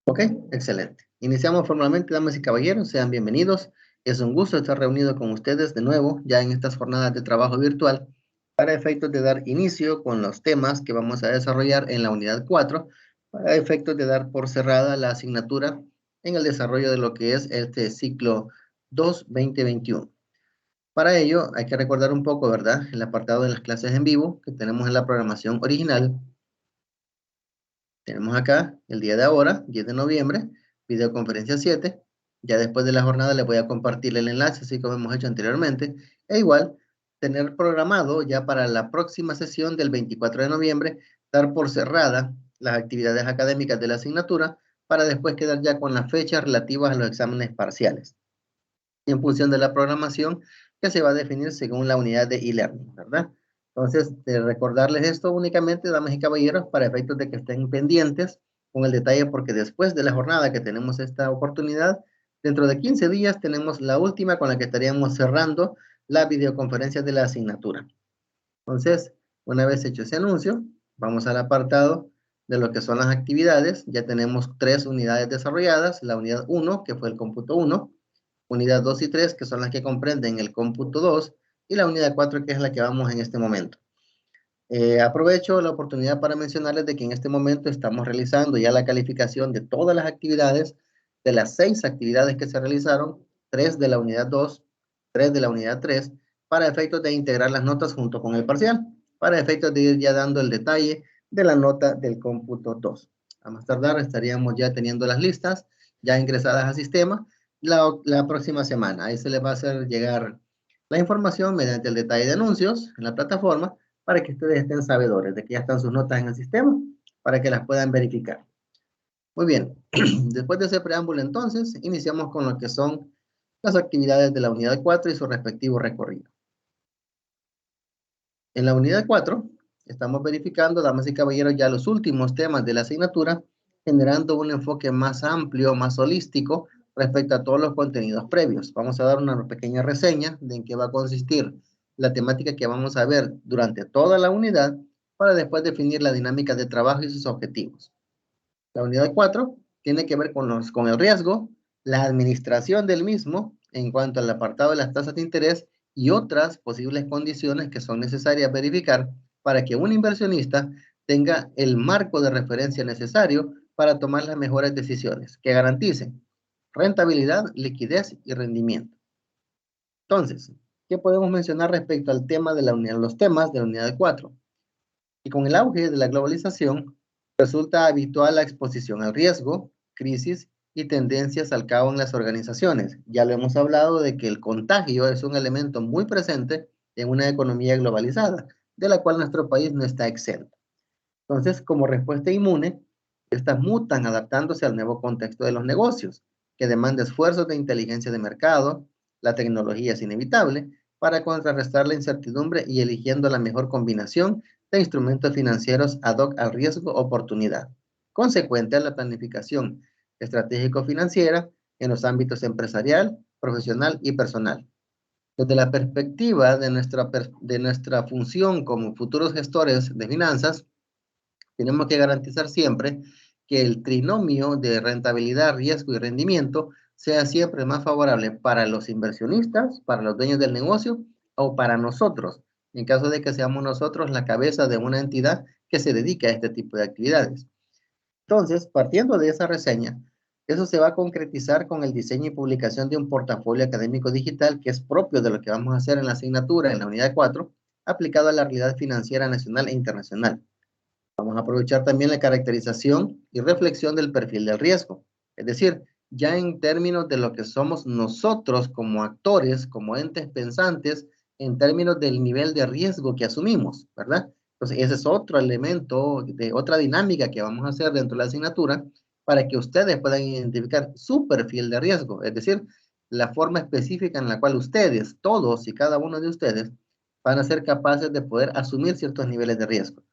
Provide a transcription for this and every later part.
Ok, excelente. Iniciamos formalmente, damas y caballeros, sean bienvenidos. Es un gusto estar reunido con ustedes de nuevo, ya en estas jornadas de trabajo virtual, para efectos de dar inicio con los temas que vamos a desarrollar en la unidad 4, para efectos de dar por cerrada la asignatura en el desarrollo de lo que es este ciclo 2-2021. Para ello, hay que recordar un poco, ¿verdad?, el apartado de las clases en vivo que tenemos en la programación original. Tenemos acá el día de ahora, 10 de noviembre, videoconferencia 7. Ya después de la jornada les voy a compartir el enlace, así como hemos hecho anteriormente. E igual, tener programado ya para la próxima sesión del 24 de noviembre, dar por cerrada las actividades académicas de la asignatura para después quedar ya con las fechas relativas a los exámenes parciales. En función de la programación que se va a definir según la unidad de e-learning, ¿verdad? Entonces, de recordarles esto únicamente, damas y caballeros, para efectos de que estén pendientes con el detalle, porque después de la jornada que tenemos esta oportunidad, dentro de 15 días tenemos la última con la que estaríamos cerrando la videoconferencia de la asignatura. Entonces, una vez hecho ese anuncio, vamos al apartado de lo que son las actividades. Ya tenemos 3 unidades desarrolladas, la unidad 1, que fue el cómputo 1, unidad 2 y 3, que son las que comprenden el cómputo 2, y la unidad 4, que es la que vamos en este momento. Aprovecho la oportunidad para mencionarles de que en este momento estamos realizando ya la calificación de todas las actividades, de las 6 actividades que se realizaron, 3 de la unidad 2, 3 de la unidad 3, para efectos de integrar las notas junto con el parcial, para efectos de ir ya dando el detalle de la nota del cómputo 2. A más tardar estaríamos ya teniendo las listas ya ingresadas al sistema la próxima semana. Ahí se les va a hacer llegar la información mediante el detalle de anuncios en la plataforma, para que ustedes estén sabedores de que ya están sus notas en el sistema, para que las puedan verificar. Muy bien, después de ese preámbulo entonces, iniciamos con lo que son las actividades de la unidad 4 y su respectivo recorrido. En la unidad 4, estamos verificando, damas y caballeros, ya los últimos temas de la asignatura, generando un enfoque más amplio, más holístico, respecto a todos los contenidos previos. Vamos a dar una pequeña reseña de en qué va a consistir la temática que vamos a ver durante toda la unidad, para después definir la dinámica de trabajo y sus objetivos. La unidad 4 tiene que ver con el riesgo, la administración del mismo en cuanto al apartado de las tasas de interés y otras posibles condiciones que son necesarias verificar para que un inversionista tenga el marco de referencia necesario para tomar las mejores decisiones que garanticen rentabilidad, liquidez y rendimiento. Entonces, ¿qué podemos mencionar respecto al tema de la unidad, los temas de la unidad 4? Y con el auge de la globalización, resulta habitual la exposición al riesgo, crisis y tendencias al caos en las organizaciones. Ya lo hemos hablado de que el contagio es un elemento muy presente en una economía globalizada, de la cual nuestro país no está exento. Entonces, como respuesta inmune, estas mutan adaptándose al nuevo contexto de los negocios, que demanda esfuerzos de inteligencia de mercado. La tecnología es inevitable para contrarrestar la incertidumbre y eligiendo la mejor combinación de instrumentos financieros ad hoc al riesgo oportunidad, consecuente a la planificación estratégico-financiera en los ámbitos empresarial, profesional y personal. Desde la perspectiva de nuestra función como futuros gestores de finanzas, tenemos que garantizar siempre que el trinomio de rentabilidad, riesgo y rendimiento sea siempre más favorable para los inversionistas, para los dueños del negocio o para nosotros, en caso de que seamos nosotros la cabeza de una entidad que se dedique a este tipo de actividades. Entonces, partiendo de esa reseña, eso se va a concretizar con el diseño y publicación de un portafolio académico digital que es propio de lo que vamos a hacer en la asignatura en la unidad 4, aplicado a la realidad financiera nacional e internacional. Vamos a aprovechar también la caracterización y reflexión del perfil del riesgo, es decir, ya en términos de lo que somos nosotros como actores, como entes pensantes, en términos del nivel de riesgo que asumimos, ¿verdad? Entonces, ese es otro elemento, de otra dinámica que vamos a hacer dentro de la asignatura, para que ustedes puedan identificar su perfil de riesgo, es decir, la forma específica en la cual ustedes, todos y cada uno de ustedes, van a ser capaces de poder asumir ciertos niveles de riesgo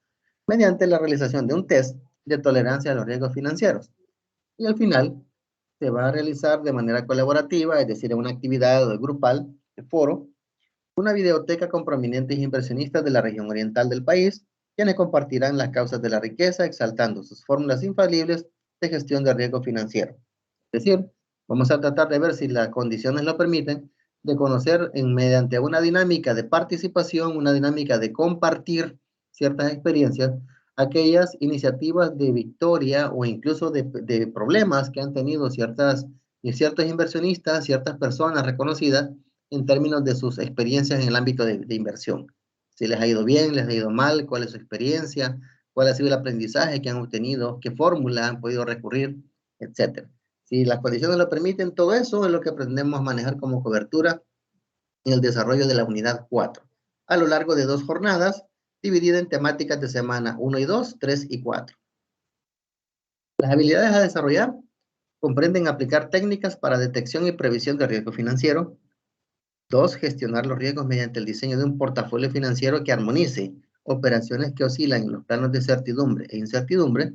mediante la realización de un test de tolerancia a los riesgos financieros. Y al final se va a realizar de manera colaborativa, es decir, en una actividad grupal, de foro, una videoteca con prominentes inversionistas de la región oriental del país, quienes compartirán las causas de la riqueza, exaltando sus fórmulas infalibles de gestión de riesgo financiero. Es decir, vamos a tratar de ver si las condiciones lo permiten, de conocer mediante una dinámica de participación, una dinámica de compartir ciertas experiencias, aquellas iniciativas de victoria o incluso de problemas que han tenido ciertos inversionistas, ciertas personas reconocidas en términos de sus experiencias en el ámbito de inversión. Si les ha ido bien, les ha ido mal, cuál es su experiencia, cuál ha sido el aprendizaje que han obtenido, qué fórmula han podido recurrir, etcétera. Si las condiciones lo permiten, todo eso es lo que pretendemos manejar como cobertura en el desarrollo de la unidad 4, a lo largo de 2 jornadas, dividida en temáticas de semana 1 y 2, 3 y 4. Las habilidades a desarrollar comprenden aplicar técnicas para detección y previsión de riesgo financiero. 2, gestionar los riesgos mediante el diseño de un portafolio financiero que armonice operaciones que oscilan en los planos de certidumbre e incertidumbre.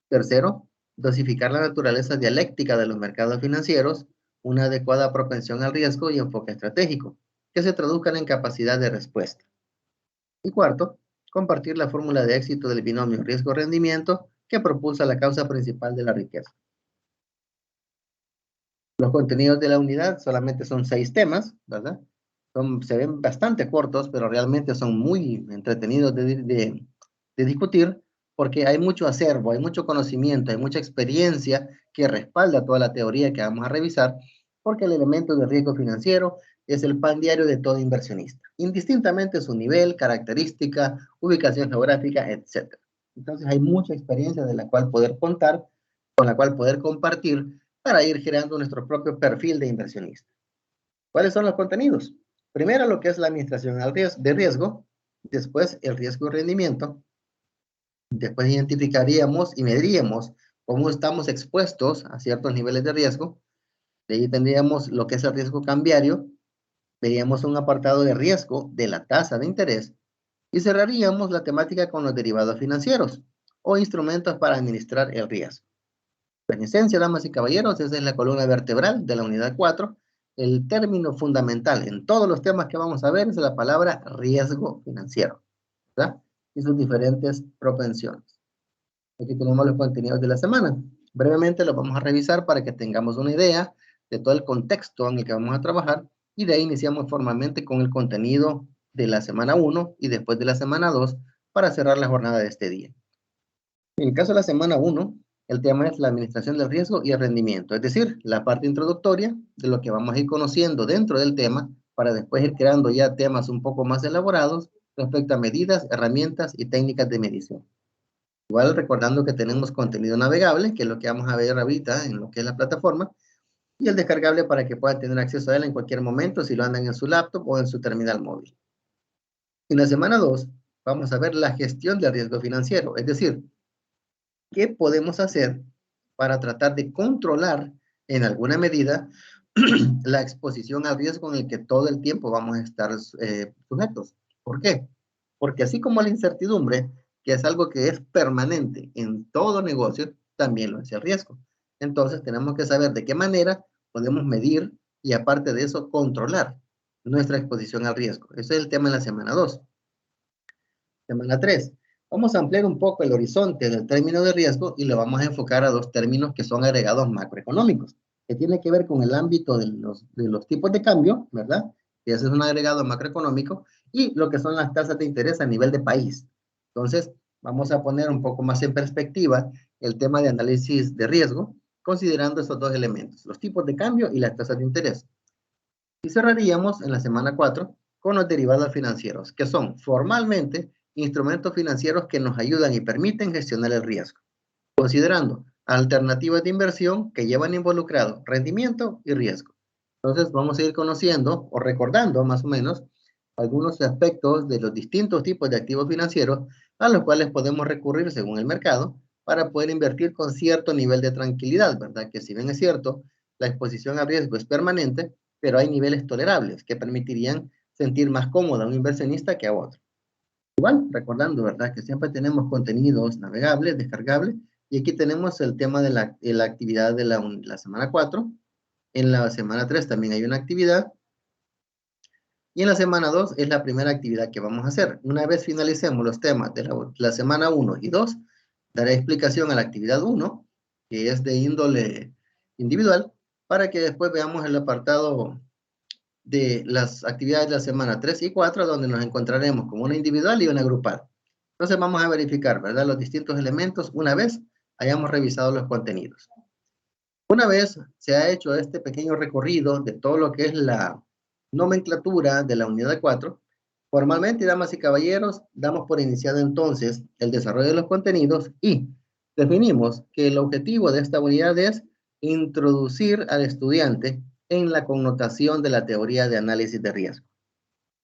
Tercero, dosificar la naturaleza dialéctica de los mercados financieros, una adecuada propensión al riesgo y enfoque estratégico, que se traduzcan en capacidad de respuesta. Y cuarto, compartir la fórmula de éxito del binomio riesgo-rendimiento que propulsa la causa principal de la riqueza. Los contenidos de la unidad solamente son 6 temas, ¿verdad? Se ven bastante cortos, pero realmente son muy entretenidos de discutir porque hay mucho acervo, hay mucho conocimiento, hay mucha experiencia que respalda toda la teoría que vamos a revisar, porque el elemento de riesgo financiero es el pan diario de todo inversionista, indistintamente su nivel, característica, ubicación geográfica, etc. Entonces hay mucha experiencia de la cual poder contar, con la cual poder compartir para ir creando nuestro propio perfil de inversionista. ¿Cuáles son los contenidos? Primero, lo que es la administración de riesgo, después el riesgo y rendimiento, después identificaríamos y mediríamos cómo estamos expuestos a ciertos niveles de riesgo, de ahí tendríamos lo que es el riesgo cambiario, veríamos un apartado de riesgo de la tasa de interés y cerraríamos la temática con los derivados financieros o instrumentos para administrar el riesgo. En esencia, damas y caballeros, esa es la columna vertebral de la unidad 4. El término fundamental en todos los temas que vamos a ver es la palabra riesgo financiero, ¿verdad? Y sus diferentes propensiones. Aquí tenemos los contenidos de la semana. Brevemente los vamos a revisar para que tengamos una idea de todo el contexto en el que vamos a trabajar y de ahí iniciamos formalmente con el contenido de la semana 1 y después de la semana 2 para cerrar la jornada de este día. En el caso de la semana 1, el tema es la administración del riesgo y el rendimiento, es decir, la parte introductoria de lo que vamos a ir conociendo dentro del tema para después ir creando ya temas un poco más elaborados respecto a medidas, herramientas y técnicas de medición. Igual recordando que tenemos contenido navegable, que es lo que vamos a ver ahorita en lo que es la plataforma, y el descargable para que puedan tener acceso a él en cualquier momento si lo andan en su laptop o en su terminal móvil. En la semana 2 vamos a ver la gestión del riesgo financiero, es decir, ¿qué podemos hacer para tratar de controlar en alguna medida la exposición al riesgo en el que todo el tiempo vamos a estar sujetos? ¿Por qué? Porque así como la incertidumbre, que es algo que es permanente en todo negocio, también lo es el riesgo. Entonces tenemos que saber de qué manera podemos medir y aparte de eso controlar nuestra exposición al riesgo. Ese es el tema en la semana 2. Semana 3. Vamos a ampliar un poco el horizonte del término de riesgo y lo vamos a enfocar a 2 términos que son agregados macroeconómicos, que tiene que ver con el ámbito de los tipos de cambio, ¿verdad? Que ese es un agregado macroeconómico, y lo que son las tasas de interés a nivel de país. Entonces, vamos a poner un poco más en perspectiva el tema de análisis de riesgo, considerando esos 2 elementos, los tipos de cambio y las tasas de interés. Y cerraríamos en la semana 4 con los derivados financieros, que son formalmente instrumentos financieros que nos ayudan y permiten gestionar el riesgo, considerando alternativas de inversión que llevan involucrado rendimiento y riesgo. Entonces vamos a ir conociendo o recordando más o menos algunos aspectos de los distintos tipos de activos financieros a los cuales podemos recurrir según el mercado para poder invertir con cierto nivel de tranquilidad, ¿verdad? Que si bien es cierto, la exposición al riesgo es permanente, pero hay niveles tolerables que permitirían sentir más cómodo a un inversionista que a otro. Igual, recordando, ¿verdad? Que siempre tenemos contenidos navegables, descargables, y aquí tenemos el tema de la actividad de la semana 4. En la semana 3 también hay una actividad. Y en la semana 2 es la primera actividad que vamos a hacer. Una vez finalicemos los temas de la semana 1 y 2, daré explicación a la actividad 1 que es de índole individual, para que después veamos el apartado de las actividades de la semana 3 y 4, donde nos encontraremos con una individual y una grupal. Entonces vamos a verificar, ¿verdad?, los distintos elementos una vez hayamos revisado los contenidos. Una vez se ha hecho este pequeño recorrido de todo lo que es la nomenclatura de la unidad 4, formalmente, damas y caballeros, damos por iniciado entonces el desarrollo de los contenidos y definimos que el objetivo de esta unidad es introducir al estudiante en la connotación de la teoría de análisis de riesgo.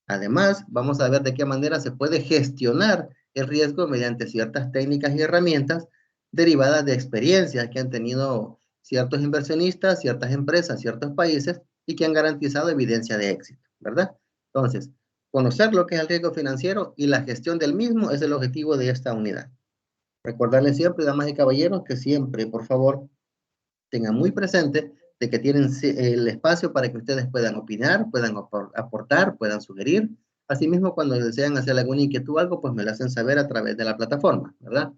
Además, vamos a ver de qué manera se puede gestionar el riesgo mediante ciertas técnicas y herramientas derivadas de experiencias que han tenido ciertos inversionistas, ciertas empresas, ciertos países y que han garantizado evidencia de éxito, ¿verdad? Entonces, conocer lo que es el riesgo financiero y la gestión del mismo es el objetivo de esta unidad. Recordarles siempre, damas y caballeros, que siempre, por favor, tengan muy presente de que tienen el espacio para que ustedes puedan opinar, puedan aportar, puedan sugerir. Asimismo, cuando desean hacer alguna inquietud o algo, pues me lo hacen saber a través de la plataforma, ¿verdad?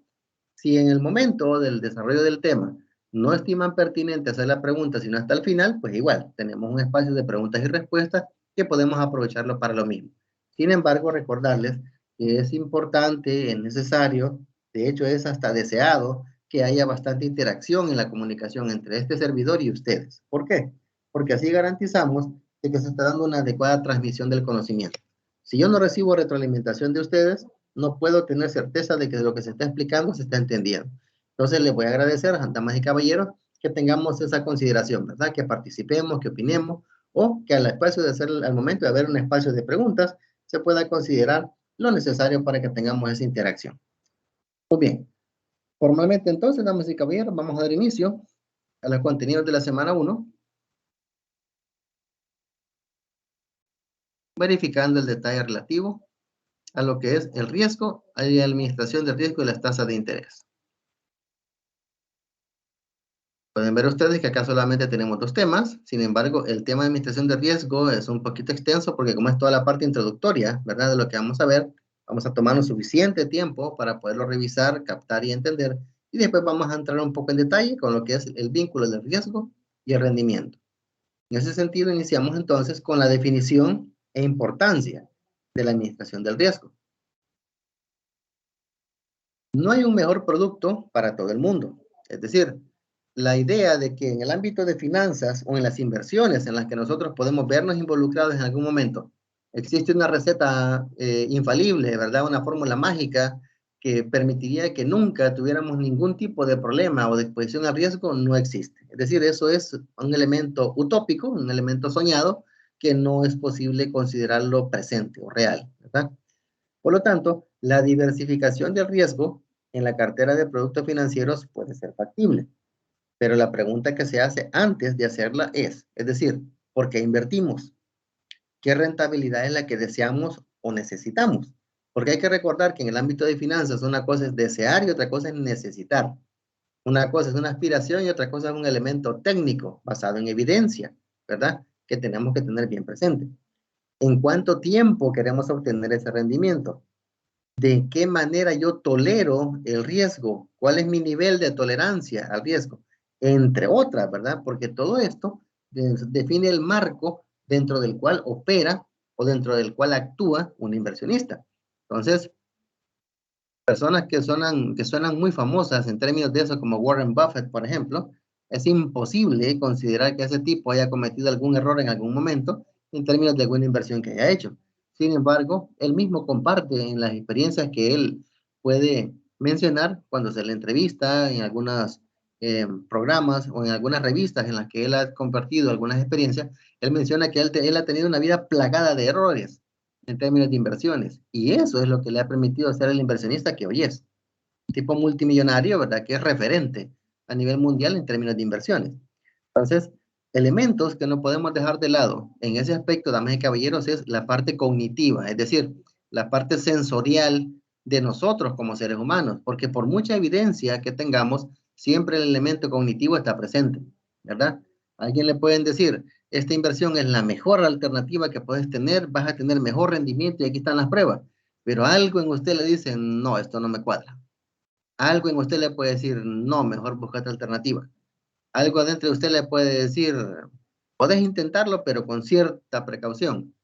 Si en el momento del desarrollo del tema no estiman pertinente hacer la pregunta, sino hasta el final, pues igual, tenemos un espacio de preguntas y respuestas que podemos aprovecharlo para lo mismo. Sin embargo, recordarles que es importante, es necesario, de hecho es hasta deseado, que haya bastante interacción en la comunicación entre este servidor y ustedes. ¿Por qué? Porque así garantizamos de que se está dando una adecuada transmisión del conocimiento. Si yo no recibo retroalimentación de ustedes, no puedo tener certeza de que lo que se está explicando se está entendiendo. Entonces, les voy a agradecer, damas y caballeros, que tengamos esa consideración, ¿verdad? Que participemos, que opinemos, o que al espacio de hacer, al momento de haber un espacio de preguntas, se pueda considerar lo necesario para que tengamos esa interacción. Muy bien. Formalmente, entonces, damas y caballeros, vamos a dar inicio a los contenidos de la semana 1, verificando el detalle relativo a lo que es el riesgo y la administración del riesgo y las tasas de interés. Pueden ver ustedes que acá solamente tenemos 2 temas, sin embargo, el tema de administración de riesgo es un poquito extenso porque como es toda la parte introductoria, ¿verdad?, de lo que vamos a ver, vamos a tomarnos suficiente tiempo para poderlo revisar, captar y entender, y después vamos a entrar un poco en detalle con lo que es el vínculo del riesgo y el rendimiento. En ese sentido, iniciamos entonces con la definición e importancia de la administración del riesgo. No hay un mejor producto para todo el mundo. Es decir, la idea de que en el ámbito de finanzas o en las inversiones en las que nosotros podemos vernos involucrados en algún momento, existe una receta infalible, ¿verdad? Una fórmula mágica que permitiría que nunca tuviéramos ningún tipo de problema o de exposición a riesgo, no existe. Es decir, eso es un elemento utópico, un elemento soñado que no es posible considerarlo presente o real, ¿verdad? Por lo tanto, la diversificación del riesgo en la cartera de productos financieros puede ser factible. Pero la pregunta que se hace antes de hacerla es decir, ¿por qué invertimos? ¿Qué rentabilidad es la que deseamos o necesitamos? Porque hay que recordar que en el ámbito de finanzas una cosa es desear y otra cosa es necesitar. Una cosa es una aspiración y otra cosa es un elemento técnico basado en evidencia, ¿verdad? Que tenemos que tener bien presente. ¿En cuánto tiempo queremos obtener ese rendimiento? ¿De qué manera yo tolero el riesgo? ¿Cuál es mi nivel de tolerancia al riesgo? Entre otras, ¿verdad? Porque todo esto define el marco dentro del cual opera o dentro del cual actúa un inversionista. Entonces, personas que suenan muy famosas en términos de eso, como Warren Buffett, por ejemplo, es imposible considerar que ese tipo haya cometido algún error en algún momento en términos de alguna inversión que haya hecho. Sin embargo, él mismo comparte en las experiencias que él puede mencionar cuando se le entrevista en algunos programas o en algunas revistas en las que él ha compartido algunas experiencias. Él menciona que él ha tenido una vida plagada de errores en términos de inversiones. Y eso es lo que le ha permitido ser el inversionista que hoy es. Un tipo multimillonario, ¿verdad? Que es referente a nivel mundial en términos de inversiones. Entonces, elementos que no podemos dejar de lado en ese aspecto, damas y caballeros, es la parte cognitiva, es decir, la parte sensorial de nosotros como seres humanos, porque por mucha evidencia que tengamos, siempre el elemento cognitivo está presente, ¿verdad? A alguien le pueden decir, esta inversión es la mejor alternativa que puedes tener, vas a tener mejor rendimiento y aquí están las pruebas, pero algo en usted le dice, no, esto no me cuadra. Algo en usted le puede decir, no, mejor buscate alternativa. Algo adentro de usted le puede decir, podés intentarlo, pero con cierta precaución.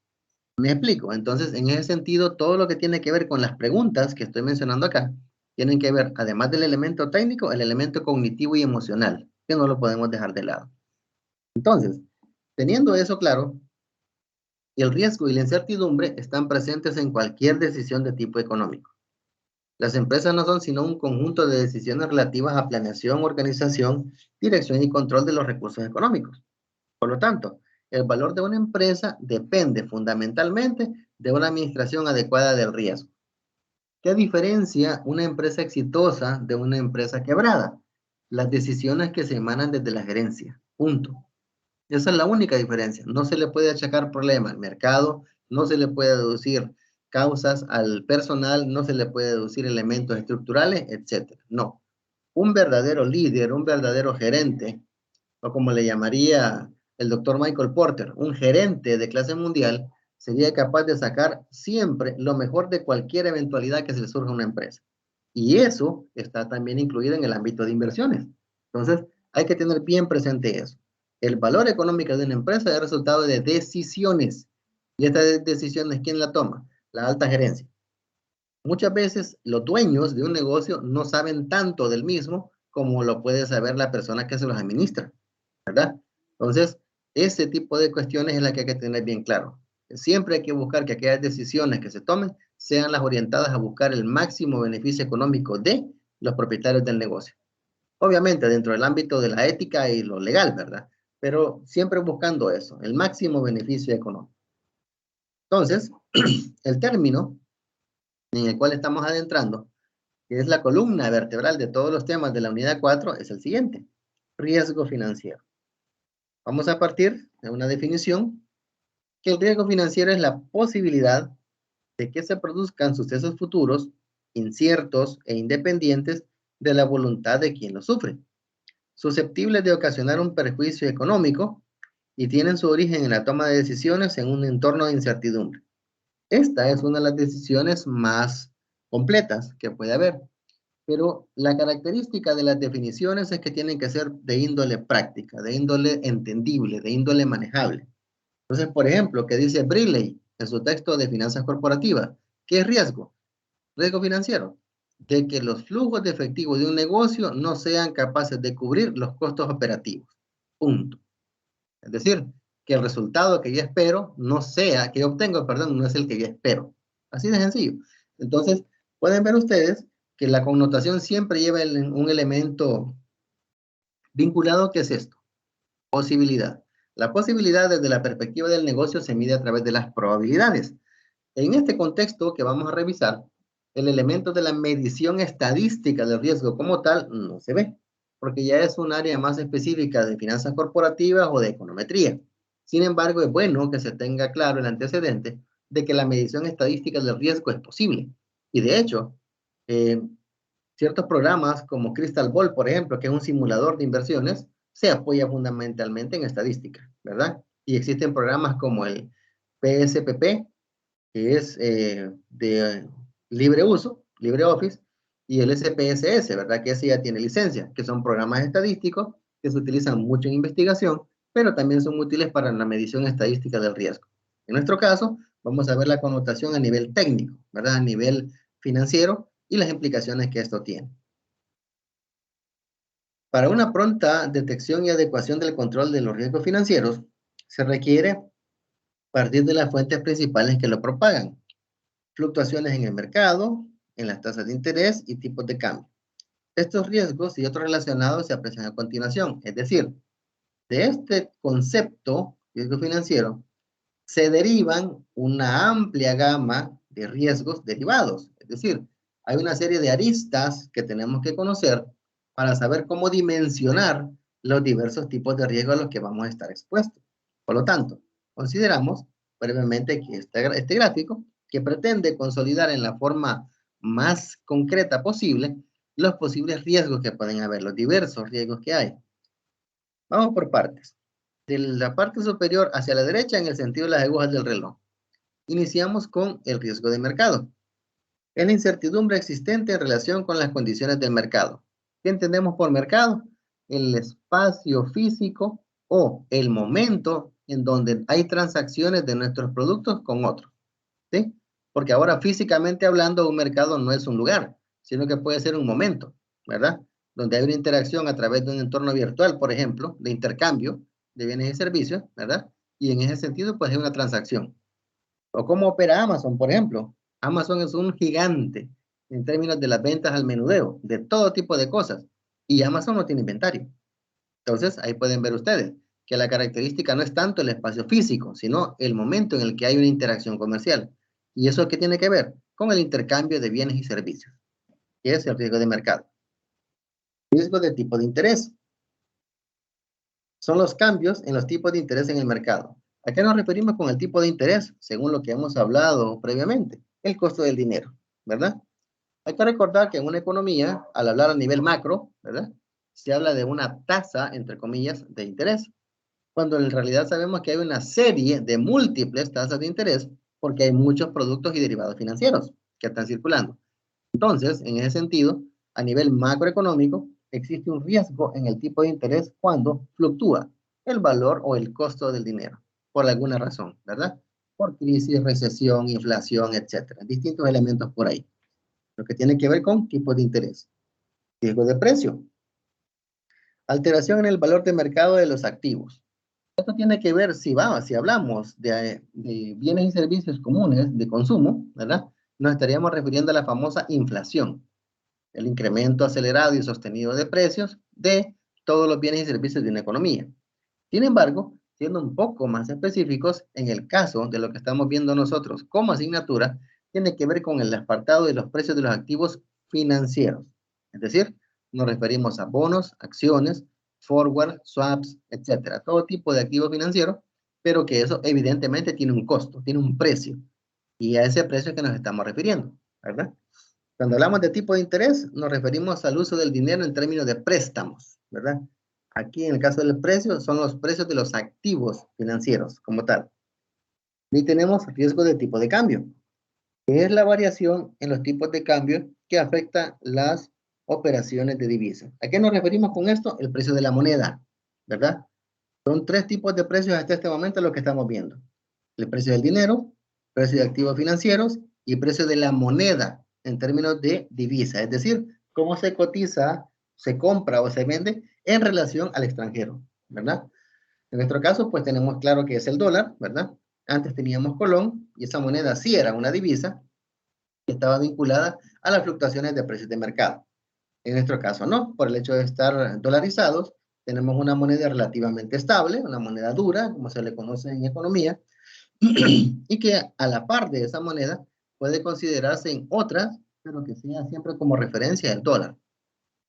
¿Me explico? Entonces, en ese sentido, todo lo que tiene que ver con las preguntas que estoy mencionando acá, tienen que ver, además del elemento técnico, el elemento cognitivo y emocional, que no lo podemos dejar de lado. Entonces, teniendo eso claro, el riesgo y la incertidumbre están presentes en cualquier decisión de tipo económico. Las empresas no son sino un conjunto de decisiones relativas a planeación, organización, dirección y control de los recursos económicos. Por lo tanto, el valor de una empresa depende fundamentalmente de una administración adecuada del riesgo. ¿Qué diferencia una empresa exitosa de una empresa quebrada? Las decisiones que se emanan desde la gerencia. Punto. Esa es la única diferencia. No se le puede achacar problema al mercado, no se le puede deducir causas al personal, no se le puede deducir elementos estructurales, etc. No. Un verdadero líder, un verdadero gerente, o como le llamaría el doctor Michael Porter, un gerente de clase mundial, sería capaz de sacar siempre lo mejor de cualquier eventualidad que se le surja a una empresa. Y eso está también incluido en el ámbito de inversiones. Entonces, hay que tener bien presente eso. El valor económico de una empresa es el resultado de decisiones. Y estas decisiones, ¿quién la toma? La alta gerencia. Muchas veces los dueños de un negocio no saben tanto del mismo como lo puede saber la persona que se los administra, ¿verdad? Entonces, ese tipo de cuestiones es la que hay que tener bien claro. Siempre hay que buscar que aquellas decisiones que se tomen sean las orientadas a buscar el máximo beneficio económico de los propietarios del negocio. Obviamente dentro del ámbito de la ética y lo legal, ¿verdad? Pero siempre buscando eso, el máximo beneficio económico. Entonces, el término en el cual estamos adentrando, que es la columna vertebral de todos los temas de la unidad 4, es el siguiente: riesgo financiero. Vamos a partir de una definición, que el riesgo financiero es la posibilidad de que se produzcan sucesos futuros inciertos e independientes de la voluntad de quien lo sufre, susceptibles de ocasionar un perjuicio económico y tienen su origen en la toma de decisiones en un entorno de incertidumbre. Esta es una de las decisiones más completas que puede haber, pero la característica de las definiciones es que tienen que ser de índole práctica, de índole entendible, de índole manejable. Entonces, por ejemplo, que dice Briley en su texto de finanzas corporativas, ¿qué es riesgo? Riesgo financiero, de que los flujos de efectivo de un negocio no sean capaces de cubrir los costos operativos. Punto. Es decir, que el resultado que yo espero no sea, que yo obtengo, perdón, no es el que yo espero. Así de sencillo. Entonces, pueden ver ustedes que la connotación siempre lleva un elemento vinculado, que es esto: posibilidad. La posibilidad desde la perspectiva del negocio se mide a través de las probabilidades. En este contexto que vamos a revisar, el elemento de la medición estadística del riesgo como tal no se ve, porque ya es un área más específica de finanzas corporativas o de econometría. Sin embargo, es bueno que se tenga claro el antecedente de que la medición estadística del riesgo es posible. Y de hecho, eh, ciertos programas como Crystal Ball, por ejemplo, que es un simulador de inversiones, se apoya fundamentalmente en estadística, ¿verdad? Y existen programas como el PSPP, que es de libre uso, LibreOffice, y el SPSS, ¿verdad? Que ese ya tiene licencia, que son programas estadísticos que se utilizan mucho en investigación, pero también son útiles para la medición estadística del riesgo. En nuestro caso, vamos a ver la connotación a nivel técnico, ¿verdad? A nivel financiero y las implicaciones que esto tiene. Para una pronta detección y adecuación del control de los riesgos financieros, se requiere partir de las fuentes principales que lo propagan: fluctuaciones en el mercado, en las tasas de interés y tipos de cambio. Estos riesgos y otros relacionados se aprecian a continuación. Es decir, de este concepto, riesgo financiero, se derivan una amplia gama de riesgos derivados. Es decir, hay una serie de aristas que tenemos que conocer para saber cómo dimensionar los diversos tipos de riesgos a los que vamos a estar expuestos. Por lo tanto, consideramos brevemente que este gráfico, que pretende consolidar en la forma más concreta posible los posibles riesgos que pueden haber, los diversos riesgos que hay. Vamos por partes. De la parte superior hacia la derecha, en el sentido de las agujas del reloj. Iniciamos con el riesgo de mercado. Es la incertidumbre existente en relación con las condiciones del mercado. ¿Qué entendemos por mercado? El espacio físico o el momento en donde hay transacciones de nuestros productos con otros, ¿sí? Porque ahora físicamente hablando, un mercado no es un lugar, sino que puede ser un momento, ¿verdad? Donde hay una interacción a través de un entorno virtual, por ejemplo, de intercambio de bienes y servicios, ¿verdad? Y en ese sentido, pues hay una transacción. O cómo opera Amazon, por ejemplo. Amazon es un gigante en términos de las ventas al menudeo, de todo tipo de cosas. Y Amazon no tiene inventario. Entonces, ahí pueden ver ustedes que la característica no es tanto el espacio físico, sino el momento en el que hay una interacción comercial. ¿Y eso qué tiene que ver? Con el intercambio de bienes y servicios, que es el riesgo de mercado. Riesgo de tipo de interés. Son los cambios en los tipos de interés en el mercado. ¿A qué nos referimos con el tipo de interés? Según lo que hemos hablado previamente, el costo del dinero, ¿verdad? Hay que recordar que en una economía, al hablar a nivel macro, ¿verdad? Se habla de una tasa, entre comillas, de interés, cuando en realidad sabemos que hay una serie de múltiples tasas de interés porque hay muchos productos y derivados financieros que están circulando. Entonces, en ese sentido, a nivel macroeconómico, existe un riesgo en el tipo de interés cuando fluctúa el valor o el costo del dinero, por alguna razón, ¿verdad? Por crisis, recesión, inflación, etcétera. Distintos elementos por ahí. Lo que tiene que ver con tipos de interés. Riesgo de precio. Alteración en el valor de mercado de los activos. Esto tiene que ver si hablamos de bienes y servicios comunes de consumo, ¿verdad? Nos estaríamos refiriendo a la famosa inflación, el incremento acelerado y sostenido de precios de todos los bienes y servicios de una economía. Sin embargo, siendo un poco más específicos, en el caso de lo que estamos viendo nosotros como asignatura, tiene que ver con el apartado de los precios de los activos financieros. Es decir, nos referimos a bonos, acciones, forward, swaps, etcétera. Todo tipo de activo financiero, pero que eso evidentemente tiene un costo, tiene un precio. Y a ese precio es que nos estamos refiriendo, ¿verdad? Cuando hablamos de tipo de interés, nos referimos al uso del dinero en términos de préstamos, ¿verdad? Aquí en el caso del precio, son los precios de los activos financieros como tal. Y tenemos riesgo de tipo de cambio, que es la variación en los tipos de cambio que afecta las operaciones de divisa. ¿A qué nos referimos con esto? El precio de la moneda, ¿verdad? Son tres tipos de precios hasta este momento lo que estamos viendo. El precio del dinero, precio de activos financieros y precio de la moneda en términos de divisa, es decir, cómo se cotiza, se compra o se vende en relación al extranjero, ¿verdad? En nuestro caso, pues tenemos claro que es el dólar, ¿verdad? Antes teníamos colón y esa moneda sí era una divisa que estaba vinculada a las fluctuaciones de precios de mercado. En nuestro caso no, por el hecho de estar dolarizados, tenemos una moneda relativamente estable, una moneda dura, como se le conoce en economía, y que a la par de esa moneda puede considerarse en otras, pero que sea siempre como referencia el dólar.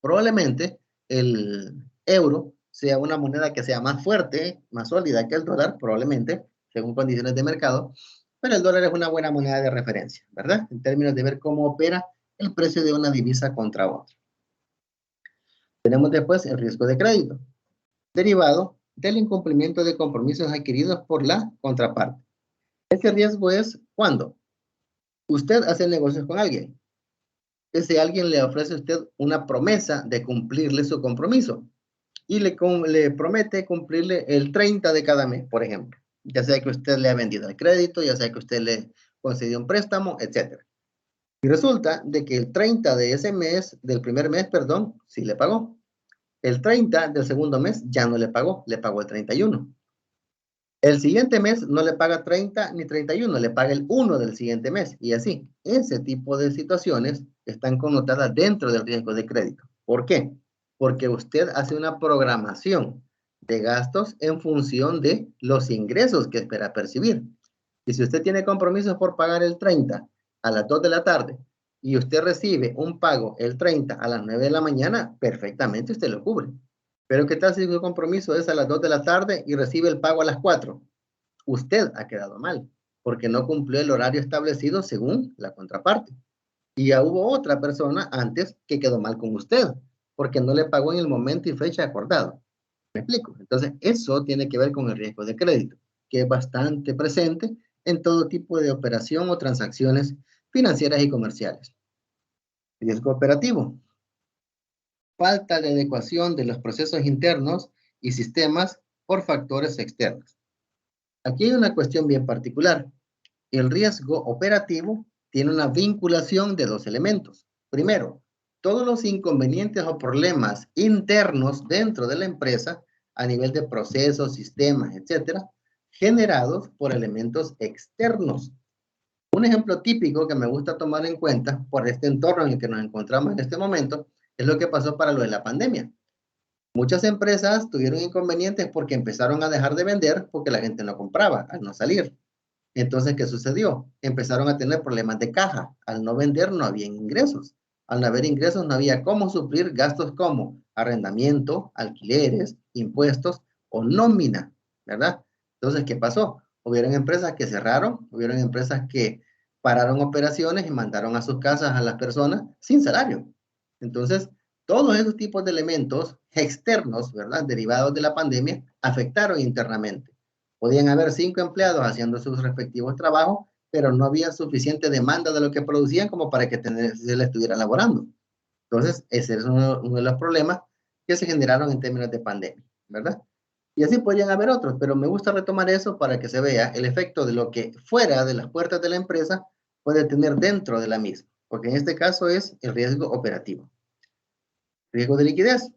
Probablemente el euro sea una moneda que sea más fuerte, más sólida que el dólar, probablemente, según condiciones de mercado, pero el dólar es una buena moneda de referencia, ¿verdad? En términos de ver cómo opera el precio de una divisa contra otra. Tenemos después el riesgo de crédito, derivado del incumplimiento de compromisos adquiridos por la contraparte. Este riesgo es cuando usted hace negocios con alguien. Ese alguien le ofrece a usted una promesa de cumplirle su compromiso y le promete cumplirle el 30 de cada mes, por ejemplo. Ya sea que usted le ha vendido el crédito, ya sea que usted le concedió un préstamo, etc. Y resulta de que el 30 de ese mes, del primer mes, perdón, sí le pagó. El 30 del segundo mes ya no le pagó el 31. El siguiente mes no le paga 30 ni 31, le paga el 1 del siguiente mes. Y así, ese tipo de situaciones están connotadas dentro del riesgo de crédito. ¿Por qué? Porque usted hace una programación de gastos en función de los ingresos que espera percibir. Y si usted tiene compromisos por pagar el 30 a las 2 de la tarde y usted recibe un pago el 30 a las 9 de la mañana, perfectamente usted lo cubre. Pero ¿qué tal si su compromiso es a las 2 de la tarde y recibe el pago a las 4? Usted ha quedado mal, porque no cumplió el horario establecido según la contraparte. Y ya hubo otra persona antes que quedó mal con usted, porque no le pagó en el momento y fecha acordado. ¿Me explico? Entonces, eso tiene que ver con el riesgo de crédito, que es bastante presente en todo tipo de operación o transacciones financieras y comerciales. Riesgo operativo. Falta de adecuación de los procesos internos y sistemas por factores externos. Aquí hay una cuestión bien particular. El riesgo operativo tiene una vinculación de dos elementos. Primero, todos los inconvenientes o problemas internos dentro de la empresa a nivel de procesos, sistemas, etcétera, generados por elementos externos. Un ejemplo típico que me gusta tomar en cuenta por este entorno en el que nos encontramos en este momento es lo que pasó para lo de la pandemia. Muchas empresas tuvieron inconvenientes porque empezaron a dejar de vender porque la gente no compraba al no salir. Entonces, ¿qué sucedió? Empezaron a tener problemas de caja. Al no vender no había ingresos. Al no haber ingresos no había cómo suplir gastos como arrendamiento, alquileres, impuestos o nómina, ¿verdad? Entonces, ¿qué pasó? Hubieron empresas que cerraron, hubieron empresas que pararon operaciones y mandaron a sus casas a las personas sin salario. Entonces, todos esos tipos de elementos externos, ¿verdad? Derivados de la pandemia, afectaron internamente. Podían haber 5 empleados haciendo sus respectivos trabajos, pero no había suficiente demanda de lo que producían como para que se les estuviera elaborando. Entonces, ese es uno de los problemas que se generaron en términos de pandemia, ¿verdad? Y así podrían haber otros, pero me gusta retomar eso para que se vea el efecto de lo que fuera de las puertas de la empresa puede tener dentro de la misma, porque en este caso es el riesgo operativo. Riesgo de liquidez.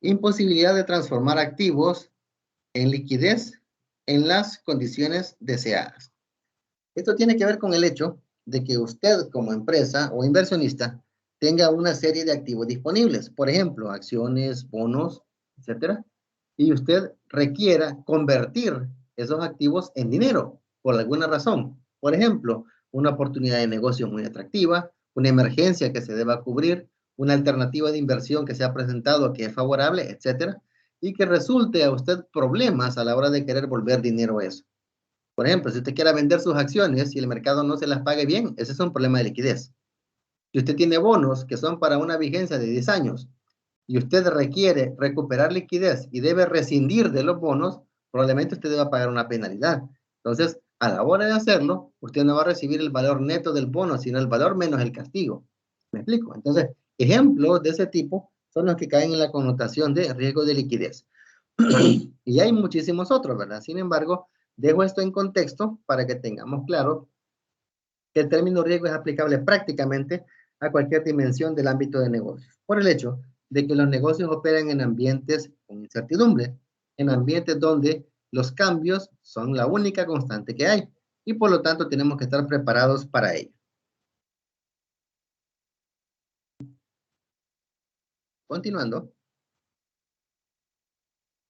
Imposibilidad de transformar activos en liquidez en las condiciones deseadas. Esto tiene que ver con el hecho de que usted como empresa o inversionista tenga una serie de activos disponibles, por ejemplo, acciones, bonos, etcétera, y usted requiera convertir esos activos en dinero por alguna razón. Por ejemplo, una oportunidad de negocio muy atractiva, una emergencia que se deba cubrir, una alternativa de inversión que se ha presentado que es favorable, etcétera, y que resulte a usted problemas a la hora de querer volver dinero a eso. Por ejemplo, si usted quiere vender sus acciones y el mercado no se las pague bien, ese es un problema de liquidez. Si usted tiene bonos que son para una vigencia de 10 años y usted requiere recuperar liquidez y debe rescindir de los bonos, probablemente usted deba pagar una penalidad. Entonces, a la hora de hacerlo, usted no va a recibir el valor neto del bono, sino el valor menos el castigo. ¿Me explico? Entonces, ejemplos de ese tipo son los que caen en la connotación de riesgo de liquidez. Y hay muchísimos otros, ¿verdad? Sin embargo, dejo esto en contexto para que tengamos claro que el término riesgo es aplicable prácticamente a cualquier dimensión del ámbito de negocios, por el hecho de que los negocios operan en ambientes con incertidumbre, en ambientes donde los cambios son la única constante que hay y por lo tanto tenemos que estar preparados para ello. Continuando,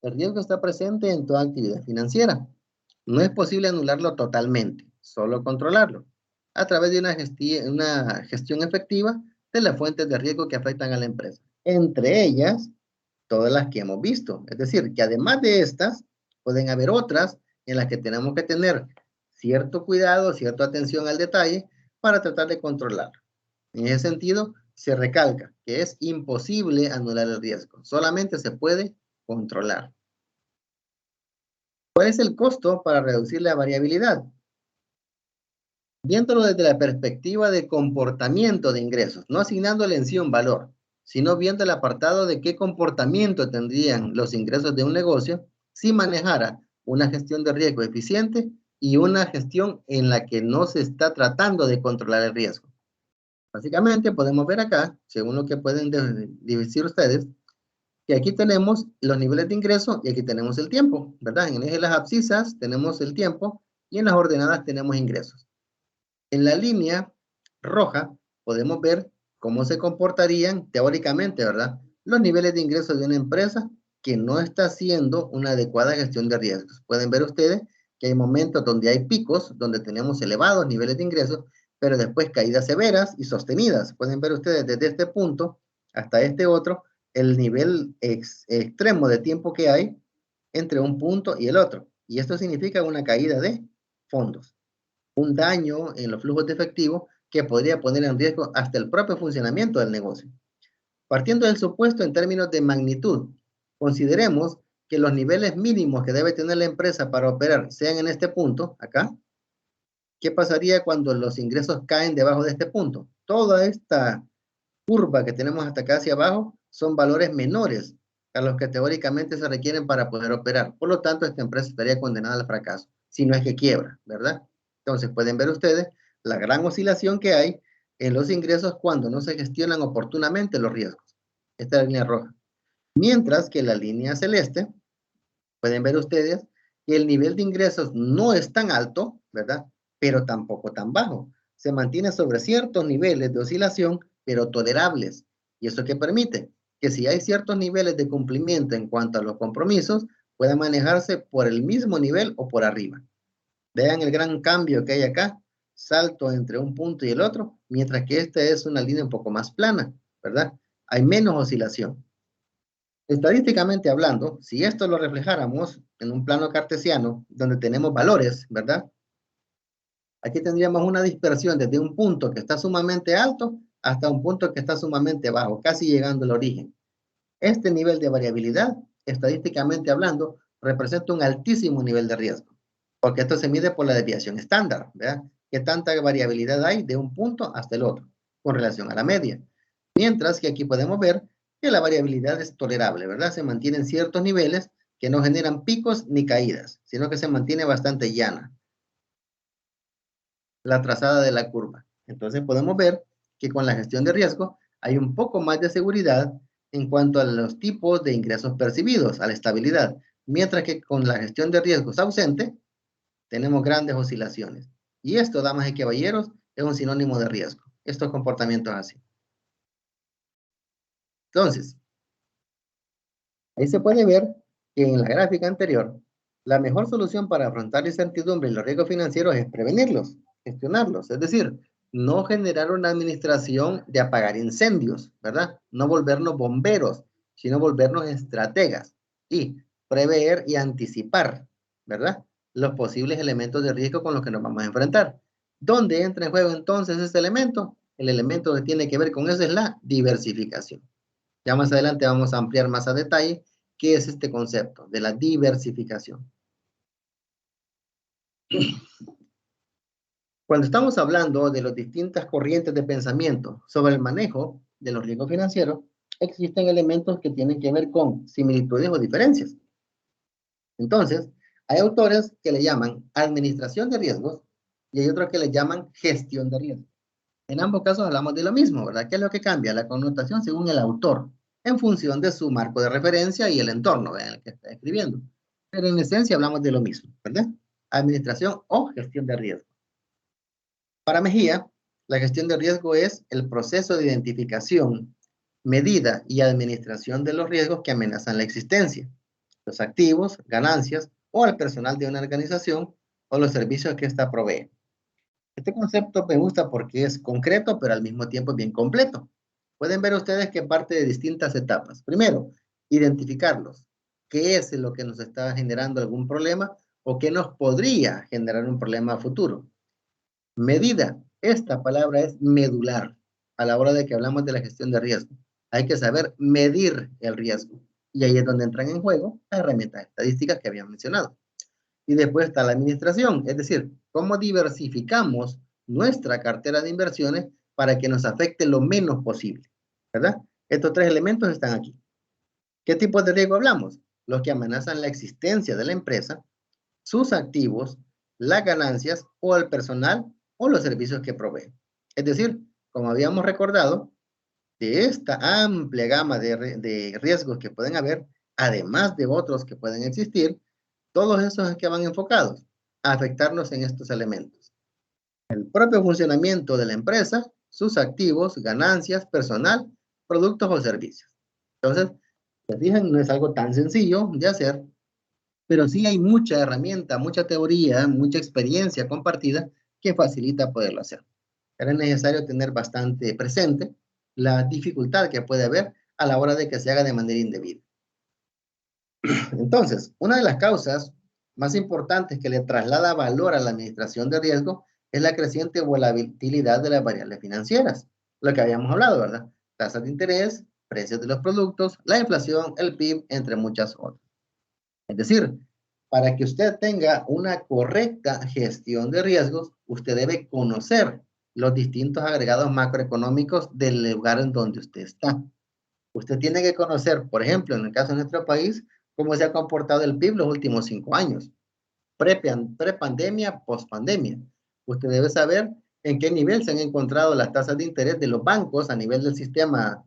el riesgo está presente en toda actividad financiera. No es posible anularlo totalmente, solo controlarlo a través de una gestión efectiva de las fuentes de riesgo que afectan a la empresa. Entre ellas, todas las que hemos visto. Es decir, que además de estas, pueden haber otras en las que tenemos que tener cierto cuidado, cierta atención al detalle para tratar de controlar. En ese sentido, se recalca que es imposible anular el riesgo, solamente se puede controlar. ¿Cuál es el costo para reducir la variabilidad? Viéndolo desde la perspectiva de comportamiento de ingresos, no asignándole en sí un valor, sino viendo el apartado de qué comportamiento tendrían los ingresos de un negocio si manejara una gestión de riesgo eficiente y una gestión en la que no se está tratando de controlar el riesgo. Básicamente podemos ver acá, según lo que pueden decir ustedes, que aquí tenemos los niveles de ingreso y aquí tenemos el tiempo, ¿verdad? En el eje de las abscisas tenemos el tiempo y en las ordenadas tenemos ingresos. En la línea roja podemos ver cómo se comportarían teóricamente, ¿verdad? Los niveles de ingresos de una empresa que no está haciendo una adecuada gestión de riesgos. Pueden ver ustedes que hay momentos donde hay picos, donde tenemos elevados niveles de ingresos, pero después caídas severas y sostenidas. Pueden ver ustedes desde este punto hasta este otro, el nivel extremo de tiempo que hay entre un punto y el otro. Y esto significa una caída de fondos, un daño en los flujos de efectivo que podría poner en riesgo hasta el propio funcionamiento del negocio. Partiendo del supuesto en términos de magnitud, consideremos que los niveles mínimos que debe tener la empresa para operar sean en este punto, acá, ¿Qué pasaría cuando los ingresos caen debajo de este punto? Toda esta curva que tenemos hasta acá hacia abajo son valores menores a los que teóricamente se requieren para poder operar. Por lo tanto, esta empresa estaría condenada al fracaso, si no es que quiebra, ¿verdad? Entonces, pueden ver ustedes la gran oscilación que hay en los ingresos cuando no se gestionan oportunamente los riesgos. Esta es la línea roja. Mientras que la línea celeste, pueden ver ustedes que el nivel de ingresos no es tan alto, ¿verdad? Pero tampoco tan bajo. Se mantiene sobre ciertos niveles de oscilación, pero tolerables. ¿Y eso qué permite? Que si hay ciertos niveles de cumplimiento en cuanto a los compromisos, puedan manejarse por el mismo nivel o por arriba. Vean el gran cambio que hay acá, salto entre un punto y el otro, mientras que esta es una línea un poco más plana, ¿verdad? Hay menos oscilación. Estadísticamente hablando, si esto lo reflejáramos en un plano cartesiano, donde tenemos valores, ¿verdad? Aquí tendríamos una dispersión desde un punto que está sumamente alto hasta un punto que está sumamente bajo, casi llegando al origen. Este nivel de variabilidad, estadísticamente hablando, representa un altísimo nivel de riesgo, porque esto se mide por la desviación estándar, ¿verdad? ¿Qué tanta variabilidad hay de un punto hasta el otro con relación a la media? Mientras que aquí podemos ver que la variabilidad es tolerable, ¿verdad? Se mantienen ciertos niveles que no generan picos ni caídas, sino que se mantiene bastante llana la trazada de la curva. Entonces podemos ver que con la gestión de riesgo hay un poco más de seguridad en cuanto a los tipos de ingresos percibidos, a la estabilidad, mientras que con la gestión de riesgos ausente tenemos grandes oscilaciones. Y esto, damas y caballeros, es un sinónimo de riesgo, estos comportamientos así. Entonces, ahí se puede ver que en la gráfica anterior, la mejor solución para afrontar la incertidumbre y los riesgos financieros es prevenirlos, gestionarlos, es decir, no generar una administración de apagar incendios, ¿verdad? No volvernos bomberos, sino volvernos estrategas y prever y anticipar, ¿verdad? Los posibles elementos de riesgo con los que nos vamos a enfrentar. ¿Dónde entra en juego entonces este elemento? El elemento que tiene que ver con eso es la diversificación. Ya más adelante vamos a ampliar más a detalle qué es este concepto de la diversificación. Cuando estamos hablando de las distintas corrientes de pensamiento sobre el manejo de los riesgos financieros, existen elementos que tienen que ver con similitudes o diferencias. Entonces, hay autores que le llaman administración de riesgos y hay otros que le llaman gestión de riesgos. En ambos casos hablamos de lo mismo, ¿verdad? ¿Qué es lo que cambia? La connotación según el autor, en función de su marco de referencia y el entorno en el que está escribiendo. Pero en esencia hablamos de lo mismo, ¿verdad? Administración o gestión de riesgo. Para Mejía, la gestión de riesgo es el proceso de identificación, medida y administración de los riesgos que amenazan la existencia, los activos, ganancias o al personal de una organización o los servicios que ésta provee. Este concepto me gusta porque es concreto, pero al mismo tiempo es bien completo. Pueden ver ustedes que parte de distintas etapas. Primero, identificarlos. ¿Qué es lo que nos está generando algún problema o qué nos podría generar un problema a futuro? Medida. Esta palabra es medular a la hora de que hablamos de la gestión de riesgo. Hay que saber medir el riesgo. Y ahí es donde entran en juego las herramientas estadísticas que habíamos mencionado. Y después está la administración, es decir, cómo diversificamos nuestra cartera de inversiones para que nos afecte lo menos posible, ¿verdad? Estos tres elementos están aquí. ¿Qué tipo de riesgo hablamos? Los que amenazan la existencia de la empresa, sus activos, las ganancias o el personal o los servicios que provee. Es decir, como habíamos recordado, de esta amplia gama de riesgos que pueden haber, además de otros que pueden existir, todos esos que van enfocados a afectarnos en estos elementos. El propio funcionamiento de la empresa, sus activos, ganancias, personal, productos o servicios. Entonces, se fijan, no es algo tan sencillo de hacer, pero sí hay mucha herramienta, mucha teoría, mucha experiencia compartida que facilita poderlo hacer. Era necesario tener bastante presente la dificultad que puede haber a la hora de que se haga de manera indebida. Entonces, una de las causas más importantes que le traslada valor a la administración de riesgo es la creciente volatilidad de las variables financieras, lo que habíamos hablado, ¿verdad? Tasas de interés, precios de los productos, la inflación, el PIB, entre muchas otras. Es decir, Para que usted tenga una correcta gestión de riesgos, usted debe conocer los distintos agregados macroeconómicos del lugar en donde usted está. Usted tiene que conocer, por ejemplo, en el caso de nuestro país, cómo se ha comportado el PIB los últimos 5 años, pre-pandemia, post-pandemia. Usted debe saber en qué nivel se han encontrado las tasas de interés de los bancos a nivel del sistema,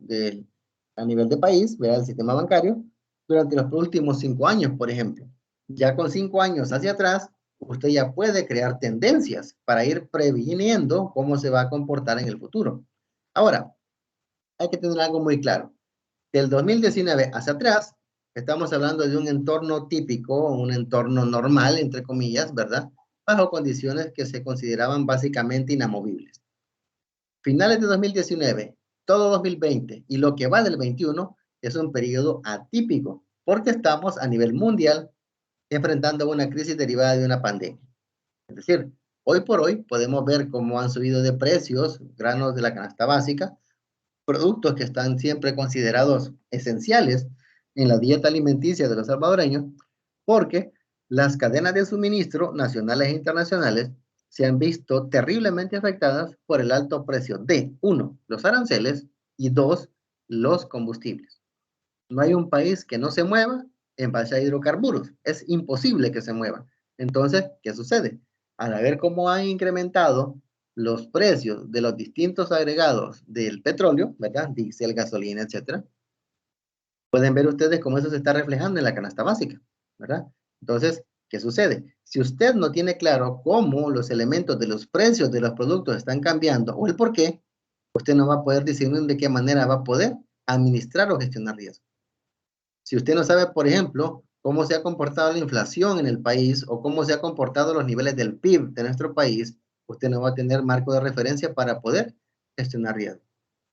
a nivel de país, ¿verdad? El sistema bancario, durante los últimos 5 años, por ejemplo. Ya con 5 años hacia atrás, usted ya puede crear tendencias para ir previniendo cómo se va a comportar en el futuro. Ahora, hay que tener algo muy claro. Del 2019 hacia atrás, estamos hablando de un entorno típico, un entorno normal, entre comillas, ¿verdad? Bajo condiciones que se consideraban básicamente inamovibles. Finales de 2019, todo 2020 y lo que va del 21 es un periodo atípico, porque estamos a nivel mundial enfrentando una crisis derivada de una pandemia. Es decir, hoy por hoy podemos ver cómo han subido de precios granos de la canasta básica, productos que están siempre considerados esenciales en la dieta alimenticia de los salvadoreños, porque las cadenas de suministro nacionales e internacionales se han visto terriblemente afectadas por el alto precio de, uno, los aranceles y dos, los combustibles. No hay un país que no se mueva en base a hidrocarburos. Es imposible que se mueva. Entonces, ¿qué sucede? Al ver cómo han incrementado los precios de los distintos agregados del petróleo, ¿verdad? Diésel, gasolina, etcétera. Pueden ver ustedes cómo eso se está reflejando en la canasta básica, ¿verdad? Entonces, ¿qué sucede? Si usted no tiene claro cómo los elementos de los precios de los productos están cambiando o el por qué, usted no va a poder discernir de qué manera va a poder administrar o gestionar riesgo. Si usted no sabe, por ejemplo, cómo se ha comportado la inflación en el país o cómo se ha comportado los niveles del PIB de nuestro país, usted no va a tener marco de referencia para poder gestionar riesgo.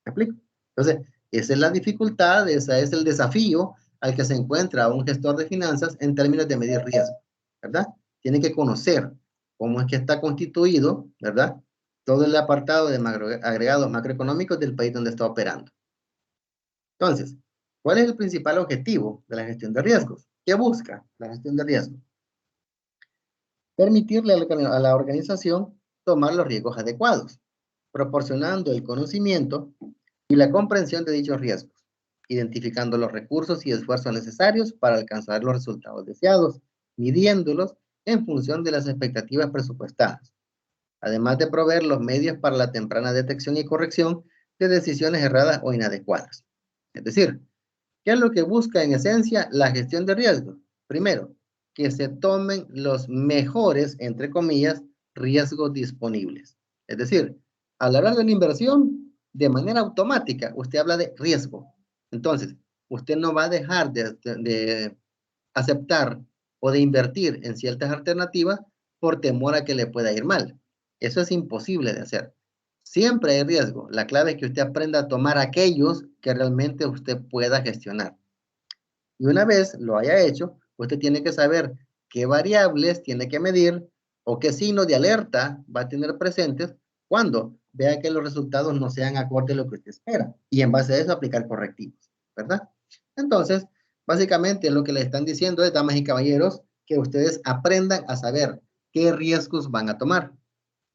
¿Me explico? Entonces, esa es la dificultad, ese es el desafío al que se encuentra un gestor de finanzas en términos de medir riesgo, ¿verdad? Tiene que conocer cómo es que está constituido, ¿verdad? Todo el apartado de agregados macroeconómicos del país donde está operando. Entonces, ¿cuál es el principal objetivo de la gestión de riesgos? ¿Qué busca la gestión de riesgos? Permitirle a la organización tomar los riesgos adecuados, proporcionando el conocimiento y la comprensión de dichos riesgos, identificando los recursos y esfuerzos necesarios para alcanzar los resultados deseados, midiéndolos en función de las expectativas presupuestadas, además de proveer los medios para la temprana detección y corrección de decisiones erradas o inadecuadas. Es decir, ¿qué es lo que busca en esencia la gestión de riesgos? Primero, que se tomen los mejores, entre comillas, riesgos disponibles. Es decir, al hablar de una inversión, de manera automática, usted habla de riesgo. Entonces, usted no va a dejar de aceptar o de invertir en ciertas alternativas por temor a que le pueda ir mal. Eso es imposible de hacer. Siempre hay riesgo. La clave es que usted aprenda a tomar aquellos que realmente usted pueda gestionar. Y una vez lo haya hecho, usted tiene que saber qué variables tiene que medir o qué signos de alerta va a tener presentes cuando vea que los resultados no sean acorde a lo que usted espera. Y en base a eso aplicar correctivos, ¿verdad? Entonces, básicamente lo que le están diciendo es, damas y caballeros, que ustedes aprendan a saber qué riesgos van a tomar.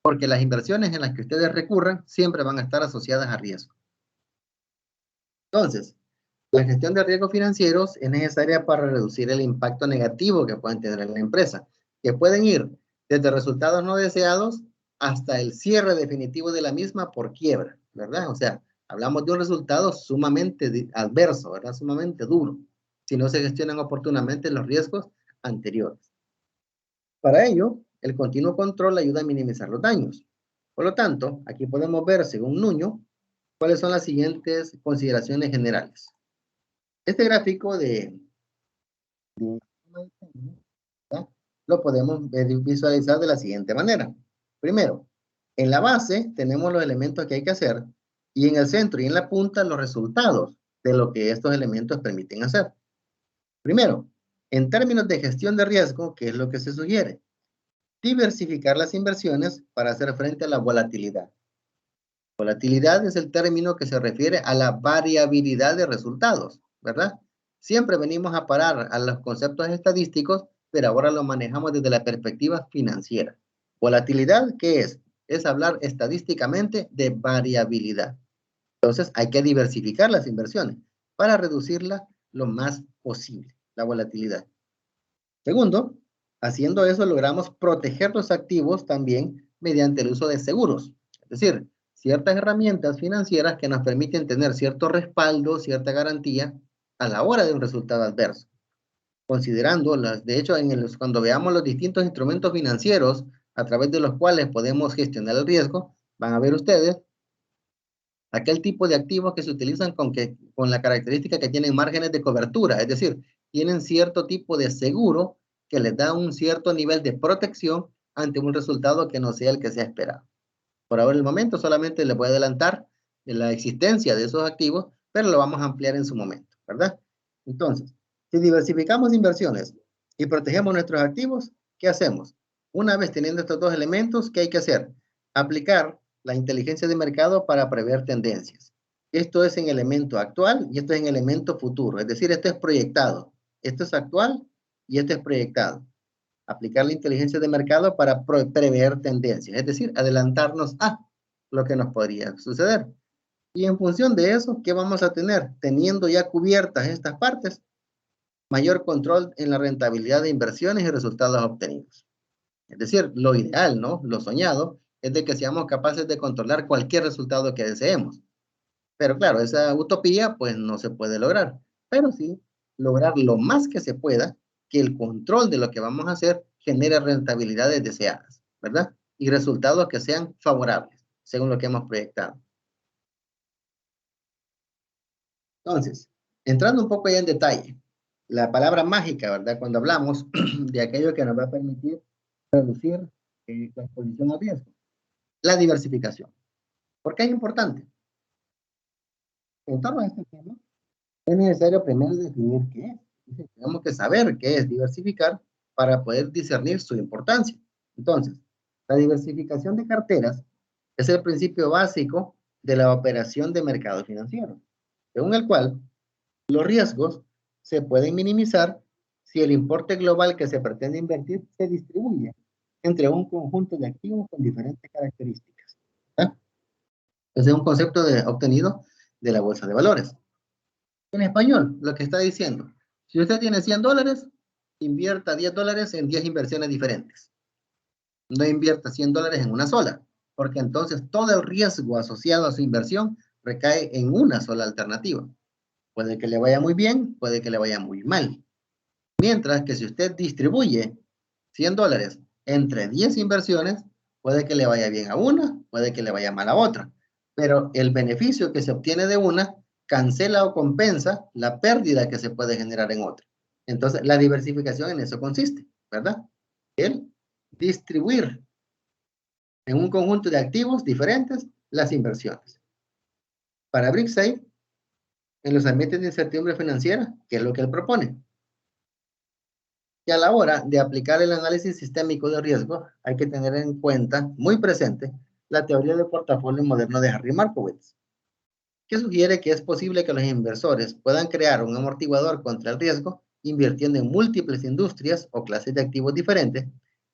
Porque las inversiones en las que ustedes recurran siempre van a estar asociadas a riesgo. Entonces, la gestión de riesgos financieros es necesaria para reducir el impacto negativo que pueden tener en la empresa, que pueden ir desde resultados no deseados hasta el cierre definitivo de la misma por quiebra, ¿verdad? O sea, hablamos de un resultado sumamente adverso, ¿verdad? Sumamente duro, si no se gestionan oportunamente los riesgos anteriores. Para ello, el continuo control ayuda a minimizar los daños. Por lo tanto, aquí podemos ver, según Nuño, cuáles son las siguientes consideraciones generales. Este gráfico ¿verdad? Lo podemos visualizar de la siguiente manera. Primero, en la base tenemos los elementos que hay que hacer y en el centro y en la punta los resultados de lo que estos elementos permiten hacer. Primero, en términos de gestión de riesgo, ¿qué es lo que se sugiere? Diversificar las inversiones para hacer frente a la volatilidad. Volatilidad es el término que se refiere a la variabilidad de resultados, ¿verdad? Siempre venimos a parar a los conceptos estadísticos pero ahora lo manejamos desde la perspectiva financiera. Volatilidad, ¿qué es? Es hablar estadísticamente de variabilidad. Entonces, hay que diversificar las inversiones para reducirla lo más posible, la volatilidad. Segundo, haciendo eso logramos proteger los activos también mediante el uso de seguros. Es decir, ciertas herramientas financieras que nos permiten tener cierto respaldo, cierta garantía a la hora de un resultado adverso. Considerando de hecho, cuando veamos los distintos instrumentos financieros a través de los cuales podemos gestionar el riesgo, van a ver ustedes aquel tipo de activos que se utilizan con la característica que tienen márgenes de cobertura, es decir, tienen cierto tipo de seguro que les da un cierto nivel de protección ante un resultado que no sea el que se ha esperado. Por ahora, el momento, solamente les voy a adelantar la existencia de esos activos, pero lo vamos a ampliar en su momento, ¿verdad? Entonces, si diversificamos inversiones y protegemos nuestros activos, ¿qué hacemos? Una vez teniendo estos dos elementos, ¿qué hay que hacer? Aplicar la inteligencia de mercado para prever tendencias. Esto es en elemento actual y esto es en elemento futuro. Es decir, esto es proyectado. Esto es actual y esto es proyectado. Aplicar la inteligencia de mercado para prever tendencias. Es decir, adelantarnos a lo que nos podría suceder. Y en función de eso, ¿qué vamos a tener? Teniendo ya cubiertas estas partes, mayor control en la rentabilidad de inversiones y resultados obtenidos. Es decir, lo ideal, ¿no? Lo soñado es de que seamos capaces de controlar cualquier resultado que deseemos. Pero claro, esa utopía pues no se puede lograr, pero sí lograr lo más que se pueda que el control de lo que vamos a hacer genere rentabilidades deseadas, ¿verdad? Y resultados que sean favorables, según lo que hemos proyectado. Entonces, entrando un poco ya en detalle, la palabra mágica, ¿verdad? Cuando hablamos de aquello que nos va a permitir reducir la exposición a riesgo, la diversificación. ¿Por qué es importante? En torno a este tema, es necesario primero definir qué es. Tenemos que saber qué es diversificar para poder discernir su importancia. Entonces, la diversificación de carteras es el principio básico de la operación de mercado financiero, según el cual los riesgos se pueden minimizar si el importe global que se pretende invertir se distribuye entre un conjunto de activos con diferentes características. ¿Eh? Ese es un concepto obtenido de la bolsa de valores. En español, lo que está diciendo, si usted tiene $100, invierta $10 en 10 inversiones diferentes. No invierta $100 en una sola, porque entonces todo el riesgo asociado a su inversión recae en una sola alternativa. Puede que le vaya muy bien, puede que le vaya muy mal. Mientras que si usted distribuye $100 entre 10 inversiones, puede que le vaya bien a una, puede que le vaya mal a otra. Pero el beneficio que se obtiene de una cancela o compensa la pérdida que se puede generar en otra. Entonces, la diversificación en eso consiste, ¿verdad? El distribuir en un conjunto de activos diferentes las inversiones. Para Brickside, en los ambientes de incertidumbre financiera, ¿qué es lo que él propone? Y a la hora de aplicar el análisis sistémico de riesgo, hay que tener en cuenta, muy presente, la teoría de portafolio moderno de Harry Markowitz, que sugiere que es posible que los inversores puedan crear un amortiguador contra el riesgo invirtiendo en múltiples industrias o clases de activos diferentes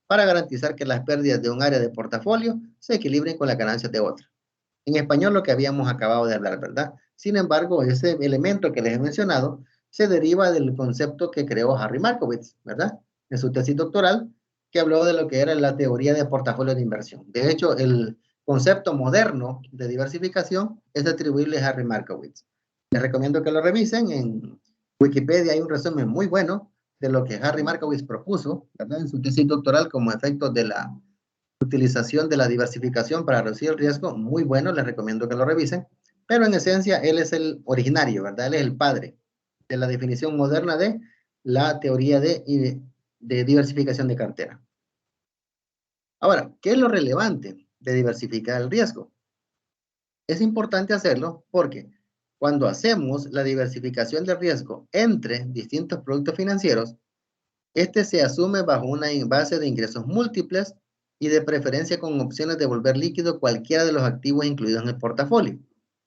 para garantizar que las pérdidas de un área de portafolio se equilibren con las ganancias de otra. En español, lo que habíamos acabado de hablar, ¿verdad? Sin embargo, ese elemento que les he mencionado se deriva del concepto que creó Harry Markowitz, ¿verdad? En su tesis doctoral, que habló de lo que era la teoría de portafolio de inversión. De hecho, el concepto moderno de diversificación es atribuible a Harry Markowitz. Les recomiendo que lo revisen. En Wikipedia hay un resumen muy bueno de lo que Harry Markowitz propuso, ¿verdad? En su tesis doctoral como efecto de la utilización de la diversificación para reducir el riesgo, muy bueno, les recomiendo que lo revisen, pero en esencia él es el originario, ¿verdad? Él es el padre de la definición moderna de la teoría de diversificación de cartera. Ahora, ¿qué es lo relevante de diversificar el riesgo? Es importante hacerlo porque cuando hacemos la diversificación de riesgo entre distintos productos financieros, este se asume bajo una base de ingresos múltiples y de preferencia con opciones de volver líquido cualquiera de los activos incluidos en el portafolio.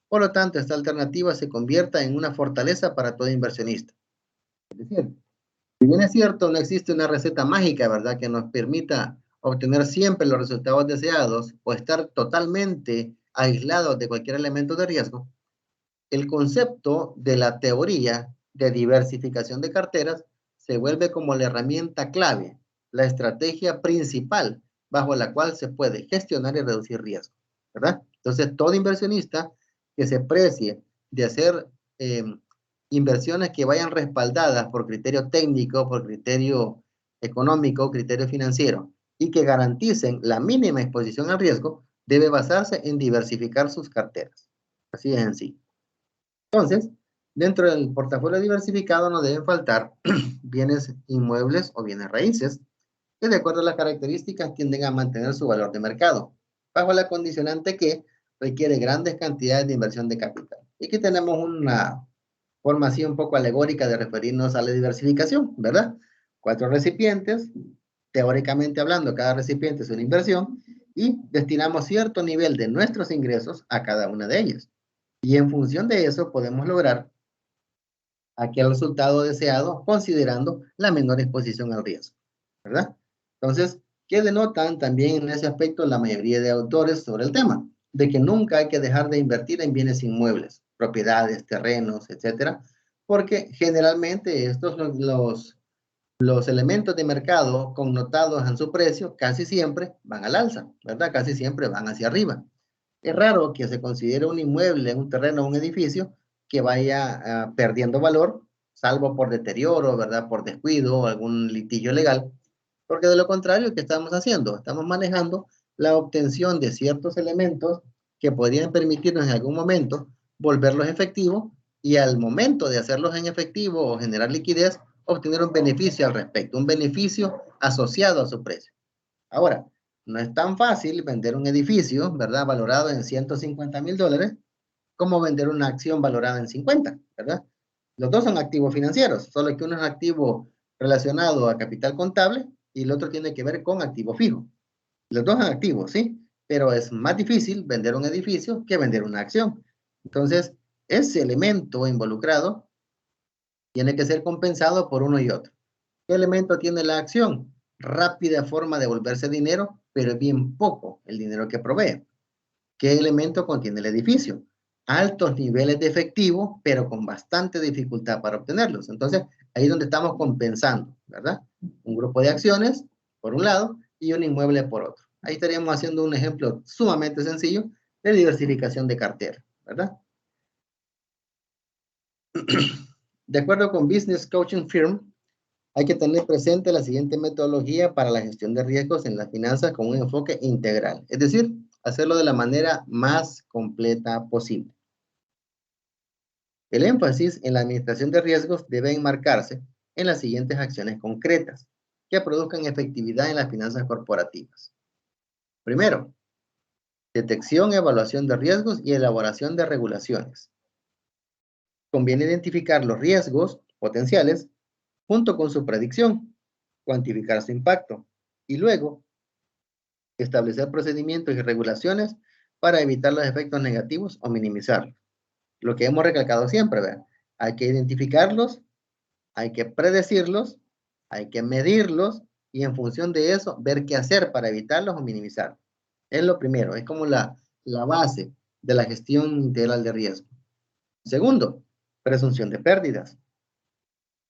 Por lo tanto, esta alternativa se convierta en una fortaleza para todo inversionista. Es decir, Si bien es cierto, no existe una receta mágica, ¿verdad?, que nos permita obtener siempre los resultados deseados o estar totalmente aislados de cualquier elemento de riesgo. El concepto de la teoría de diversificación de carteras se vuelve como la herramienta clave, la estrategia principal bajo la cual se puede gestionar y reducir riesgo, ¿verdad? Entonces, todo inversionista que se precie de hacer inversiones que vayan respaldadas por criterio técnico, por criterio económico, criterio financiero, y que garanticen la mínima exposición al riesgo, debe basarse en diversificar sus carteras. Así es en sí. Entonces, dentro del portafolio diversificado no deben faltar bienes inmuebles o bienes raíces, que de acuerdo a las características tienden a mantener su valor de mercado, bajo la condicionante que requiere grandes cantidades de inversión de capital. Y aquí tenemos una forma así un poco alegórica de referirnos a la diversificación, ¿verdad? 4 recipientes, teóricamente hablando, cada recipiente es una inversión y destinamos cierto nivel de nuestros ingresos a cada una de ellas. Y en función de eso podemos lograr aquel resultado deseado considerando la menor exposición al riesgo, ¿verdad? Entonces, ¿qué denotan también en ese aspecto la mayoría de autores sobre el tema? De que nunca hay que dejar de invertir en bienes inmuebles, propiedades, terrenos, etcétera, porque generalmente estos los elementos de mercado connotados en su precio casi siempre van al alza, ¿verdad? Casi siempre van hacia arriba. Es raro que se considere un inmueble, un terreno, un edificio que vaya perdiendo valor, salvo por deterioro, ¿verdad? Por descuido o algún litigio legal. Porque de lo contrario, ¿qué estamos haciendo? Estamos manejando la obtención de ciertos elementos que podrían permitirnos en algún momento volverlos efectivos y al momento de hacerlos en efectivo o generar liquidez, obtener un beneficio al respecto, un beneficio asociado a su precio. Ahora, no es tan fácil vender un edificio, ¿verdad? Valorado en $150,000 como vender una acción valorada en 50, ¿verdad? Los dos son activos financieros, solo que uno es activo relacionado a capital contable y el otro tiene que ver con activo fijo. Los dos son activos, ¿sí? Pero es más difícil vender un edificio que vender una acción. Entonces, ese elemento involucrado tiene que ser compensado por uno y otro. ¿Qué elemento tiene la acción? Rápida forma de volverse dinero, pero es bien poco el dinero que provee. ¿Qué elemento contiene el edificio? Altos niveles de efectivo, pero con bastante dificultad para obtenerlos. Entonces, ahí es donde estamos compensando, ¿verdad? Un grupo de acciones, por un lado, y un inmueble por otro. Ahí estaríamos haciendo un ejemplo sumamente sencillo de diversificación de cartera, ¿verdad? De acuerdo con Business Coaching Firm, hay que tener presente la siguiente metodología para la gestión de riesgos en las finanzas con un enfoque integral, es decir, hacerlo de la manera más completa posible. El énfasis en la administración de riesgos debe enmarcarse en las siguientes acciones concretas que produzcan efectividad en las finanzas corporativas. Primero, detección y evaluación de riesgos y elaboración de regulaciones. Conviene identificar los riesgos potenciales junto con su predicción, cuantificar su impacto y luego establecer procedimientos y regulaciones para evitar los efectos negativos o minimizarlos. Lo que hemos recalcado siempre, ¿verdad? Hay que identificarlos, hay que predecirlos, hay que medirlos y en función de eso ver qué hacer para evitarlos o minimizarlos. Es lo primero, es como la base de la gestión integral de riesgo. Segundo, presunción de pérdidas.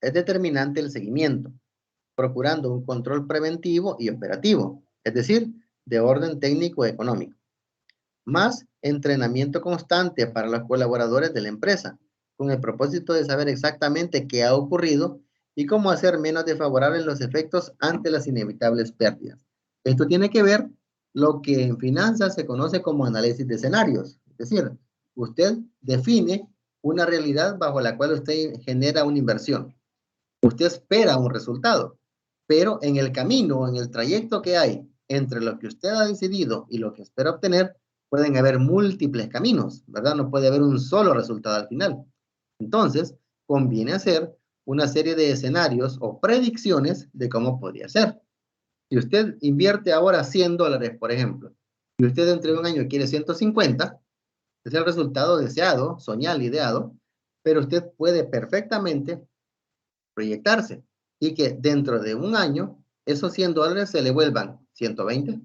Es determinante el seguimiento, procurando un control preventivo y operativo, es decir, de orden técnico y económico. Más entrenamiento constante para los colaboradores de la empresa, con el propósito de saber exactamente qué ha ocurrido y cómo hacer menos desfavorables los efectos ante las inevitables pérdidas. Esto tiene que ver lo que en finanzas se conoce como análisis de escenarios. Es decir, usted define una realidad bajo la cual usted genera una inversión. Usted espera un resultado, pero en el camino, en el trayecto que hay entre lo que usted ha decidido y lo que espera obtener, pueden haber múltiples caminos, ¿verdad? No puede haber un solo resultado al final. Entonces, conviene hacer una serie de escenarios o predicciones de cómo podría ser. Si usted invierte ahora $100, por ejemplo, y usted dentro de un año quiere 150, es el resultado deseado, soñado, ideado, pero usted puede perfectamente proyectarse. y que dentro de un año esos $100 se le vuelvan 120,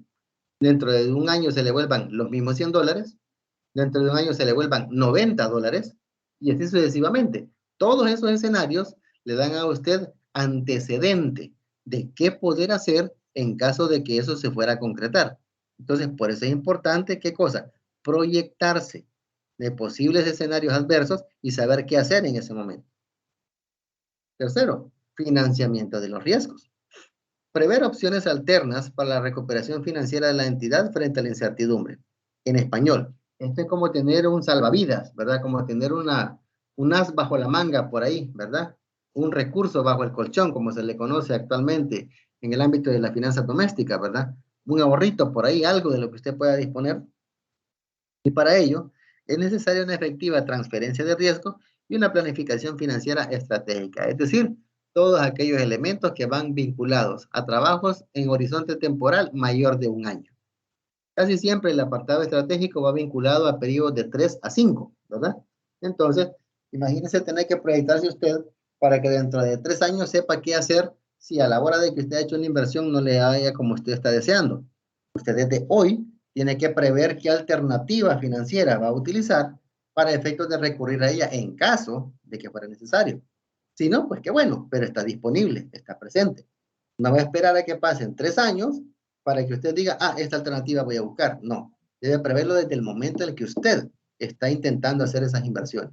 dentro de un año se le vuelvan los mismos $100, dentro de un año se le vuelvan $90 y así sucesivamente. Todos esos escenarios le dan a usted antecedente de qué poder hacer en caso de que eso se fuera a concretar. Entonces, por eso es importante, ¿qué cosa? Proyectarse de posibles escenarios adversos y saber qué hacer en ese momento. Tercero, financiamiento de los riesgos. Prever opciones alternas para la recuperación financiera de la entidad frente a la incertidumbre. En español, esto es como tener un salvavidas, ¿verdad? Como tener un as bajo la manga por ahí, ¿verdad? Un recurso bajo el colchón, como se le conoce actualmente en el ámbito de la finanza doméstica, ¿verdad? Un ahorrito por ahí, algo de lo que usted pueda disponer. Y para ello, es necesaria una efectiva transferencia de riesgo y una planificación financiera estratégica, es decir, todos aquellos elementos que van vinculados a trabajos en horizonte temporal mayor de un año. Casi siempre el apartado estratégico va vinculado a periodos de 3 a 5, ¿verdad? Entonces, imagínese tener que proyectarse usted para que dentro de 3 años sepa qué hacer si a la hora de que usted ha hecho una inversión no le haya como usted está deseando. Usted desde hoy tiene que prever qué alternativa financiera va a utilizar para efectos de recurrir a ella en caso de que fuera necesario. Si no, pues qué bueno, pero está disponible, está presente. No va a esperar a que pasen 3 años para que usted diga, ah, esta alternativa voy a buscar. No, debe preverlo desde el momento en el que usted está intentando hacer esas inversiones,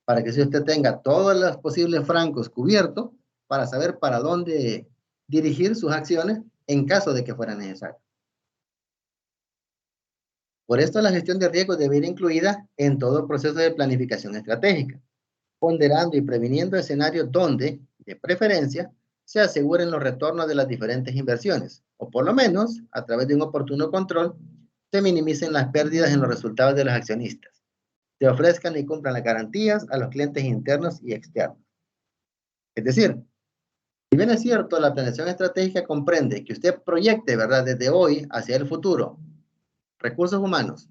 para que si usted tenga todos los posibles francos cubiertos para saber para dónde dirigir sus acciones en caso de que fuera necesario. Por esto la gestión de riesgos debe ir incluida en todo el proceso de planificación estratégica, ponderando y previniendo escenarios donde, de preferencia, se aseguren los retornos de las diferentes inversiones, o por lo menos, a través de un oportuno control, se minimicen las pérdidas en los resultados de los accionistas, se ofrezcan y cumplan las garantías a los clientes internos y externos. Es decir, si bien es cierto, la planeación estratégica comprende que usted proyecte, ¿verdad?, desde hoy hacia el futuro, recursos humanos,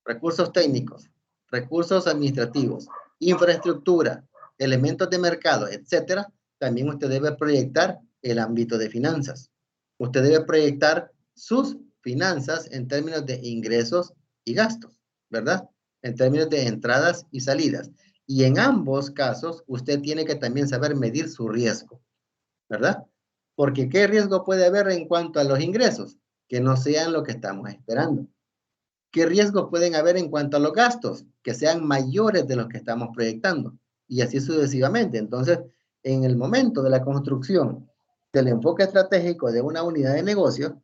recursos técnicos, recursos administrativos, infraestructura, elementos de mercado, etcétera, también usted debe proyectar el ámbito de finanzas. Usted debe proyectar sus finanzas en términos de ingresos y gastos, ¿verdad? En términos de entradas y salidas. Y en ambos casos, usted tiene que también saber medir su riesgo, ¿verdad? Porque ¿qué riesgo puede haber en cuanto a los ingresos? Que no sean lo que estamos esperando. ¿Qué riesgos pueden haber en cuanto a los gastos? Que sean mayores de los que estamos proyectando. Y así sucesivamente. Entonces, en el momento de la construcción del enfoque estratégico de una unidad de negocio,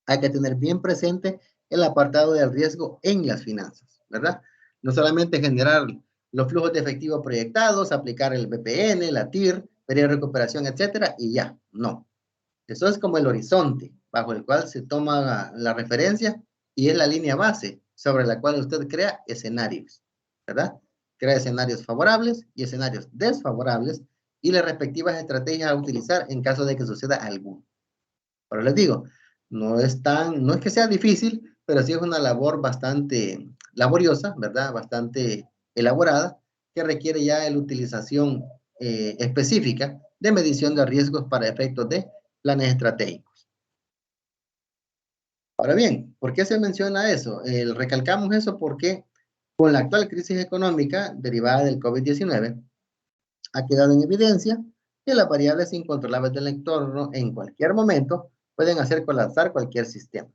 hay que tener bien presente el apartado del riesgo en las finanzas, ¿verdad? No solamente generar los flujos de efectivo proyectados, aplicar el BPN, la TIR, periodo de recuperación, etcétera, y ya, no. Eso es como el horizonte bajo el cual se toma la referencia y es la línea base sobre la cual usted crea escenarios, ¿verdad? Crea escenarios favorables y escenarios desfavorables y las respectivas estrategias a utilizar en caso de que suceda alguno. Pero les digo, no es que sea difícil, pero sí es una labor bastante laboriosa, ¿verdad? Bastante elaborada, que requiere ya la utilización específica de medición de riesgos para efectos de planes estratégicos. Ahora bien, ¿por qué se menciona eso? Recalcamos eso porque con la actual crisis económica derivada del COVID-19, ha quedado en evidencia que las variables incontrolables del entorno en cualquier momento pueden hacer colapsar cualquier sistema,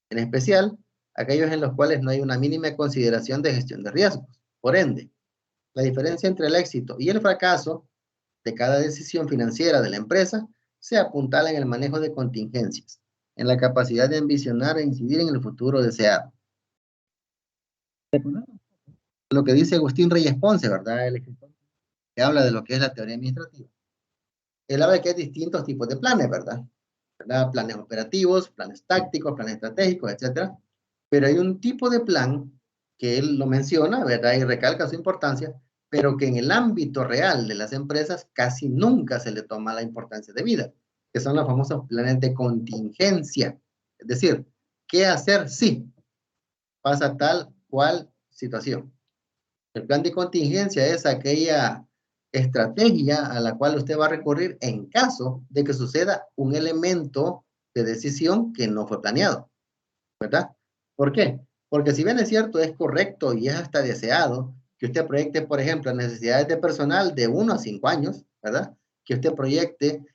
en especial aquellos en los cuales no hay una mínima consideración de gestión de riesgos. Por ende, la diferencia entre el éxito y el fracaso de cada decisión financiera de la empresa se apuntala en el manejo de contingencias, en la capacidad de ambicionar e incidir en el futuro deseado. Lo que dice Agustín Reyes Ponce, ¿verdad? El escritor que habla de lo que es la teoría administrativa. Él habla que hay distintos tipos de planes, ¿verdad? Planes operativos, planes tácticos, planes estratégicos, etcétera. Pero hay un tipo de plan que él lo menciona, ¿verdad? Y recalca su importancia, pero que en el ámbito real de las empresas casi nunca se le toma la importancia debida, que son los famosos planes de contingencia. Es decir, ¿qué hacer si pasa tal cual situación? El plan de contingencia es aquella estrategia a la cual usted va a recurrir en caso de que suceda un elemento de decisión que no fue planeado, ¿verdad? ¿Por qué? Porque si bien es cierto, es correcto y es hasta deseado que usted proyecte, por ejemplo, necesidades de personal de 1 a 5 años, ¿verdad? Que usted proyecte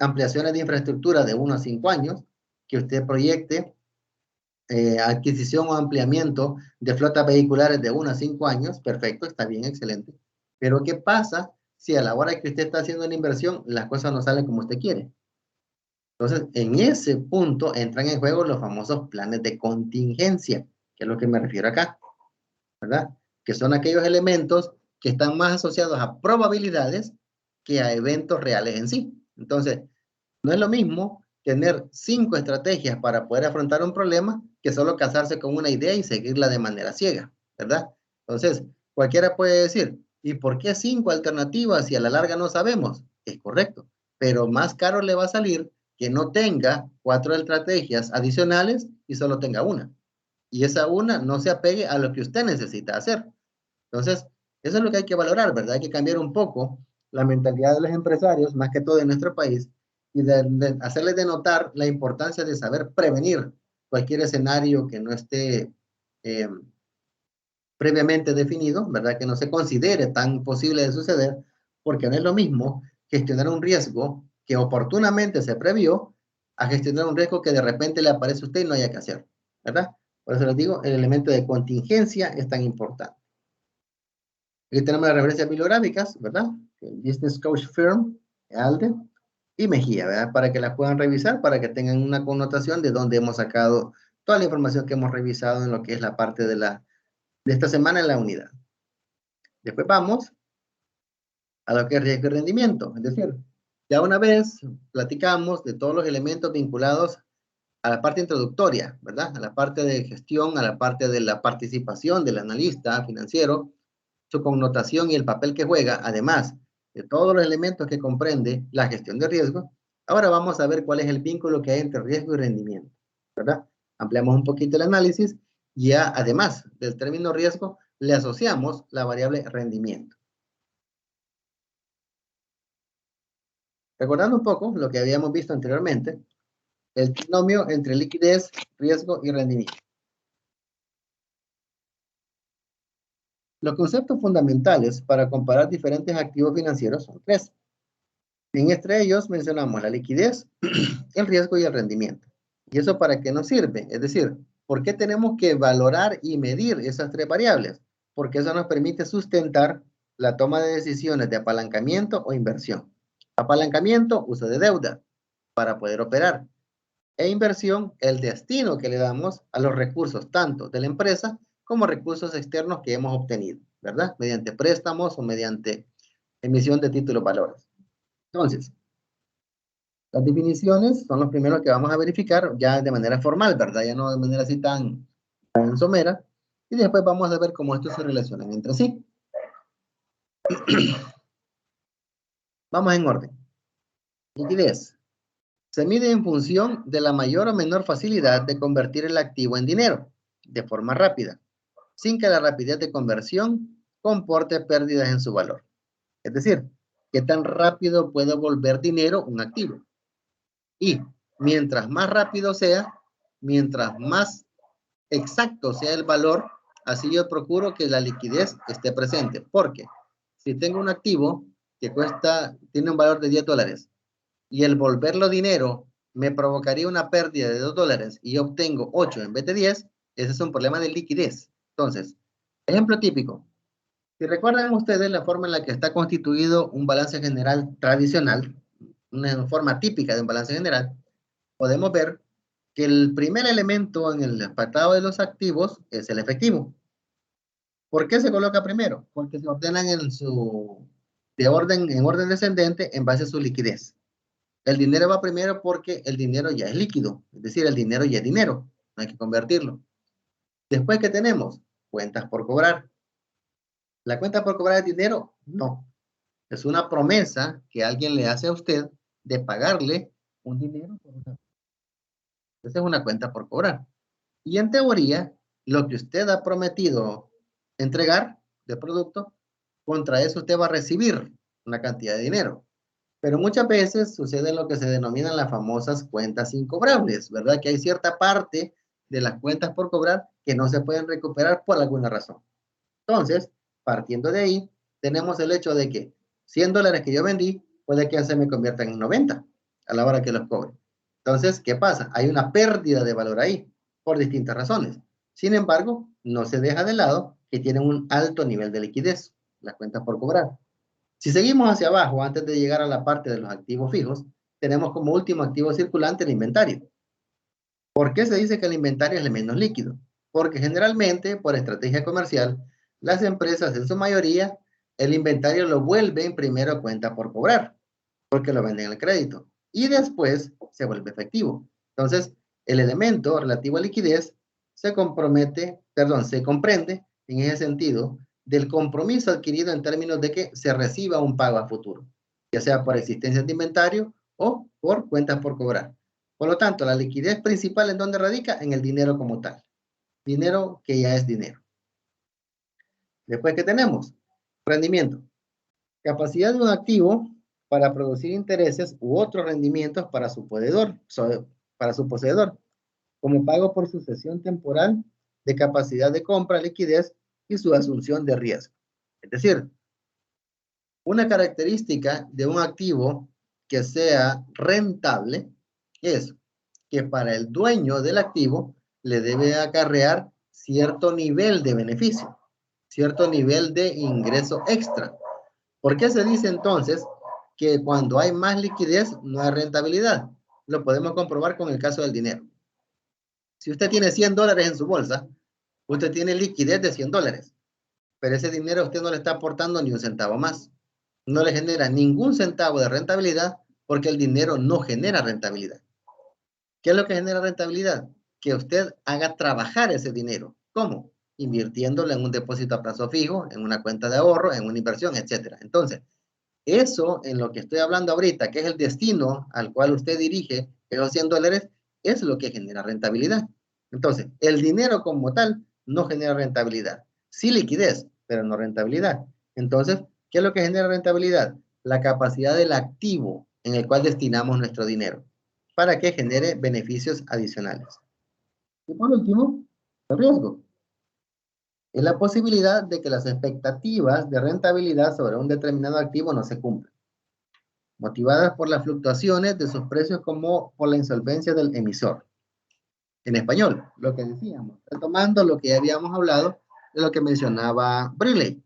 ampliaciones de infraestructura de 1 a 5 años, que usted proyecte adquisición o ampliamiento de flotas vehiculares de 1 a 5 años, perfecto, está bien, excelente. Pero ¿qué pasa si a la hora que usted está haciendo la inversión, las cosas no salen como usted quiere? Entonces, en ese punto entran en juego los famosos planes de contingencia, que es lo que me refiero acá, ¿verdad? Que son aquellos elementos que están más asociados a probabilidades que a eventos reales en sí. Entonces, no es lo mismo tener 5 estrategias para poder afrontar un problema que solo casarse con una idea y seguirla de manera ciega, ¿verdad? Entonces, cualquiera puede decir, ¿y por qué 5 alternativas si a la larga no sabemos? Es correcto, pero más caro le va a salir que no tenga 4 estrategias adicionales y solo tenga una. Y esa una no se apegue a lo que usted necesita hacer. Entonces, eso es lo que hay que valorar, ¿verdad? Hay que cambiar un poco la mentalidad de los empresarios, más que todo en nuestro país, y de hacerles de notar la importancia de saber prevenir cualquier escenario que no esté eh, previamente definido, ¿verdad? Que no se considere tan posible de suceder, porque no es lo mismo gestionar un riesgo que oportunamente se previó a gestionar un riesgo que de repente le aparece a usted y no haya que hacer, ¿verdad? Por eso les digo, el elemento de contingencia es tan importante. Aquí tenemos las referencias bibliográficas, ¿verdad? Business Coach Firm, ALDE y Mejía, ¿verdad? Para que las puedan revisar, para que tengan una connotación de dónde hemos sacado toda la información que hemos revisado en lo que es la parte de esta semana en la unidad. Después vamos a lo que es riesgo y rendimiento, es decir, ya una vez platicamos de todos los elementos vinculados a la parte introductoria, ¿verdad? A la parte de gestión, a la parte de la participación del analista financiero, su connotación y el papel que juega, además de todos los elementos que comprende la gestión de riesgo. Ahora vamos a ver cuál es el vínculo que hay entre riesgo y rendimiento, ¿verdad? Ampliamos un poquito el análisis y ya, además del término riesgo, le asociamos la variable rendimiento. Recordando un poco lo que habíamos visto anteriormente, el trinomio entre liquidez, riesgo y rendimiento. Los conceptos fundamentales para comparar diferentes activos financieros son 3. Entre ellos mencionamos la liquidez, el riesgo y el rendimiento. ¿Y eso para qué nos sirve? Es decir, ¿por qué tenemos que valorar y medir esas 3 variables? Porque eso nos permite sustentar la toma de decisiones de apalancamiento o inversión. Apalancamiento, uso de deuda para poder operar. E inversión, el destino que le damos a los recursos tanto de la empresa como recursos externos que hemos obtenido, ¿verdad? Mediante préstamos o mediante emisión de títulos valores. Entonces, las definiciones son los primeros que vamos a verificar ya de manera formal, ¿verdad? Ya no de manera así tan somera. Y después vamos a ver cómo estos se relacionan entre sí. Vamos en orden. Liquidez. Se mide en función de la mayor o menor facilidad de convertir el activo en dinero de forma rápida, sin que la rapidez de conversión comporte pérdidas en su valor. Es decir, qué tan rápido puede volver dinero un activo. Y mientras más rápido sea, mientras más exacto sea el valor, así yo procuro que la liquidez esté presente. Porque si tengo un activo que tiene un valor de $10 y el volverlo dinero me provocaría una pérdida de $2 y obtengo 8 en vez de 10, ese es un problema de liquidez. Entonces, ejemplo típico. Si recuerdan ustedes la forma en la que está constituido un balance general tradicional, una forma típica de un balance general, podemos ver que el primer elemento en el apartado de los activos es el efectivo. ¿Por qué se coloca primero? Porque se ordenan en orden descendente en base a su liquidez. El dinero va primero porque el dinero ya es líquido, es decir, el dinero ya es dinero, no hay que convertirlo. Después, ¿qué tenemos? Cuentas por cobrar. ¿La cuenta por cobrar es dinero? No. Es una promesa que alguien le hace a usted de pagarle un dinero por una. Esa es una cuenta por cobrar. Y en teoría, lo que usted ha prometido entregar de producto contra eso usted va a recibir una cantidad de dinero. Pero muchas veces sucede lo que se denominan las famosas cuentas incobrables, ¿verdad? Que hay cierta parte de las cuentas por cobrar que no se pueden recuperar por alguna razón. Entonces, partiendo de ahí, tenemos el hecho de que $100 que yo vendí, puede que se me conviertan en 90 a la hora que los cobre. Entonces, ¿qué pasa? Hay una pérdida de valor ahí por distintas razones. Sin embargo, no se deja de lado que tienen un alto nivel de liquidez, las cuentas por cobrar. Si seguimos hacia abajo, antes de llegar a la parte de los activos fijos, tenemos como último activo circulante el inventario. ¿Por qué se dice que el inventario es el menos líquido? Porque generalmente, por estrategia comercial, las empresas en su mayoría, el inventario lo vuelven primero cuenta por cobrar, porque lo venden al crédito, y después se vuelve efectivo. Entonces, el elemento relativo a liquidez se comprende en ese sentido del compromiso adquirido en términos de que se reciba un pago a futuro, ya sea por existencia de inventario o por cuentas por cobrar. Por lo tanto, la liquidez principal en donde radica en el dinero como tal. Dinero que ya es dinero. Después, ¿qué tenemos? Rendimiento. Capacidad de un activo para producir intereses u otros rendimientos para su poseedor, como pago por sucesión temporal de capacidad de compra, liquidez y su asunción de riesgo. Es decir, una característica de un activo que sea rentable es que para el dueño del activo le debe acarrear cierto nivel de beneficio, cierto nivel de ingreso extra. ¿Por qué se dice entonces que cuando hay más liquidez no hay rentabilidad? Lo podemos comprobar con el caso del dinero. Si usted tiene $100 en su bolsa, usted tiene liquidez de $100, pero ese dinero a usted no le está aportando ni un centavo más. No le genera ningún centavo de rentabilidad porque el dinero no genera rentabilidad. ¿Qué es lo que genera rentabilidad? Que usted haga trabajar ese dinero. ¿Cómo? Invirtiéndolo en un depósito a plazo fijo, en una cuenta de ahorro, en una inversión, etc. Entonces, eso en lo que estoy hablando ahorita, que es el destino al cual usted dirige esos $100, es lo que genera rentabilidad. Entonces, el dinero como tal no genera rentabilidad. Sí liquidez, pero no rentabilidad. Entonces, ¿qué es lo que genera rentabilidad? La capacidad del activo en el cual destinamos nuestro dinero para que genere beneficios adicionales. Y por último, el riesgo. Es la posibilidad de que las expectativas de rentabilidad sobre un determinado activo no se cumplan, motivadas por las fluctuaciones de sus precios como por la insolvencia del emisor. En español, lo que decíamos, retomando lo que ya habíamos hablado de lo que mencionaba Briley,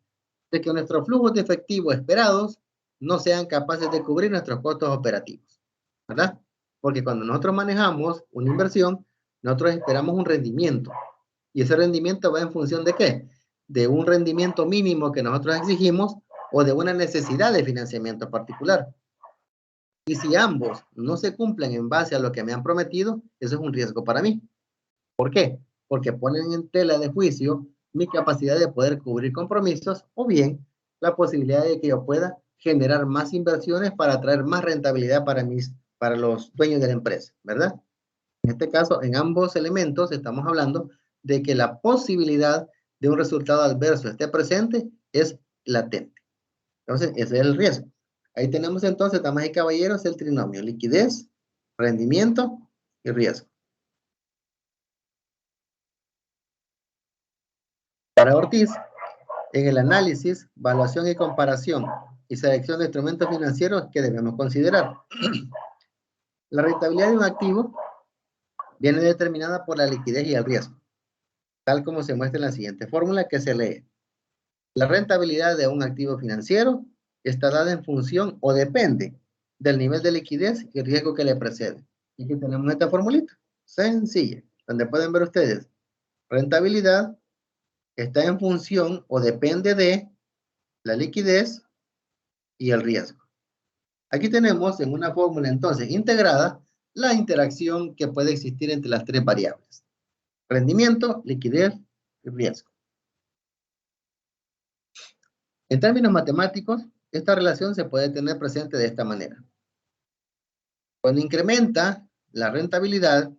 de que nuestros flujos de efectivo esperados no sean capaces de cubrir nuestros costos operativos, ¿verdad? Porque cuando nosotros manejamos una inversión, nosotros esperamos un rendimiento. ¿Y ese rendimiento va en función de qué? De un rendimiento mínimo que nosotros exigimos o de una necesidad de financiamiento particular. Y si ambos no se cumplen en base a lo que me han prometido, eso es un riesgo para mí. ¿Por qué? Porque ponen en tela de juicio mi capacidad de poder cubrir compromisos o bien la posibilidad de que yo pueda generar más inversiones para traer más rentabilidad para los dueños de la empresa, ¿verdad? En este caso, en ambos elementos estamos hablando de que la posibilidad de un resultado adverso esté presente es latente. Entonces, ese es el riesgo. Ahí tenemos entonces, damas y caballeros, el trinomio: liquidez, rendimiento y riesgo. Para Ortiz, en el análisis, evaluación y comparación y selección de instrumentos financieros que debemos considerar. La rentabilidad de un activo viene determinada por la liquidez y el riesgo, tal como se muestra en la siguiente fórmula que se lee. La rentabilidad de un activo financiero está dada en función o depende del nivel de liquidez y riesgo que le precede. Y aquí tenemos esta formulita, sencilla, donde pueden ver ustedes, rentabilidad está en función o depende de la liquidez y el riesgo. Aquí tenemos en una fórmula entonces integrada la interacción que puede existir entre las tres variables: rendimiento, liquidez y riesgo. En términos matemáticos, esta relación se puede tener presente de esta manera. Cuando incrementa la rentabilidad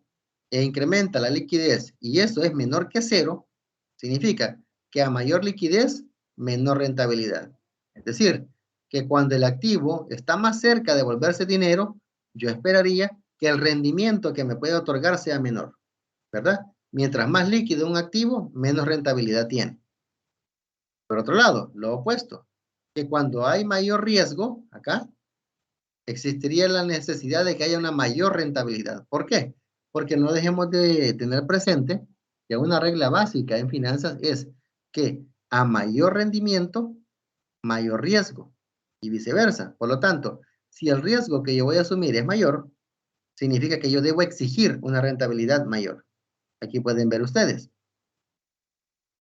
e incrementa la liquidez y eso es menor que cero, significa que a mayor liquidez, menor rentabilidad. Es decir, que cuando el activo está más cerca de volverse dinero, yo esperaría que el rendimiento que me puede otorgar sea menor, ¿verdad? Mientras más líquido un activo, menos rentabilidad tiene. Por otro lado, lo opuesto, que cuando hay mayor riesgo, acá, existiría la necesidad de que haya una mayor rentabilidad. ¿Por qué? Porque no dejemos de tener presente que una regla básica en finanzas es que a mayor rendimiento, mayor riesgo y viceversa. Por lo tanto, si el riesgo que yo voy a asumir es mayor, significa que yo debo exigir una rentabilidad mayor. Aquí pueden ver ustedes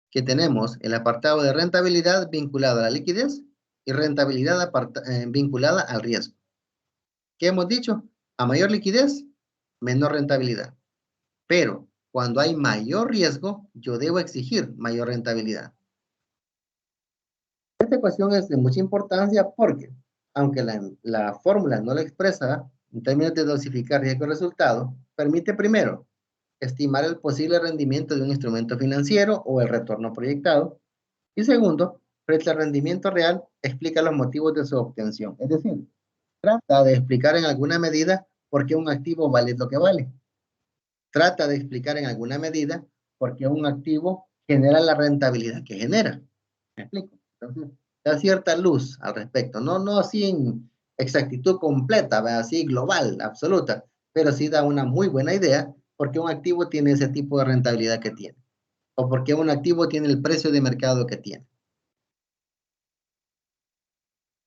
que tenemos el apartado de rentabilidad vinculado a la liquidez y rentabilidad vinculada al riesgo. ¿Qué hemos dicho? A mayor liquidez, menor rentabilidad. Pero cuando hay mayor riesgo, yo debo exigir mayor rentabilidad. Esta ecuación es de mucha importancia porque, aunque la fórmula no la expresa en términos de dosificar riesgo-resultado, permite primero estimar el posible rendimiento de un instrumento financiero o el retorno proyectado. Y segundo, frente al rendimiento real, explica los motivos de su obtención. Es decir, trata de explicar en alguna medida por qué un activo vale lo que vale. Trata de explicar en alguna medida por qué un activo genera la rentabilidad que genera. ¿Me explico? Entonces, da cierta luz al respecto. No así en exactitud completa, así global, absoluta, pero sí da una muy buena idea por qué un activo tiene ese tipo de rentabilidad que tiene. O por qué un activo tiene el precio de mercado que tiene.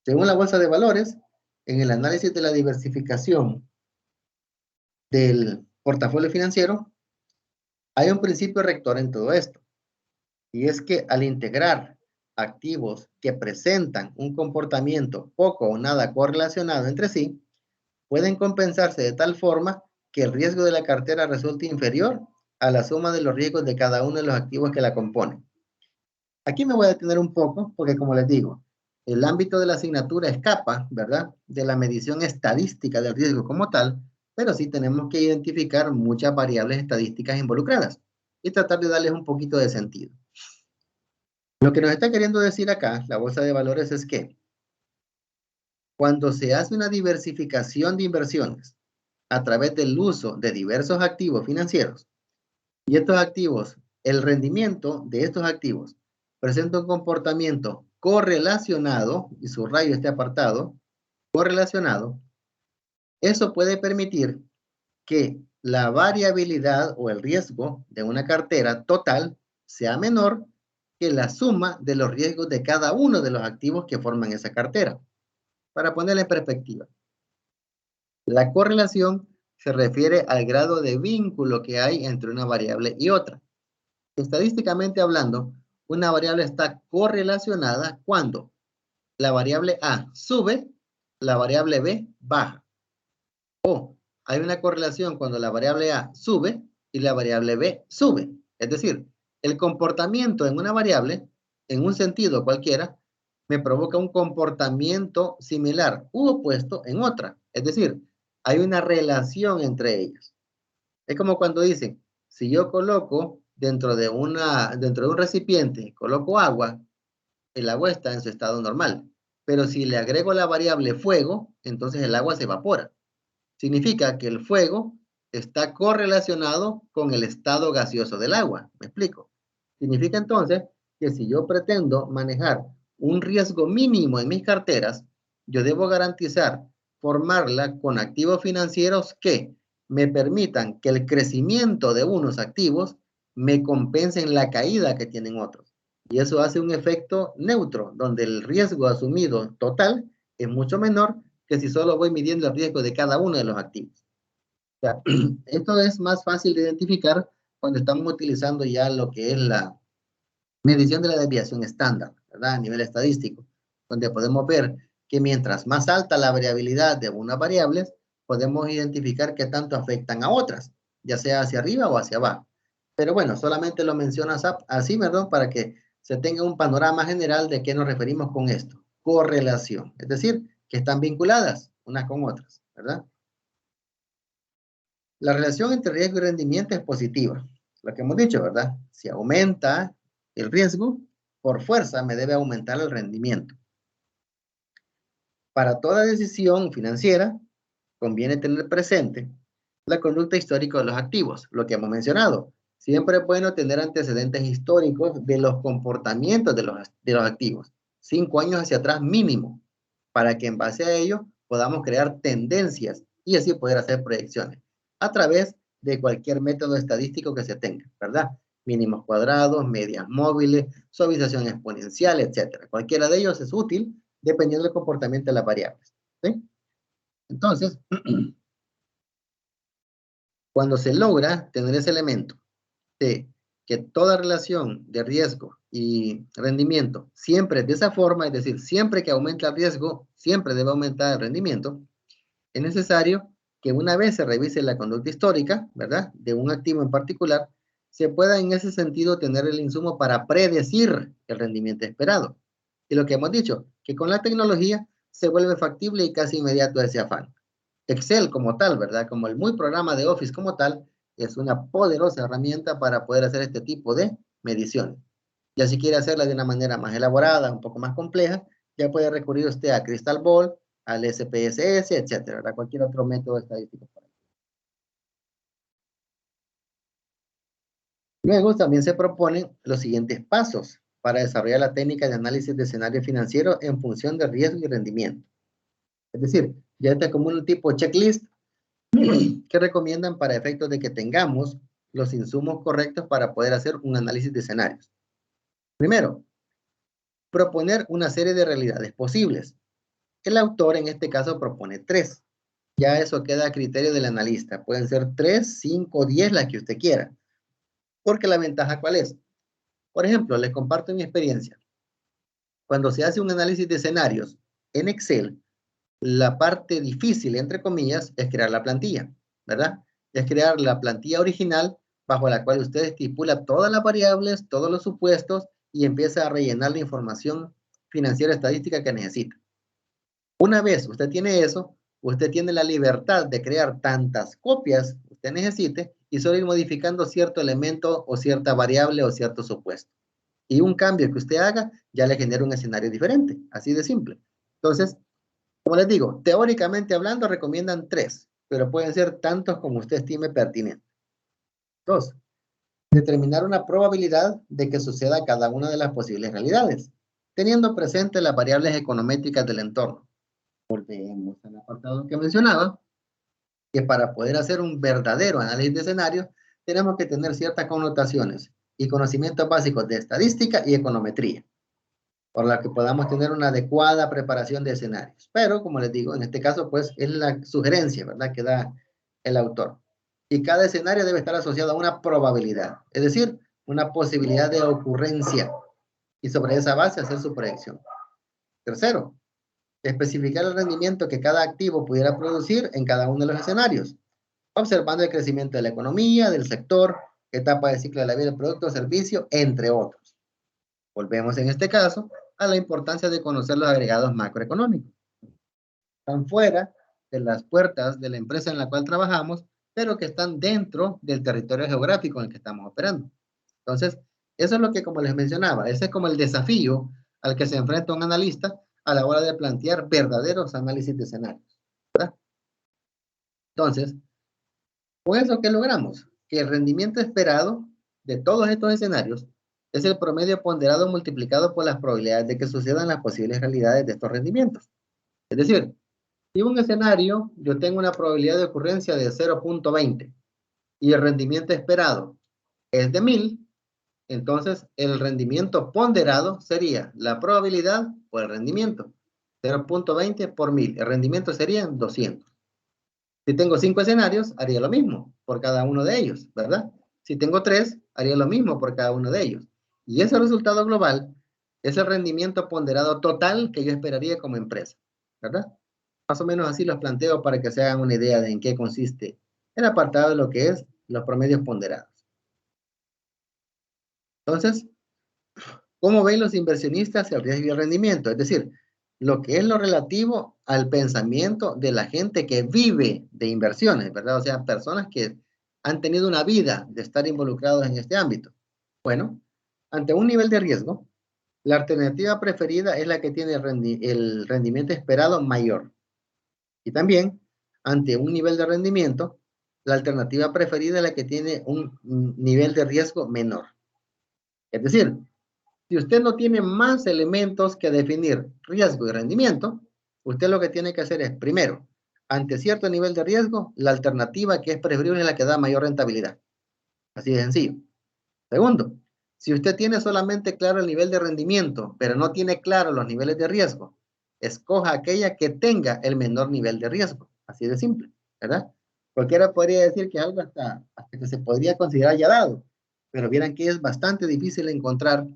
Según la bolsa de valores, en el análisis de la diversificación del portafolio financiero, hay un principio rector en todo esto, y es que al integrar activos que presentan un comportamiento poco o nada correlacionado entre sí, pueden compensarse de tal forma que el riesgo de la cartera resulte inferior a la suma de los riesgos de cada uno de los activos que la componen. Aquí me voy a detener un poco porque, como les digo, el ámbito de la asignatura escapa, ¿verdad?, de la medición estadística del riesgo como tal, pero sí tenemos que identificar muchas variables estadísticas involucradas y tratar de darles un poquito de sentido. Lo que nos está queriendo decir acá la bolsa de valores es que cuando se hace una diversificación de inversiones a través del uso de diversos activos financieros y estos activos, el rendimiento de estos activos presenta un comportamiento correlacionado, y subrayo este apartado, correlacionado, eso puede permitir que la variabilidad o el riesgo de una cartera total sea menor que la suma de los riesgos de cada uno de los activos que forman esa cartera. Para ponerla en perspectiva, la correlación se refiere al grado de vínculo que hay entre una variable y otra. Estadísticamente hablando, una variable está correlacionada cuando la variable A sube, la variable B baja. O hay una correlación cuando la variable A sube y la variable B sube. Es decir, el comportamiento en una variable, en un sentido cualquiera, me provoca un comportamiento similar u opuesto en otra. Es decir, hay una relación entre ellos. Es como cuando dicen, si yo coloco dentro de un recipiente, coloco agua, el agua está en su estado normal. Pero si le agrego la variable fuego, entonces el agua se evapora. Significa que el fuego está correlacionado con el estado gaseoso del agua. ¿Me explico? Significa entonces que si yo pretendo manejar un riesgo mínimo en mis carteras, yo debo garantizar formarla con activos financieros que me permitan que el crecimiento de unos activos me compensen la caída que tienen otros. Y eso hace un efecto neutro, donde el riesgo asumido total es mucho menor que si solo voy midiendo el riesgo de cada uno de los activos. O sea, esto es más fácil de identificar cuando estamos utilizando ya lo que es la medición de la desviación estándar, ¿verdad? A nivel estadístico, donde podemos ver que mientras más alta la variabilidad de unas variables, podemos identificar qué tanto afectan a otras, ya sea hacia arriba o hacia abajo. Pero bueno, solamente lo mencionas así, perdón, para que se tenga un panorama general de qué nos referimos con esto. Correlación, es decir, que están vinculadas unas con otras, ¿verdad? La relación entre riesgo y rendimiento es positiva. Lo que hemos dicho, ¿verdad? Si aumenta el riesgo, por fuerza me debe aumentar el rendimiento. Para toda decisión financiera, conviene tener presente la conducta histórica de los activos, lo que hemos mencionado. Siempre es bueno tener antecedentes históricos de los comportamientos de los activos, 5 años hacia atrás mínimo, para que en base a ello podamos crear tendencias y así poder hacer proyecciones a través de cualquier método estadístico que se tenga, ¿verdad? Mínimos cuadrados, medias móviles, suavización exponencial, etcétera. Cualquiera de ellos es útil dependiendo del comportamiento de las variables, ¿sí? Entonces, cuando se logra tener ese elemento de que toda relación de riesgo y rendimiento siempre de esa forma, es decir, siempre que aumenta el riesgo, siempre debe aumentar el rendimiento, es necesario que una vez se revise la conducta histórica, ¿verdad?, de un activo en particular, se pueda en ese sentido tener el insumo para predecir el rendimiento esperado. Y lo que hemos dicho, que con la tecnología se vuelve factible y casi inmediato ese afán. Excel como tal, ¿verdad? Como el muy programa de Office como tal, es una poderosa herramienta para poder hacer este tipo de mediciones. Ya si quiere hacerla de una manera más elaborada, un poco más compleja, ya puede recurrir usted a Crystal Ball, al SPSS, etcétera, ¿verdad? Cualquier otro método estadístico. Luego también se proponen los siguientes pasos para desarrollar la técnica de análisis de escenario financiero en función de riesgo y rendimiento. Es decir, ya está como un tipo checklist que recomiendan para efectos de que tengamos los insumos correctos para poder hacer un análisis de escenarios. Primero, proponer una serie de realidades posibles. El autor en este caso propone 3. Ya eso queda a criterio del analista. Pueden ser 3, 5, 10, las que usted quiera. Porque la ventaja, ¿cuál es? Por ejemplo, les comparto mi experiencia. Cuando se hace un análisis de escenarios en Excel, la parte difícil, entre comillas, es crear la plantilla, ¿verdad? Es crear la plantilla original bajo la cual usted estipula todas las variables, todos los supuestos y empieza a rellenar la información financiera estadística que necesita. Una vez usted tiene eso, usted tiene la libertad de crear tantas copias que usted necesite y solo ir modificando cierto elemento o cierta variable o cierto supuesto. Y un cambio que usted haga ya le genera un escenario diferente, así de simple. Entonces, como les digo, teóricamente hablando recomiendan 3, pero pueden ser tantos como usted estime pertinente. 2, determinar una probabilidad de que suceda cada una de las posibles realidades, teniendo presente las variables econométricas del entorno. Volvemos al apartado que mencionaba, que para poder hacer un verdadero análisis de escenarios, tenemos que tener ciertas connotaciones y conocimientos básicos de estadística y econometría, por la que podamos tener una adecuada preparación de escenarios. Pero, como les digo, en este caso, pues, es la sugerencia, ¿verdad?, que da el autor. Y cada escenario debe estar asociado a una probabilidad, es decir, una posibilidad de ocurrencia, y sobre esa base hacer su proyección. Tercero, especificar el rendimiento que cada activo pudiera producir en cada uno de los escenarios, observando el crecimiento de la economía, del sector, etapa de ciclo de la vida del producto o servicio, entre otros. Volvemos en este caso a la importancia de conocer los agregados macroeconómicos. Están fuera de las puertas de la empresa en la cual trabajamos, pero que están dentro del territorio geográfico en el que estamos operando. Entonces, eso es lo que, como les mencionaba, ese es como el desafío al que se enfrenta un analista a la hora de plantear verdaderos análisis de escenarios, ¿verdad? Entonces, con eso, ¿qué logramos? Que el rendimiento esperado de todos estos escenarios es el promedio ponderado multiplicado por las probabilidades de que sucedan las posibles realidades de estos rendimientos. Es decir, si un escenario yo tengo una probabilidad de ocurrencia de 0.20 y el rendimiento esperado es de 1000, entonces el rendimiento ponderado sería la probabilidad por el rendimiento. 0.20 por 1000. El rendimiento sería 200. Si tengo 5 escenarios, haría lo mismo por cada uno de ellos, ¿verdad? Si tengo 3, haría lo mismo por cada uno de ellos. Y ese resultado global es el rendimiento ponderado total que yo esperaría como empresa, ¿verdad? Más o menos así los planteo para que se hagan una idea de en qué consiste el apartado de lo que es los promedios ponderados. Entonces, ¿cómo ven los inversionistas el riesgo y el rendimiento? Es decir, lo que es lo relativo al pensamiento de la gente que vive de inversiones, ¿verdad? O sea, personas que han tenido una vida de estar involucrados en este ámbito. Bueno, ante un nivel de riesgo, La alternativa preferida es la que tiene el rendimiento esperado mayor. Y también, ante un nivel de rendimiento, la alternativa preferida es la que tiene un nivel de riesgo menor. Es decir, si usted no tiene más elementos que definir riesgo y rendimiento, usted lo que tiene que hacer es, primero, ante cierto nivel de riesgo, la alternativa que es preferible es la que da mayor rentabilidad. Así de sencillo. Segundo, si usted tiene solamente claro el nivel de rendimiento, pero no tiene claro los niveles de riesgo, escoja aquella que tenga el menor nivel de riesgo. Así de simple, ¿verdad? Cualquiera podría decir que algo hasta que se podría considerar ya dado, pero vieran que es bastante difícil encontrar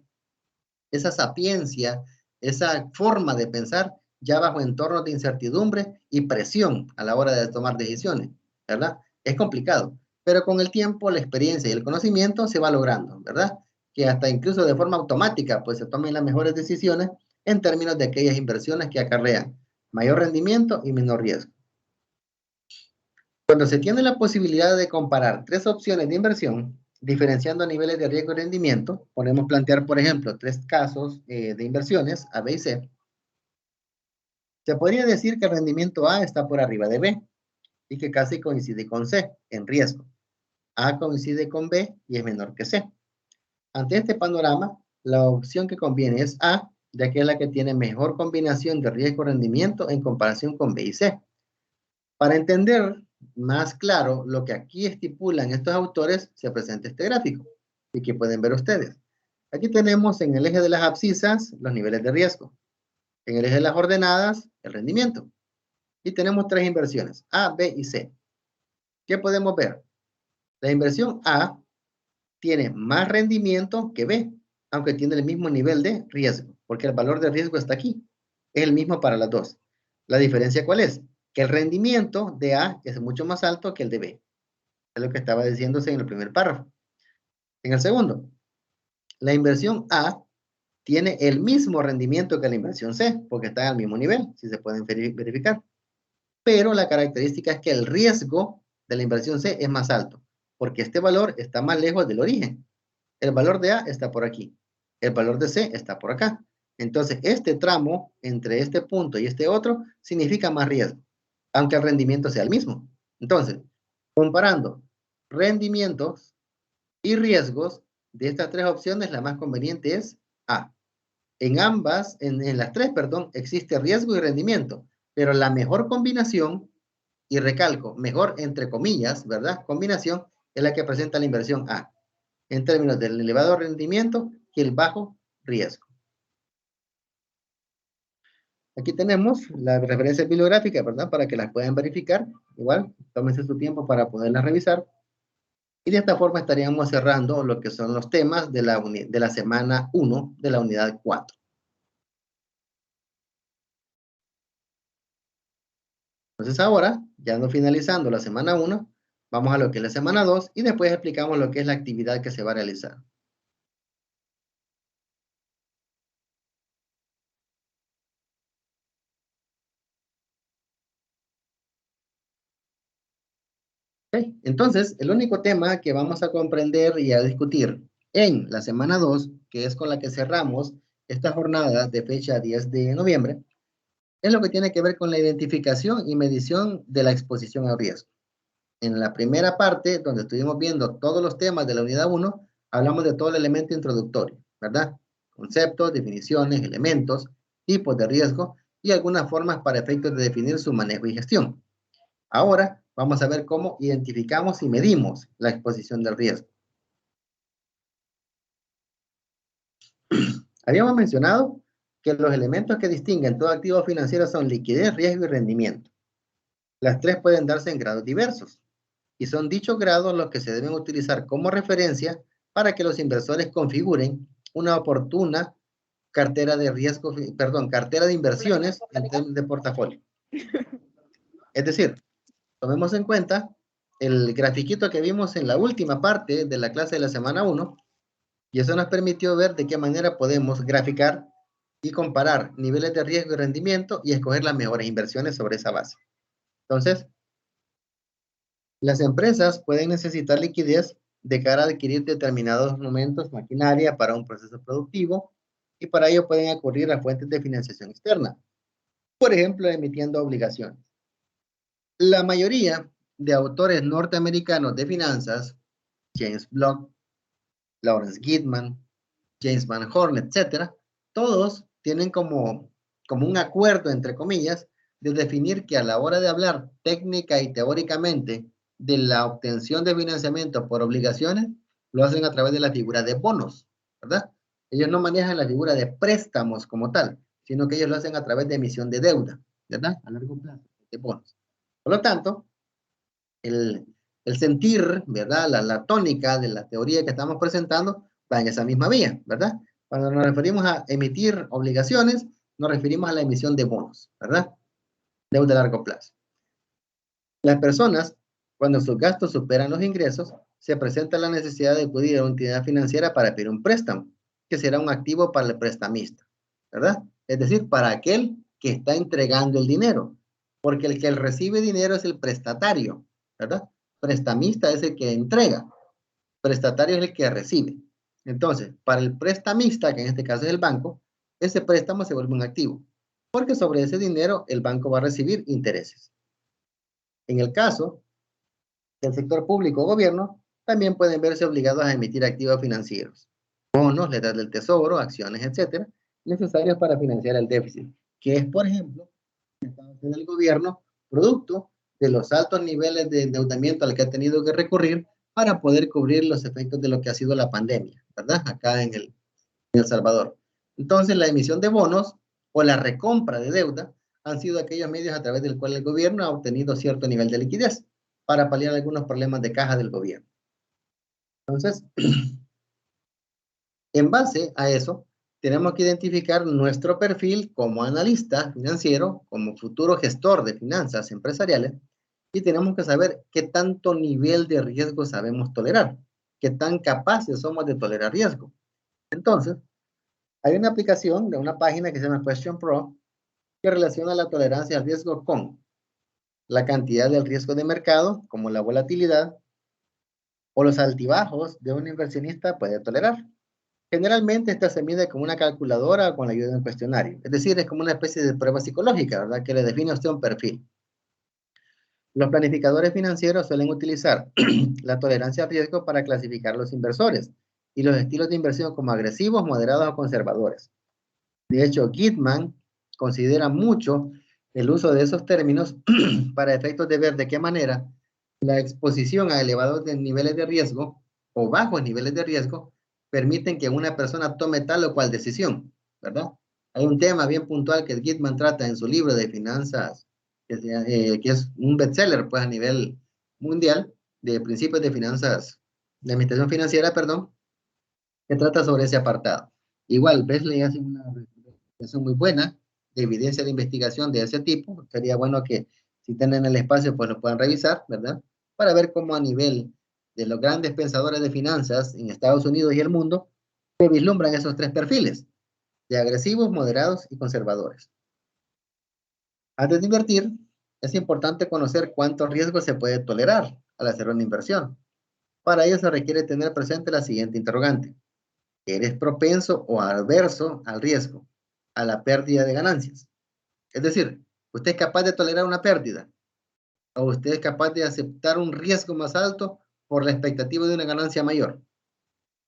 esa sapiencia, esa forma de pensar ya bajo entornos de incertidumbre y presión a la hora de tomar decisiones, ¿verdad? Es complicado, pero con el tiempo, la experiencia y el conocimiento se va logrando, ¿verdad? Que hasta incluso de forma automática, pues se tomen las mejores decisiones en términos de aquellas inversiones que acarrean mayor rendimiento y menor riesgo. Cuando se tiene la posibilidad de comparar tres opciones de inversión, diferenciando niveles de riesgo y rendimiento, podemos plantear, por ejemplo, tres casos de inversiones, A, B y C. Se podría decir que el rendimiento A está por arriba de B y que casi coincide con C en riesgo. A coincide con B y es menor que C. Ante este panorama, la opción que conviene es A, ya que es la que tiene mejor combinación de riesgo-rendimiento en comparación con B y C. Para entender más claro lo que aquí estipulan estos autores, se presenta este gráfico y que pueden ver ustedes. Aquí tenemos en el eje de las abscisas los niveles de riesgo, en el eje de las ordenadas el rendimiento. Y tenemos tres inversiones, A, B y C. ¿Qué podemos ver? La inversión A tiene más rendimiento que B, aunque tiene el mismo nivel de riesgo, porque el valor de riesgo está aquí. Es el mismo para las dos. ¿La diferencia cuál es? Que el rendimiento de A es mucho más alto que el de B. Es lo que estaba diciéndose en el primer párrafo. En el segundo, la inversión A tiene el mismo rendimiento que la inversión C, porque está al mismo nivel, si se pueden verificar. Pero la característica es que el riesgo de la inversión C es más alto, porque este valor está más lejos del origen. El valor de A está por aquí. El valor de C está por acá. Entonces, este tramo entre este punto y este otro significa más riesgo, aunque el rendimiento sea el mismo. Entonces, comparando rendimientos y riesgos de estas tres opciones, la más conveniente es A. En ambas, en las tres, perdón, existe riesgo y rendimiento, pero la mejor combinación, y recalco, mejor entre comillas, ¿verdad? Combinación es la que presenta la inversión A, en términos del elevado rendimiento y el bajo riesgo. Aquí tenemos la referencia bibliográfica, ¿verdad? Para que las puedan verificar. Igual, tómense su tiempo para poderlas revisar. Y de esta forma estaríamos cerrando lo que son los temas de la semana 1 de la unidad 4. Entonces ahora, ya no finalizando la semana 1, vamos a lo que es la semana 2 y después explicamos lo que es la actividad que se va a realizar. Okay. Entonces, el único tema que vamos a comprender y a discutir en la semana 2, que es con la que cerramos esta jornada de fecha 10 de noviembre, es lo que tiene que ver con la identificación y medición de la exposición a riesgo. En la primera parte, donde estuvimos viendo todos los temas de la unidad 1, hablamos de todo el elemento introductorio, ¿verdad? Conceptos, definiciones, elementos, tipos de riesgo y algunas formas para efectos de definir su manejo y gestión. Ahora vamos a ver cómo identificamos y medimos la exposición del riesgo. Habíamos mencionado que los elementos que distinguen todo activo financiero son liquidez, riesgo y rendimiento. Las tres pueden darse en grados diversos y son dichos grados los que se deben utilizar como referencia para que los inversores configuren una oportuna cartera de riesgo, cartera de inversiones en términos de portafolio. Es decir, tomemos en cuenta el grafiquito que vimos en la última parte de la clase de la semana 1 y eso nos permitió ver de qué manera podemos graficar y comparar niveles de riesgo y rendimiento y escoger las mejores inversiones sobre esa base. Entonces, las empresas pueden necesitar liquidez de cara a adquirir determinados momentos maquinaria para un proceso productivo, y para ello pueden acudir a fuentes de financiación externa, por ejemplo, emitiendo obligaciones. La mayoría de autores norteamericanos de finanzas, James Block, Lawrence Gitman, James Van Horn, etcétera, todos tienen como un acuerdo, entre comillas, de definir que a la hora de hablar técnica y teóricamente de la obtención de financiamiento por obligaciones, lo hacen a través de la figura de bonos, ¿verdad? Ellos no manejan la figura de préstamos como tal, sino que ellos lo hacen a través de emisión de deuda, ¿verdad? A largo plazo, de bonos. Por lo tanto, el sentir, ¿verdad? La tónica de la teoría que estamos presentando va en esa misma vía, ¿verdad? Cuando nos referimos a emitir obligaciones, nos referimos a la emisión de bonos, ¿verdad? Deuda a largo plazo. Las personas, cuando sus gastos superan los ingresos, se presenta la necesidad de acudir a una entidad financiera para pedir un préstamo, que será un activo para el prestamista, ¿verdad? Es decir, para aquel que está entregando el dinero, porque el que recibe dinero es el prestatario, ¿verdad? Prestamista es el que entrega, prestatario es el que recibe. Entonces, para el prestamista, que en este caso es el banco, ese préstamo se vuelve un activo, porque sobre ese dinero el banco va a recibir intereses. En el caso del sector público o gobierno, también pueden verse obligados a emitir activos financieros, bonos, letras del tesoro, acciones, etcétera, necesarios para financiar el déficit, que es, por ejemplo, en el gobierno, producto de los altos niveles de endeudamiento al que ha tenido que recurrir para poder cubrir los efectos de lo que ha sido la pandemia, ¿verdad? Acá en El Salvador. Entonces, la emisión de bonos o la recompra de deuda han sido aquellos medios a través del cual el gobierno ha obtenido cierto nivel de liquidez para paliar algunos problemas de caja del gobierno. Entonces, en base a eso, tenemos que identificar nuestro perfil como analista financiero, como futuro gestor de finanzas empresariales, y tenemos que saber qué tanto nivel de riesgo sabemos tolerar, qué tan capaces somos de tolerar riesgo. Entonces, hay una aplicación de una página que se llama Question Pro que relaciona la tolerancia al riesgo con la cantidad del riesgo de mercado, como la volatilidad o los altibajos de un inversionista puede tolerar. Generalmente esta se mide con una calculadora o con la ayuda de un cuestionario. Es decir, es como una especie de prueba psicológica, ¿verdad? Que le define a usted un perfil. Los planificadores financieros suelen utilizar la tolerancia al riesgo para clasificar los inversores y los estilos de inversión como agresivos, moderados o conservadores. De hecho, Gitman considera mucho el uso de esos términos para efectos de ver de qué manera la exposición a elevados niveles de riesgo o bajos niveles de riesgo permiten que una persona tome tal o cual decisión, ¿verdad? Hay un tema bien puntual que Gitman trata en su libro de finanzas, que es un bestseller pues a nivel mundial, de principios de finanzas, de administración financiera, perdón, que trata sobre ese apartado. Igual, Besley hace una reflexión muy buena de evidencia de investigación de ese tipo. Sería bueno que si tienen el espacio, pues lo puedan revisar, ¿verdad? Para ver cómo a nivel de los grandes pensadores de finanzas en Estados Unidos y el mundo, se vislumbran esos tres perfiles, de agresivos, moderados y conservadores. Antes de invertir, es importante conocer cuántos riesgos se puede tolerar al hacer una inversión. Para ello se requiere tener presente la siguiente interrogante. ¿Eres propenso o adverso al riesgo, a la pérdida de ganancias? Es decir, ¿usted es capaz de tolerar una pérdida? ¿O usted es capaz de aceptar un riesgo más alto por la expectativa de una ganancia mayor?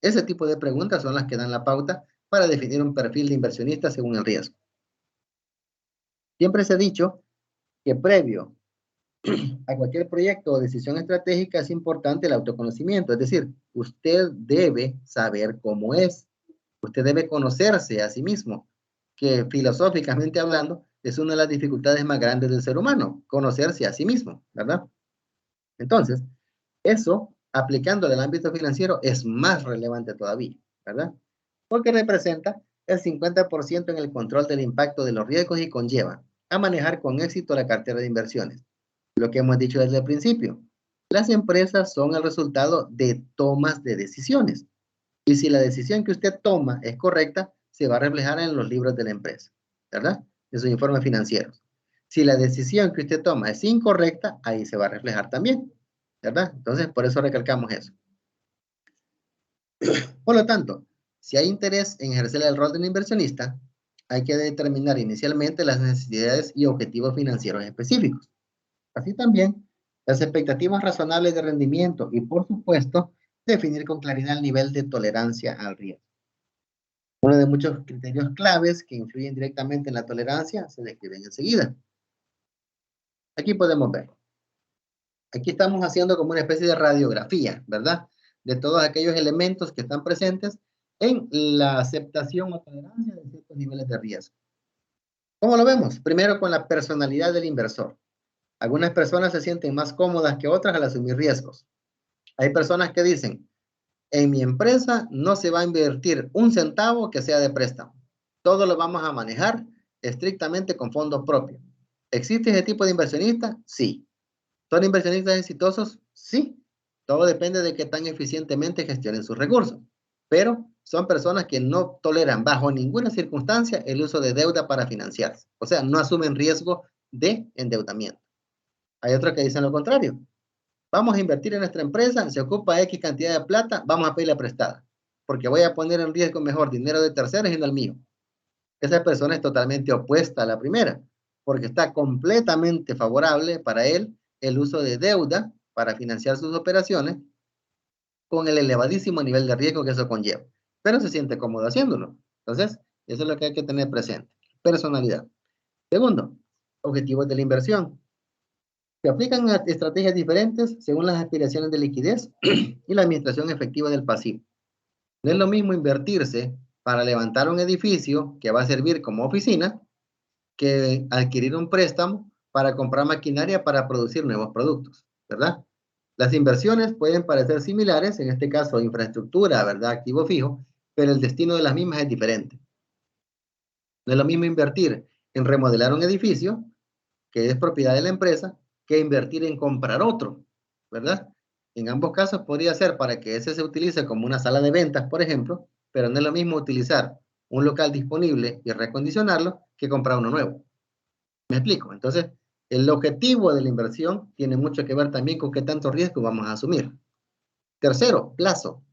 Ese tipo de preguntas son las que dan la pauta para definir un perfil de inversionista según el riesgo. Siempre se ha dicho que previo a cualquier proyecto o decisión estratégica es importante el autoconocimiento, es decir, usted debe saber cómo es, usted debe conocerse a sí mismo, que filosóficamente hablando es una de las dificultades más grandes del ser humano, conocerse a sí mismo, ¿verdad? Entonces, eso, aplicándolo al ámbito financiero, es más relevante todavía, ¿verdad? Porque representa el 50% en el control del impacto de los riesgos y conlleva a manejar con éxito la cartera de inversiones. Lo que hemos dicho desde el principio, las empresas son el resultado de tomas de decisiones. Y si la decisión que usted toma es correcta, se va a reflejar en los libros de la empresa, ¿verdad? En sus informes financieros. Si la decisión que usted toma es incorrecta, ahí se va a reflejar también, ¿verdad? Entonces, por eso recalcamos eso. Por lo tanto, Si hay interés en ejercer el rol de un inversionista, hay que determinar inicialmente las necesidades y objetivos financieros específicos. Así también, las expectativas razonables de rendimiento y, por supuesto, definir con claridad el nivel de tolerancia al riesgo. Uno de muchos criterios claves que influyen directamente en la tolerancia se describen enseguida. Aquí podemos ver. Aquí estamos haciendo como una especie de radiografía, ¿verdad? De todos aquellos elementos que están presentes en la aceptación o tolerancia de ciertos niveles de riesgo. ¿Cómo lo vemos? Primero con la personalidad del inversor. Algunas personas se sienten más cómodas que otras al asumir riesgos. Hay personas que dicen, en mi empresa no se va a invertir un centavo que sea de préstamo. Todo lo vamos a manejar estrictamente con fondos propios. ¿Existe ese tipo de inversionista? Sí. ¿Son inversionistas exitosos? Sí. Todo depende de qué tan eficientemente gestionen sus recursos. Pero son personas que no toleran bajo ninguna circunstancia el uso de deuda para financiarse. O sea, no asumen riesgo de endeudamiento. Hay otros que dicen lo contrario. Vamos a invertir en nuestra empresa, se ocupa X cantidad de plata, vamos a pedirla prestada, porque voy a poner en riesgo mejor dinero de terceros y no el mío. Esa persona es totalmente opuesta a la primera, porque está completamente favorable para él el uso de deuda para financiar sus operaciones con el elevadísimo nivel de riesgo que eso conlleva, pero se siente cómodo haciéndolo. Entonces, eso es lo que hay que tener presente. Personalidad. Segundo, objetivos de la inversión. Se aplican estrategias diferentes según las aspiraciones de liquidez y la administración efectiva del pasivo. No es lo mismo invertirse para levantar un edificio que va a servir como oficina que adquirir un préstamo para comprar maquinaria para producir nuevos productos, ¿verdad? Las inversiones pueden parecer similares, en este caso infraestructura, ¿verdad? Activo fijo, pero el destino de las mismas es diferente. No es lo mismo invertir en remodelar un edificio, que es propiedad de la empresa, que invertir en comprar otro, ¿verdad? En ambos casos podría ser para que ese se utilice como una sala de ventas, por ejemplo, pero no es lo mismo utilizar un local disponible y recondicionarlo que comprar uno nuevo. ¿Me explico? Entonces, el objetivo de la inversión tiene mucho que ver también con qué tanto riesgo vamos a asumir. Tercero, plazo.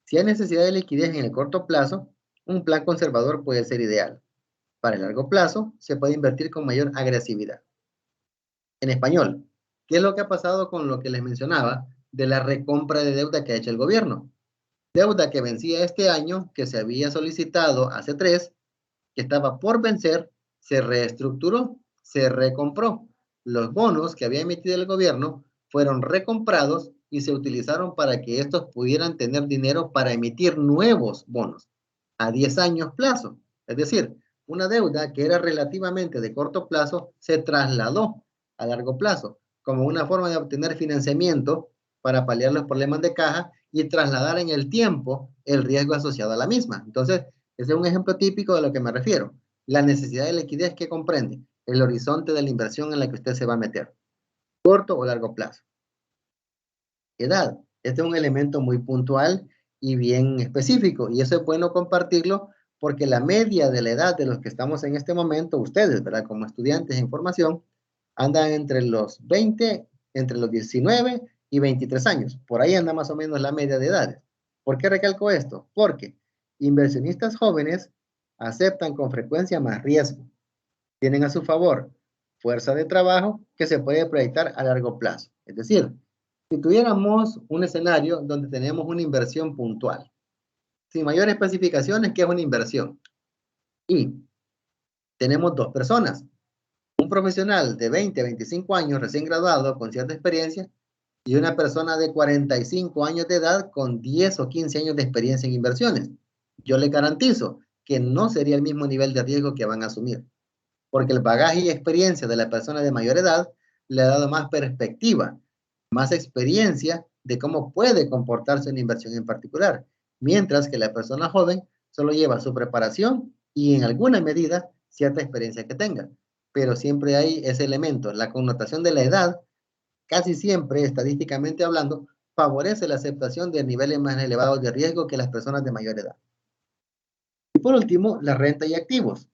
Si hay necesidad de liquidez en el corto plazo, un plan conservador puede ser ideal. Para el largo plazo, se puede invertir con mayor agresividad. En español, ¿qué es lo que ha pasado con lo que les mencionaba de la recompra de deuda que ha hecho el gobierno? Deuda que vencía este año, que se había solicitado hace 3, que estaba por vencer, se reestructuró, se recompró. Los bonos que había emitido el gobierno fueron recomprados y se utilizaron para que estos pudieran tener dinero para emitir nuevos bonos a 10 años plazo. Es decir, una deuda que era relativamente de corto plazo se trasladó a largo plazo como una forma de obtener financiamiento para paliar los problemas de caja y trasladar en el tiempo el riesgo asociado a la misma. Entonces, ese es un ejemplo típico de lo que me refiero. La necesidad de liquidez que comprende el horizonte de la inversión en la que usted se va a meter, corto o largo plazo. Edad. Este es un elemento muy puntual y bien específico, y eso es bueno compartirlo porque la media de la edad de los que estamos en este momento, ustedes, ¿verdad? Como estudiantes en formación, andan entre los 20, entre los 19 y 23 años. Por ahí anda más o menos la media de edades. ¿Por qué recalco esto? Porque inversionistas jóvenes aceptan con frecuencia más riesgo. Tienen a su favor fuerza de trabajo que se puede proyectar a largo plazo. Es decir, si tuviéramos un escenario donde tenemos una inversión puntual, sin mayores especificaciones, ¿qué es una inversión? Y tenemos dos personas, un profesional de 20 a 25 años recién graduado con cierta experiencia y una persona de 45 años de edad con 10 o 15 años de experiencia en inversiones. Yo le garantizo que no sería el mismo nivel de riesgo que van a asumir, porque el bagaje y experiencia de la persona de mayor edad le ha dado más perspectiva, más experiencia de cómo puede comportarse una inversión en particular, mientras que la persona joven solo lleva su preparación y en alguna medida cierta experiencia que tenga. Pero siempre hay ese elemento, la connotación de la edad, casi siempre, estadísticamente hablando, favorece la aceptación de niveles más elevados de riesgo que las personas de mayor edad. Y por último, la renta y activos.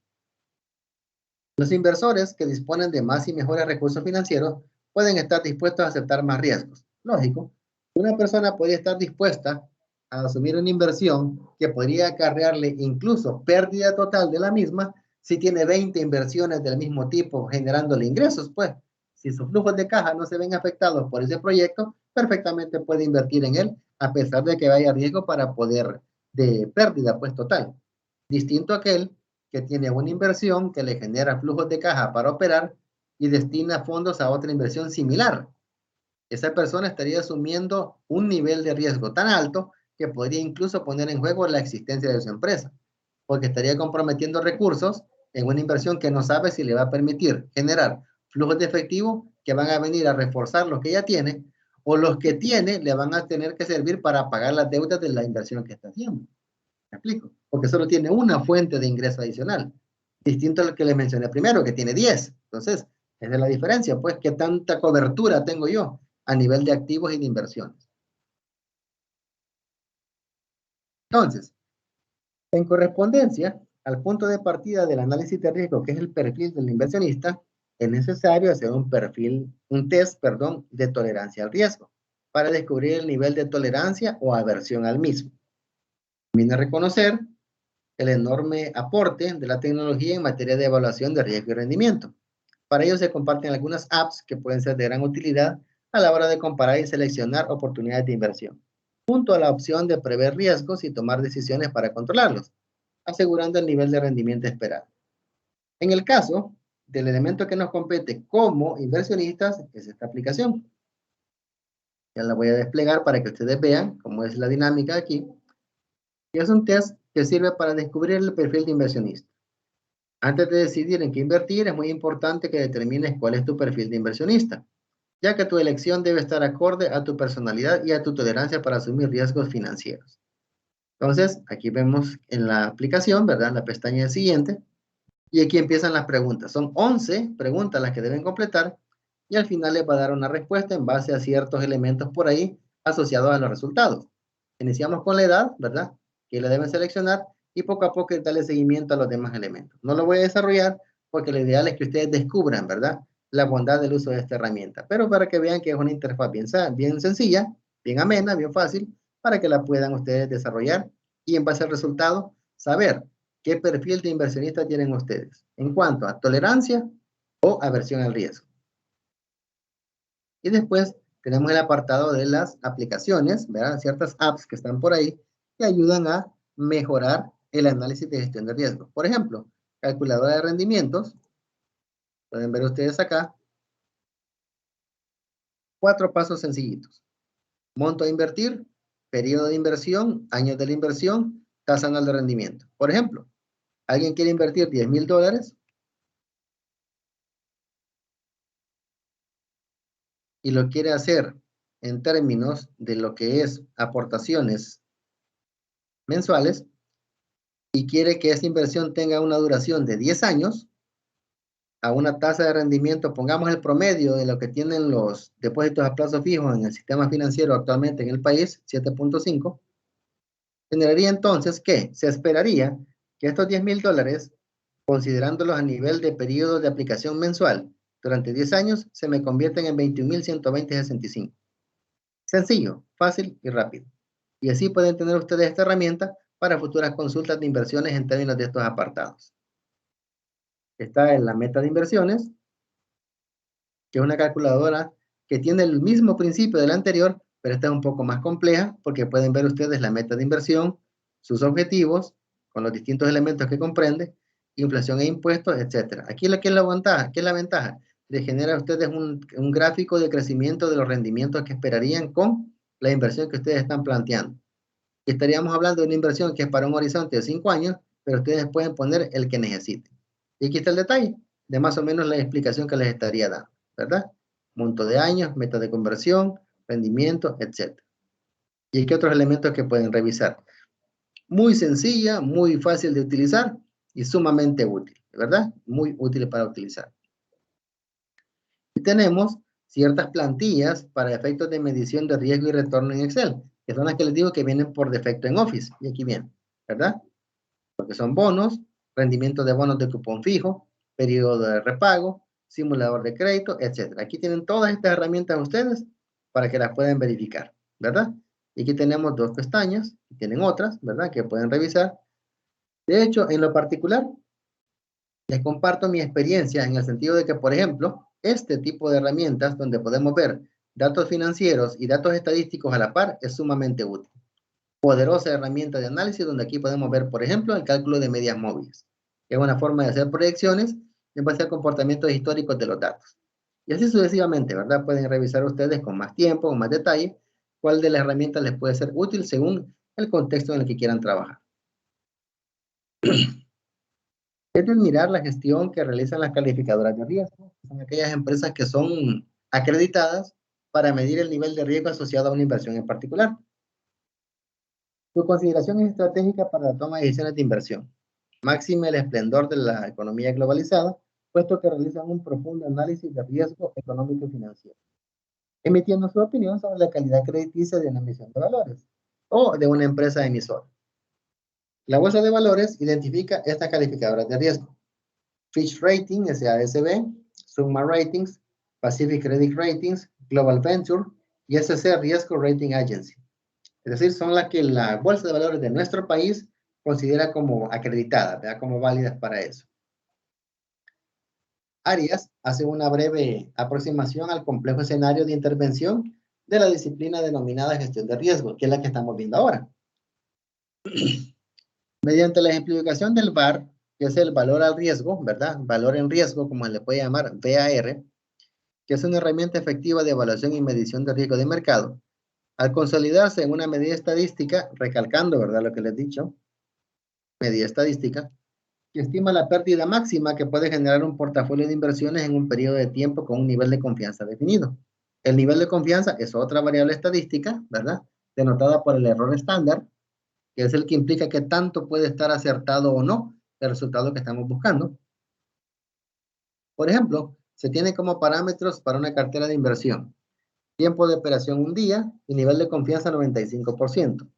Los inversores que disponen de más y mejores recursos financieros pueden estar dispuestos a aceptar más riesgos. Lógico, una persona podría estar dispuesta a asumir una inversión que podría acarrearle incluso pérdida total de la misma si tiene 20 inversiones del mismo tipo generándole ingresos, pues. Si sus flujos de caja no se ven afectados por ese proyecto, perfectamente puede invertir en él a pesar de que vaya riesgo para poder de pérdida, pues total. Distinto a aquel que tiene una inversión que le genera flujos de caja para operar y destina fondos a otra inversión similar. Esa persona estaría asumiendo un nivel de riesgo tan alto que podría incluso poner en juego la existencia de su empresa, porque estaría comprometiendo recursos en una inversión que no sabe si le va a permitir generar flujos de efectivo que van a venir a reforzar los que ya tiene, o los que tiene le van a tener que servir para pagar las deudas de la inversión que está haciendo. ¿Me explico? Porque solo tiene una fuente de ingreso adicional, distinto a lo que les mencioné primero, que tiene 10. Entonces, esa es la diferencia, pues, ¿qué tanta cobertura tengo yo a nivel de activos y de inversiones? Entonces, en correspondencia al punto de partida del análisis de riesgo, que es el perfil del inversionista, es necesario hacer un test, de tolerancia al riesgo para descubrir el nivel de tolerancia o aversión al mismo. Viene a reconocer el enorme aporte de la tecnología en materia de evaluación de riesgo y rendimiento. Para ello se comparten algunas apps que pueden ser de gran utilidad a la hora de comparar y seleccionar oportunidades de inversión, junto a la opción de prever riesgos y tomar decisiones para controlarlos, asegurando el nivel de rendimiento esperado. En el caso del elemento que nos compete como inversionistas, es esta aplicación. Ya la voy a desplegar para que ustedes vean cómo es la dinámica aquí. Y es un test que sirve para descubrir el perfil de inversionista. Antes de decidir en qué invertir, es muy importante que determines cuál es tu perfil de inversionista, ya que tu elección debe estar acorde a tu personalidad y a tu tolerancia para asumir riesgos financieros. Entonces, aquí vemos en la aplicación, ¿verdad? La pestaña siguiente, y aquí empiezan las preguntas. Son 11 preguntas las que deben completar, y al final les va a dar una respuesta en base a ciertos elementos por ahí asociados a los resultados. Iniciamos con la edad, ¿verdad? Que la deben seleccionar, y poco a poco darle seguimiento a los demás elementos. No lo voy a desarrollar porque lo ideal es que ustedes descubran, ¿verdad? La bondad del uso de esta herramienta, pero para que vean que es una interfaz bien sencilla, bien amena, bien fácil, para que la puedan ustedes desarrollar y en base al resultado saber qué perfil de inversionista tienen ustedes en cuanto a tolerancia o aversión al riesgo. Y después tenemos el apartado de las aplicaciones, ¿verdad? Ciertas apps que están por ahí que ayudan a mejorar el análisis de gestión de riesgo. Por ejemplo, calculadora de rendimientos. Pueden ver ustedes acá. 4 pasos sencillitos. Monto a invertir, periodo de inversión, años de la inversión, tasa anual de rendimiento. Por ejemplo, alguien quiere invertir $10,000 y lo quiere hacer en términos de lo que es aportaciones mensuales y quiere que esta inversión tenga una duración de 10 años a una tasa de rendimiento, pongamos el promedio de lo que tienen los depósitos a plazo fijo en el sistema financiero actualmente en el país, 7.5, generaría entonces que se esperaría que estos $10,000, considerándolos a nivel de periodo de aplicación mensual durante 10 años, se me convierten en 21.120.65. Sencillo, fácil y rápido. Y así pueden tener ustedes esta herramienta para futuras consultas de inversiones en términos de estos apartados. Está en la meta de inversiones, que es una calculadora que tiene el mismo principio de la anterior, pero esta es un poco más compleja porque pueden ver ustedes la meta de inversión, sus objetivos, con los distintos elementos que comprende, inflación e impuestos, etc. Aquí ¿qué es la ventaja? ¿Qué es la ventaja? Les genera a ustedes un gráfico de crecimiento de los rendimientos que esperarían con la inversión que ustedes están planteando. Estaríamos hablando de una inversión que es para un horizonte de 5 años, pero ustedes pueden poner el que necesiten. Y aquí está el detalle de más o menos la explicación que les estaría dando, ¿verdad? Monto de años, meta de conversión, rendimiento, etc. ¿Y qué otros elementos que pueden revisar? Muy sencilla, muy fácil de utilizar y sumamente útil, ¿verdad? Muy útil para utilizar. Y tenemos ciertas plantillas para efectos de medición de riesgo y retorno en Excel, que son las que les digo que vienen por defecto en Office. Y aquí vienen, ¿verdad? Porque son bonos, rendimiento de bonos de cupón fijo, periodo de repago, simulador de crédito, etc. Aquí tienen todas estas herramientas ustedes para que las puedan verificar, ¿verdad? Y aquí tenemos dos pestañas, y tienen otras, ¿verdad? Que pueden revisar. De hecho, en lo particular, les comparto mi experiencia en el sentido de que, por ejemplo, este tipo de herramientas donde podemos ver datos financieros y datos estadísticos a la par es sumamente útil. Poderosa herramienta de análisis donde aquí podemos ver, por ejemplo, el cálculo de medias móviles. Es una forma de hacer proyecciones en base a comportamientos históricos de los datos. Y así sucesivamente, ¿verdad? Pueden revisar ustedes con más tiempo, con más detalle, cuál de las herramientas les puede ser útil según el contexto en el que quieran trabajar. Es de admirar la gestión que realizan las calificadoras de riesgo. Son aquellas empresas que son acreditadas para medir el nivel de riesgo asociado a una inversión en particular. Su consideración es estratégica para la toma de decisiones de inversión. Máxime el esplendor de la economía globalizada, puesto que realizan un profundo análisis de riesgo económico y financiero, emitiendo su opinión sobre la calidad crediticia de una emisión de valores o de una empresa emisora. La bolsa de valores identifica estas calificadoras de riesgo: Fitch Rating, SASB, Summa Ratings, Pacific Credit Ratings, Global Venture y SC Riesgo Rating Agency. Es decir, son las que la bolsa de valores de nuestro país considera como acreditadas, ¿verdad? Como válidas para eso. Arias hace una breve aproximación al complejo escenario de intervención de la disciplina denominada gestión de riesgo, que es la que estamos viendo ahora. Mediante la ejemplificación del VAR, que es el valor al riesgo, ¿verdad? Valor en riesgo, como se le puede llamar, VAR, que es una herramienta efectiva de evaluación y medición de riesgo de mercado. Al consolidarse en una medida estadística, recalcando, ¿verdad? Lo que les he dicho, medida estadística, que estima la pérdida máxima que puede generar un portafolio de inversiones en un periodo de tiempo con un nivel de confianza definido. El nivel de confianza es otra variable estadística, ¿verdad? Denotada por el error estándar, que es el que implica que tanto puede estar acertado o no el resultado que estamos buscando. Por ejemplo, se tiene como parámetros para una cartera de inversión: tiempo de operación 1 día y nivel de confianza 95%.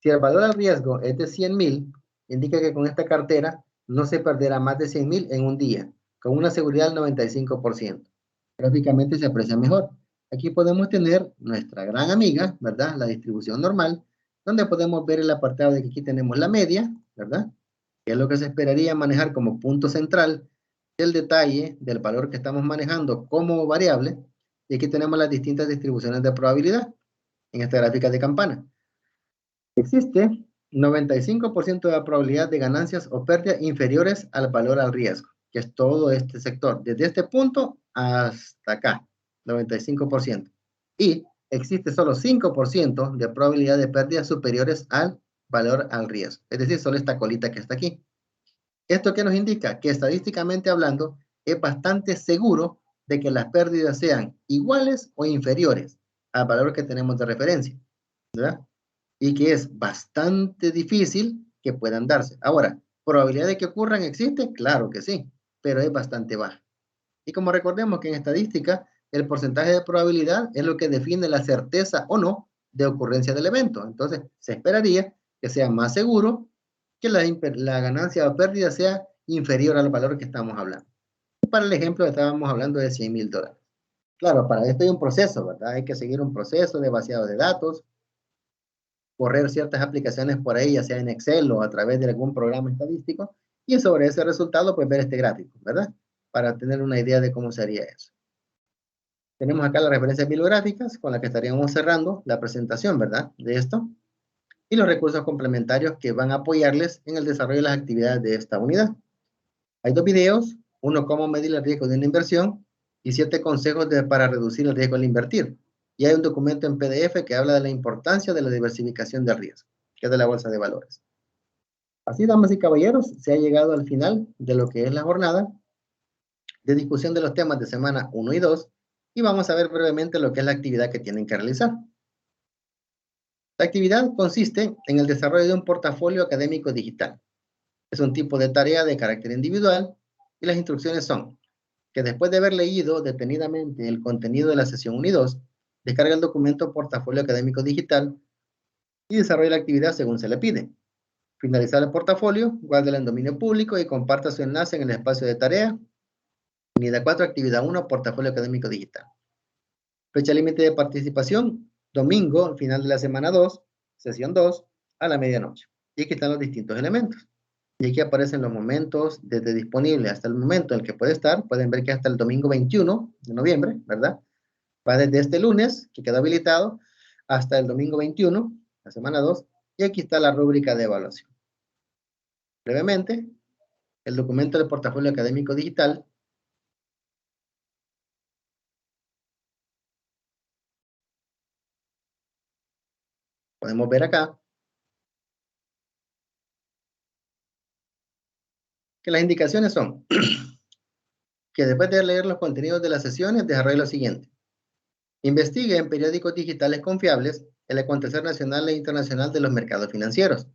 Si el valor al riesgo es de 100,000, indica que con esta cartera no se perderá más de 100,000 en un día, con una seguridad del 95%. Gráficamente se aprecia mejor. Aquí podemos tener nuestra gran amiga, ¿verdad? La distribución normal, donde podemos ver el apartado de que aquí tenemos la media, ¿verdad? Que es lo que se esperaría manejar como punto central, el detalle del valor que estamos manejando como variable, y aquí tenemos las distintas distribuciones de probabilidad en esta gráfica de campana. Existe 95% de la probabilidad de ganancias o pérdidas inferiores al valor al riesgo, que es todo este sector, desde este punto hasta acá, 95%. Y existe solo 5% de probabilidad de pérdidas superiores al valor al riesgo, es decir, solo esta colita que está aquí. ¿Esto qué nos indica? Que estadísticamente hablando, es bastante seguro de que las pérdidas sean iguales o inferiores al valor que tenemos de referencia, ¿verdad? Y que es bastante difícil que puedan darse. Ahora, ¿probabilidad de que ocurran existe? Claro que sí, pero es bastante baja. Y como recordemos que en estadística, el porcentaje de probabilidad es lo que define la certeza o no de ocurrencia del evento. Entonces, se esperaría que sea más seguro que la ganancia o pérdida sea inferior al valor que estamos hablando. Para el ejemplo, estábamos hablando de $100,000. Claro, para esto hay un proceso, ¿verdad? Hay que seguir un proceso de vaciado de datos, correr ciertas aplicaciones por ahí, ya sea en Excel o a través de algún programa estadístico, y sobre ese resultado, pues ver este gráfico, ¿verdad? Para tener una idea de cómo sería eso. Tenemos acá las referencias bibliográficas con las que estaríamos cerrando la presentación, ¿verdad? De esto. Y los recursos complementarios que van a apoyarles en el desarrollo de las actividades de esta unidad. Hay 2 videos, uno cómo medir el riesgo de una inversión y 7 consejos para reducir el riesgo al invertir. Y hay un documento en PDF que habla de la importancia de la diversificación del riesgo, que es de la bolsa de valores. Así, damas y caballeros, se ha llegado al final de lo que es la jornada de discusión de los temas de semana 1 y 2, y vamos a ver brevemente lo que es la actividad que tienen que realizar. La actividad consiste en el desarrollo de un portafolio académico digital. Es un tipo de tarea de carácter individual y las instrucciones son que después de haber leído detenidamente el contenido de la sesión 1 y 2, descarga el documento Portafolio Académico Digital y desarrolla la actividad según se le pide. Finalizar el portafolio, guárdela en dominio público y comparta su enlace en el espacio de tarea. Unidad 4, actividad 1, Portafolio Académico Digital. Fecha límite de participación, domingo, final de la semana 2, sesión 2, a la medianoche. Y aquí están los distintos elementos. Y aquí aparecen los momentos desde disponible hasta el momento en el que puede estar. Pueden ver que hasta el domingo 21 de noviembre, ¿verdad? Va desde este lunes, que quedó habilitado, hasta el domingo 21, la semana 2. Y aquí está la rúbrica de evaluación. Brevemente, el documento del portafolio académico digital podemos ver acá que las indicaciones son que después de leer los contenidos de las sesiones, desarrolle lo siguiente. Investigue en periódicos digitales confiables el acontecer nacional e internacional de los mercados financieros,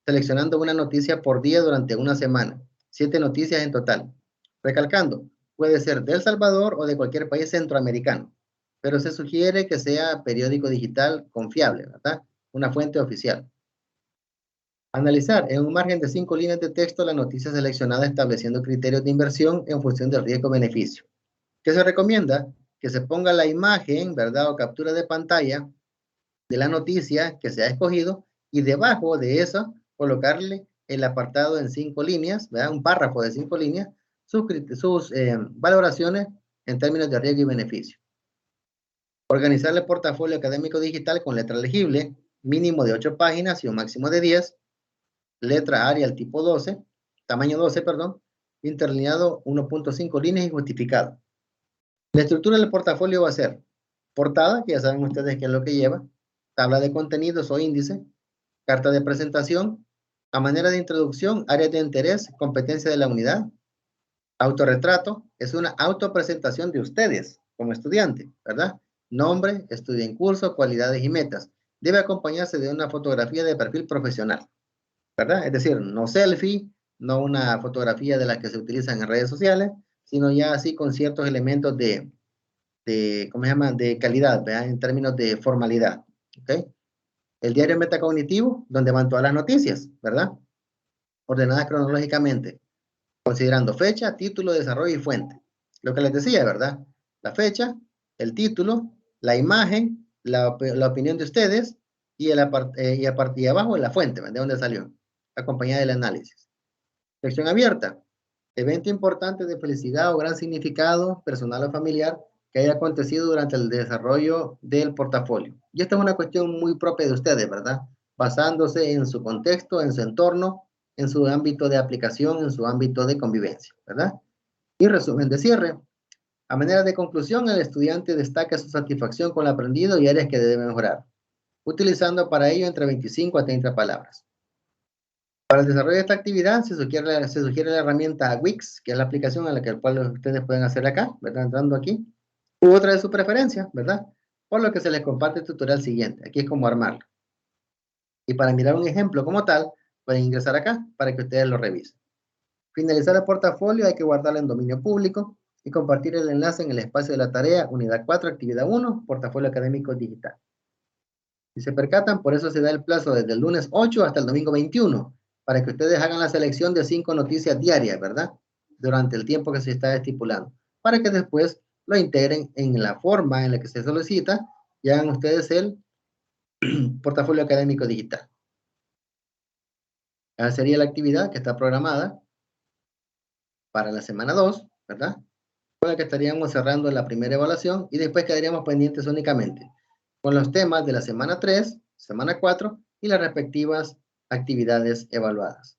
seleccionando una noticia por día durante una semana, 7 noticias en total. Recalcando, puede ser de El Salvador o de cualquier país centroamericano, pero se sugiere que sea periódico digital confiable, ¿verdad? Una fuente oficial. Analizar en un margen de 5 líneas de texto la noticia seleccionada estableciendo criterios de inversión en función del riesgo-beneficio. ¿Qué se recomienda? Que se ponga la imagen, ¿verdad? O captura de pantalla de la noticia que se ha escogido y debajo de eso colocarle el apartado en 5 líneas, ¿verdad? Un párrafo de 5 líneas, sus valoraciones en términos de riesgo y beneficio. Organizar el portafolio académico digital con letra legible, mínimo de 8 páginas y un máximo de 10. Letra Arial tipo 12, tamaño 12, perdón, interlineado 1.5 líneas y justificado. La estructura del portafolio va a ser portada, que ya saben ustedes qué es lo que lleva, tabla de contenidos o índice, carta de presentación, a manera de introducción, áreas de interés, competencia de la unidad, autorretrato, es una autopresentación de ustedes como estudiante, ¿verdad? Nombre, estudio en curso, cualidades y metas. Debe acompañarse de una fotografía de perfil profesional, ¿verdad? Es decir, no selfie, no una fotografía de las que se utilizan en redes sociales, sino ya así con ciertos elementos ¿cómo se llama? De calidad, ¿verdad? En términos de formalidad, ¿ok? El diario metacognitivo, donde van todas las noticias, ¿verdad? Ordenadas cronológicamente, considerando fecha, título, desarrollo y fuente. Lo que les decía, ¿verdad? La fecha, el título, la imagen, la opinión de ustedes y, y abajo la fuente, ¿de dónde salió? Acompañada del análisis. Sección abierta. Evento importante de felicidad o gran significado personal o familiar que haya acontecido durante el desarrollo del portafolio. Y esta es una cuestión muy propia de ustedes, ¿verdad? Basándose en su contexto, en su entorno, en su ámbito de aplicación, en su ámbito de convivencia, ¿verdad? Y resumen de cierre. A manera de conclusión, el estudiante destaca su satisfacción con lo aprendido y áreas que debe mejorar, utilizando para ello entre 25 a 30 palabras. Para el desarrollo de esta actividad se sugiere la herramienta Wix, que es la aplicación a la que ustedes pueden hacer acá, ¿verdad? Entrando aquí. U otra de su preferencia, ¿verdad? Por lo que se les comparte el tutorial siguiente. Aquí es como armarlo. Y para mirar un ejemplo como tal, pueden ingresar acá para que ustedes lo revisen. Finalizar el portafolio hay que guardarlo en dominio público y compartir el enlace en el espacio de la tarea, unidad 4, actividad 1, portafolio académico digital. Si se percatan, por eso se da el plazo desde el lunes 8 hasta el domingo 21, para que ustedes hagan la selección de 5 noticias diarias, ¿verdad? Durante el tiempo que se está estipulando, para que después lo integren en la forma en la que se solicita y hagan ustedes el portafolio académico digital. Esa sería la actividad que está programada para la semana 2, ¿verdad? Con la que estaríamos cerrando la primera evaluación y después quedaríamos pendientes únicamente con los temas de la semana 3, semana 4 y las respectivas actividades evaluadas.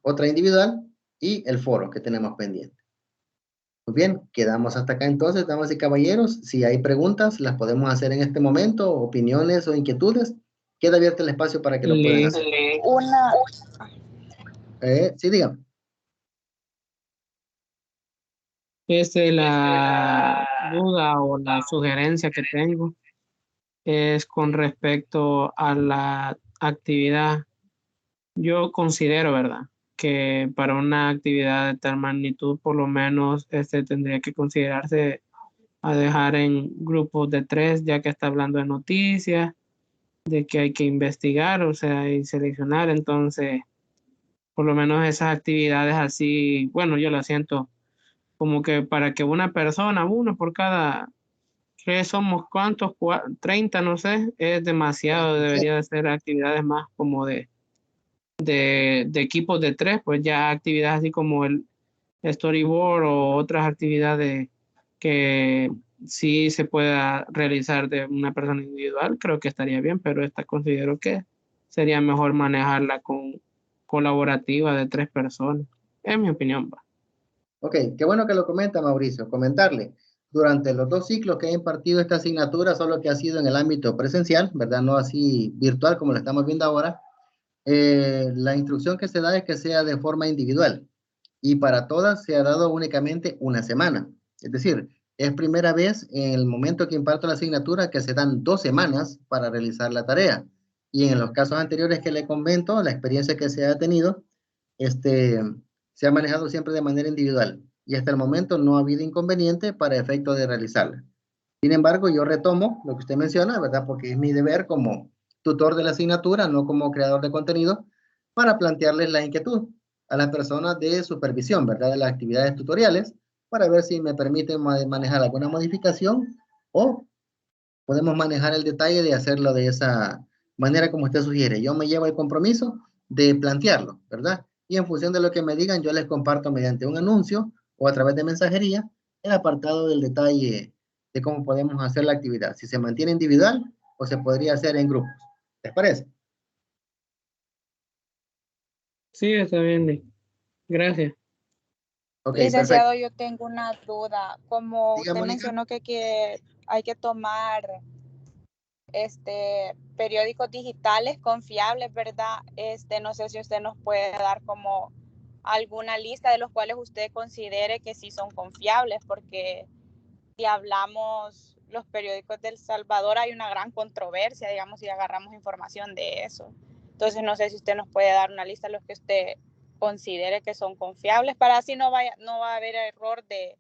Otra individual y el foro que tenemos pendiente. Muy bien, quedamos hasta acá entonces, damas y caballeros. Si hay preguntas, las podemos hacer en este momento, opiniones o inquietudes. Queda abierto el espacio para que lo puedan hacer. Sí, dígame. La duda o la sugerencia que tengo es con respecto a la actividad. Yo considero, ¿verdad?, que para una actividad de tal magnitud, por lo menos tendría que considerarse a dejar en grupos de 3, ya que está hablando de noticias, de que hay que investigar, o sea, y seleccionar. Entonces, por lo menos esas actividades así, bueno, yo las siento como que para que una persona, uno por cada que somos cuántos, 30, no sé, es demasiado, debería de ser actividades más como de equipos de 3, pues ya actividades así como el storyboard o otras actividades que sí se pueda realizar de una persona individual, creo que estaría bien, pero esta considero que sería mejor manejarla con colaborativa de 3 personas, en mi opinión. Va. Ok, qué bueno que lo comenta Mauricio. Comentarle, durante los 2 ciclos que he impartido esta asignatura, solo que ha sido en el ámbito presencial, ¿verdad? No así virtual como lo estamos viendo ahora. La instrucción que se da es que sea de forma individual y para todas se ha dado únicamente una semana. Es decir, es primera vez en el momento que imparto la asignatura que se dan 2 semanas para realizar la tarea. Y en los casos anteriores que le comento, la experiencia que se ha tenido, se ha manejado siempre de manera individual y hasta el momento no ha habido inconveniente para efecto de realizarla. Sin embargo, yo retomo lo que usted menciona, ¿verdad? Porque es mi deber como tutor de la asignatura, no como creador de contenido, para plantearles la inquietud a las personas de supervisión, ¿verdad? De las actividades tutoriales, para ver si me permiten manejar alguna modificación o podemos manejar el detalle de hacerlo de esa manera como usted sugiere. Yo me llevo el compromiso de plantearlo, ¿verdad? Y en función de lo que me digan, yo les comparto mediante un anuncio o a través de mensajería el apartado del detalle de cómo podemos hacer la actividad. Si se mantiene individual o se podría hacer en grupos. ¿Les parece? Sí, está bien, Nick. Gracias. Ok, Licenciado, perfecto. yo tengo una duda. Como Diga, usted Mónica. mencionó que hay que tomar periódicos digitales confiables, ¿verdad? No sé si usted nos puede dar como alguna lista de los cuales usted considere que sí son confiables, porque si hablamos los periódicos de El Salvador hay una gran controversia, digamos, si agarramos información de eso. Entonces no sé si usted nos puede dar una lista de los que usted considere que son confiables, para así no va a haber error de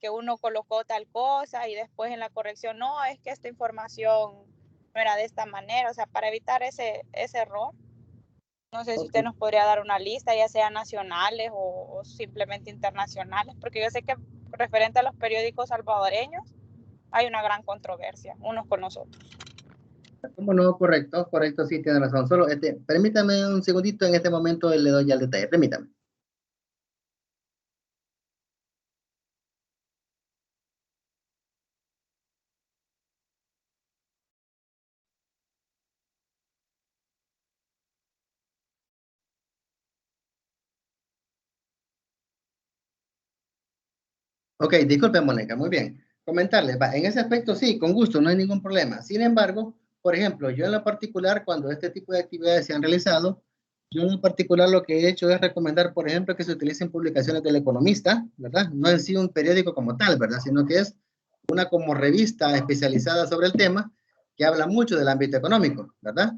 que uno colocó tal cosa y después en la corrección, no, es que esta información no era de esta manera, o sea, para evitar ese error. No sé si usted Ok. nos podría dar una lista, ya sea nacionales o simplemente internacionales, porque yo sé que referente a los periódicos salvadoreños hay una gran controversia, unos con nosotros. ¿Cómo no? Correcto, correcto, sí, tiene razón. Solo, permítame un segundito, en este momento le doy ya el detalle. Permítame. Ok, disculpe, Mónica, muy bien. Comentarles, en ese aspecto sí, con gusto, no hay ningún problema. Sin embargo, por ejemplo, yo en lo particular, cuando este tipo de actividades se han realizado, yo en lo particular lo que he hecho es recomendar, por ejemplo, que se utilicen publicaciones del Economista, ¿verdad? No en sí un periódico como tal, ¿verdad? Sino que es una como revista especializada sobre el tema que habla mucho del ámbito económico, ¿verdad?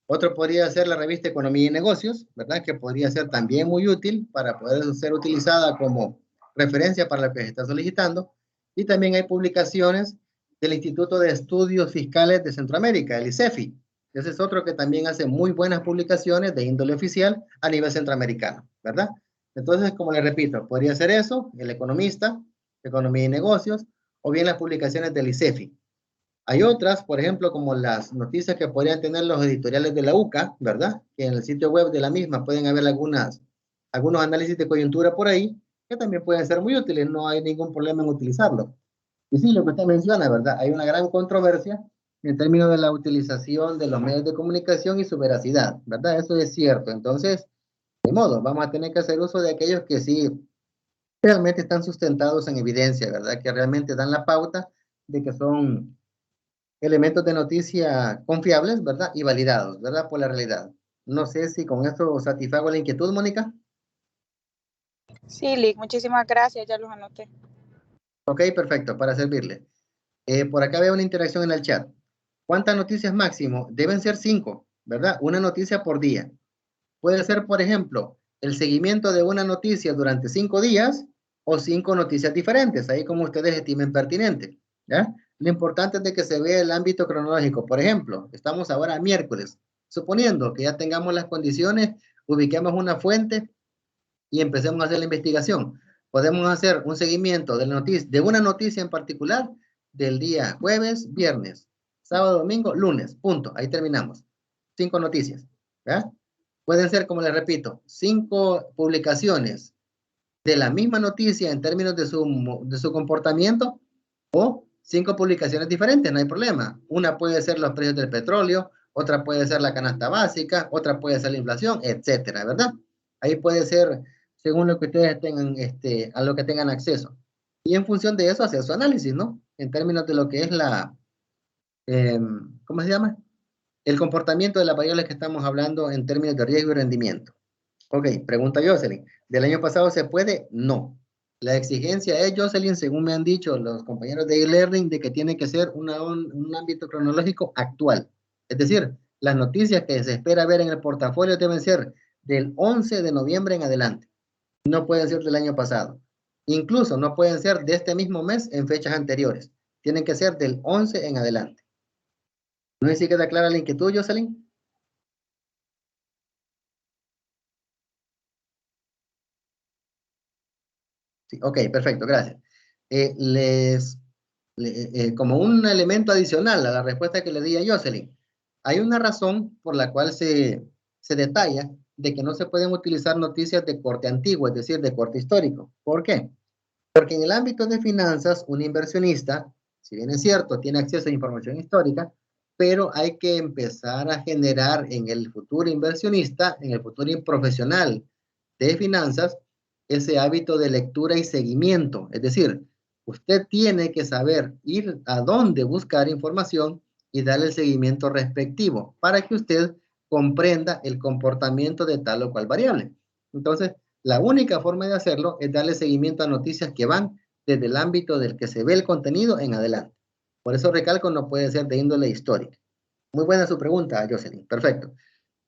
Otro podría ser la revista Economía y Negocios, ¿verdad? Que podría ser también muy útil para poder ser utilizada como referencia para lo que se está solicitando. Y también hay publicaciones del Instituto de Estudios Fiscales de Centroamérica, el ICEFI. Ese es otro que también hace muy buenas publicaciones de índole oficial a nivel centroamericano, ¿verdad? Entonces, como le repito, podría ser eso, el Economista, Economía y Negocios, o bien las publicaciones del ICEFI. Hay otras, por ejemplo, como las noticias que podrían tener los editoriales de la UCA, ¿verdad? Que en el sitio web de la misma pueden haber algunos análisis de coyuntura por ahí, que también pueden ser muy útiles, no hay ningún problema en utilizarlo. Y sí, lo que usted menciona, ¿verdad? Hay una gran controversia en términos de la utilización de los medios de comunicación y su veracidad, ¿verdad? Eso es cierto. Entonces, de modo, vamos a tener que hacer uso de aquellos que sí realmente están sustentados en evidencia, ¿verdad? Que realmente dan la pauta de que son elementos de noticia confiables, ¿verdad? Y validados, ¿verdad? Por la realidad. No sé si con esto satisfago la inquietud, Mónica. Sí, Lick, muchísimas gracias, ya los anoté. Ok, perfecto, para servirle. Por acá veo una interacción en el chat. ¿Cuántas noticias máximo? Deben ser 5, ¿verdad? Una noticia por día. Puede ser, por ejemplo, el seguimiento de una noticia durante 5 días o 5 noticias diferentes, ahí como ustedes estimen pertinente, ¿ya? Lo importante es de que se vea el ámbito cronológico. Por ejemplo, estamos ahora a miércoles. Suponiendo que ya tengamos las condiciones, ubiquemos una fuente y empecemos a hacer la investigación. Podemos hacer un seguimiento de una noticia en particular del día jueves, viernes, sábado, domingo, lunes, punto. Ahí terminamos. 5 noticias. ¿Ya? Pueden ser, como les repito, 5 publicaciones de la misma noticia en términos de su comportamiento o 5 publicaciones diferentes, no hay problema. Una puede ser los precios del petróleo, otra puede ser la canasta básica, otra puede ser la inflación, etcétera, ¿verdad? Ahí puede ser según lo que ustedes tengan, a lo que tengan acceso. Y en función de eso hacer su análisis, ¿no? En términos de lo que es ¿cómo se llama? El comportamiento de las variables que estamos hablando en términos de riesgo y rendimiento. Ok, pregunta Jocelyn. ¿Del año pasado se puede? No. La exigencia es, Jocelyn, según me han dicho los compañeros de e-learning, de que tiene que ser un ámbito cronológico actual. Es decir, las noticias que se espera ver en el portafolio deben ser del 11 de noviembre en adelante. No pueden ser del año pasado. Incluso no pueden ser de este mismo mes en fechas anteriores. Tienen que ser del 11 en adelante. ¿No sé si queda clara la inquietud, Jocelyn? Sí, ok, perfecto, gracias. Como un elemento adicional a la respuesta que le di a Jocelyn, hay una razón por la cual se detalla de que no se pueden utilizar noticias de corte antiguo, es decir, de corte histórico. ¿Por qué? Porque en el ámbito de finanzas, un inversionista, si bien es cierto, tiene acceso a información histórica, pero hay que empezar a generar en el futuro inversionista, en el futuro profesional de finanzas, ese hábito de lectura y seguimiento. Es decir, usted tiene que saber ir a dónde buscar información y darle el seguimiento respectivo para que usted comprenda el comportamiento de tal o cual variable. Entonces, la única forma de hacerlo es darle seguimiento a noticias que van desde el ámbito del que se ve el contenido en adelante. Por eso recalco, no puede ser de índole histórica. Muy buena su pregunta, Jocelyn. Perfecto.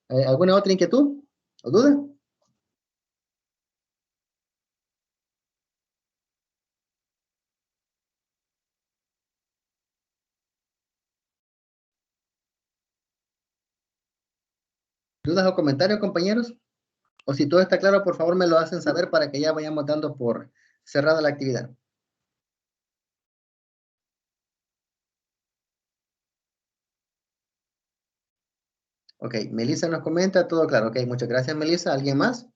¿Alguna otra inquietud o duda? ¿Dudas o comentarios, compañeros? O si todo está claro, por favor me lo hacen saber para que ya vayamos dando por cerrada la actividad. Ok, Melissa nos comenta, todo claro. Ok, muchas gracias, Melissa. ¿Alguien más?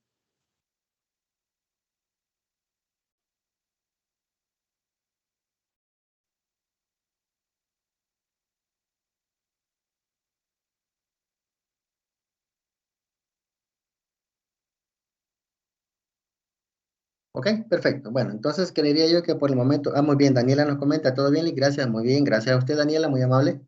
Ok, perfecto. Bueno, entonces creería yo que por el momento, muy bien, Daniela nos comenta, todo bien, y gracias, muy bien, gracias a usted, Daniela, muy amable.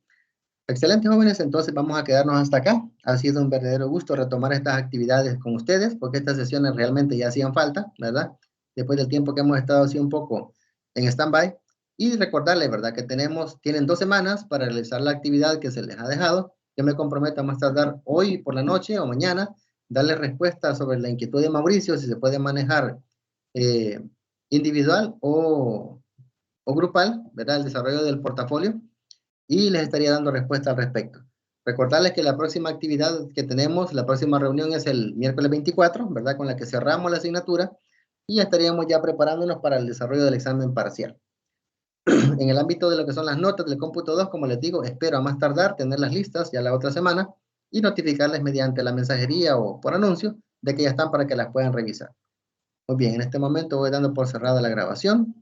Excelente, jóvenes, entonces vamos a quedarnos hasta acá. Ha sido un verdadero gusto retomar estas actividades con ustedes, porque estas sesiones realmente ya hacían falta, ¿verdad? Después del tiempo que hemos estado así un poco en stand-by. Y recordarles, ¿verdad? Que tienen 2 semanas para realizar la actividad que se les ha dejado. Yo me comprometo a más tardar hoy por la noche o mañana, darle respuesta sobre la inquietud de Mauricio, si se puede manejar eh, individual o grupal, ¿verdad? El desarrollo del portafolio y les estaría dando respuesta al respecto. Recordarles que la próxima actividad que tenemos, la próxima reunión es el miércoles 24, ¿verdad? Con la que cerramos la asignatura y estaríamos ya preparándonos para el desarrollo del examen parcial. En el ámbito de lo que son las notas del cómputo 2, como les digo, espero a más tardar tenerlas listas ya la otra semana y notificarles mediante la mensajería o por anuncio de que ya están para que las puedan revisar. Muy bien, en este momento voy dando por cerrada la grabación.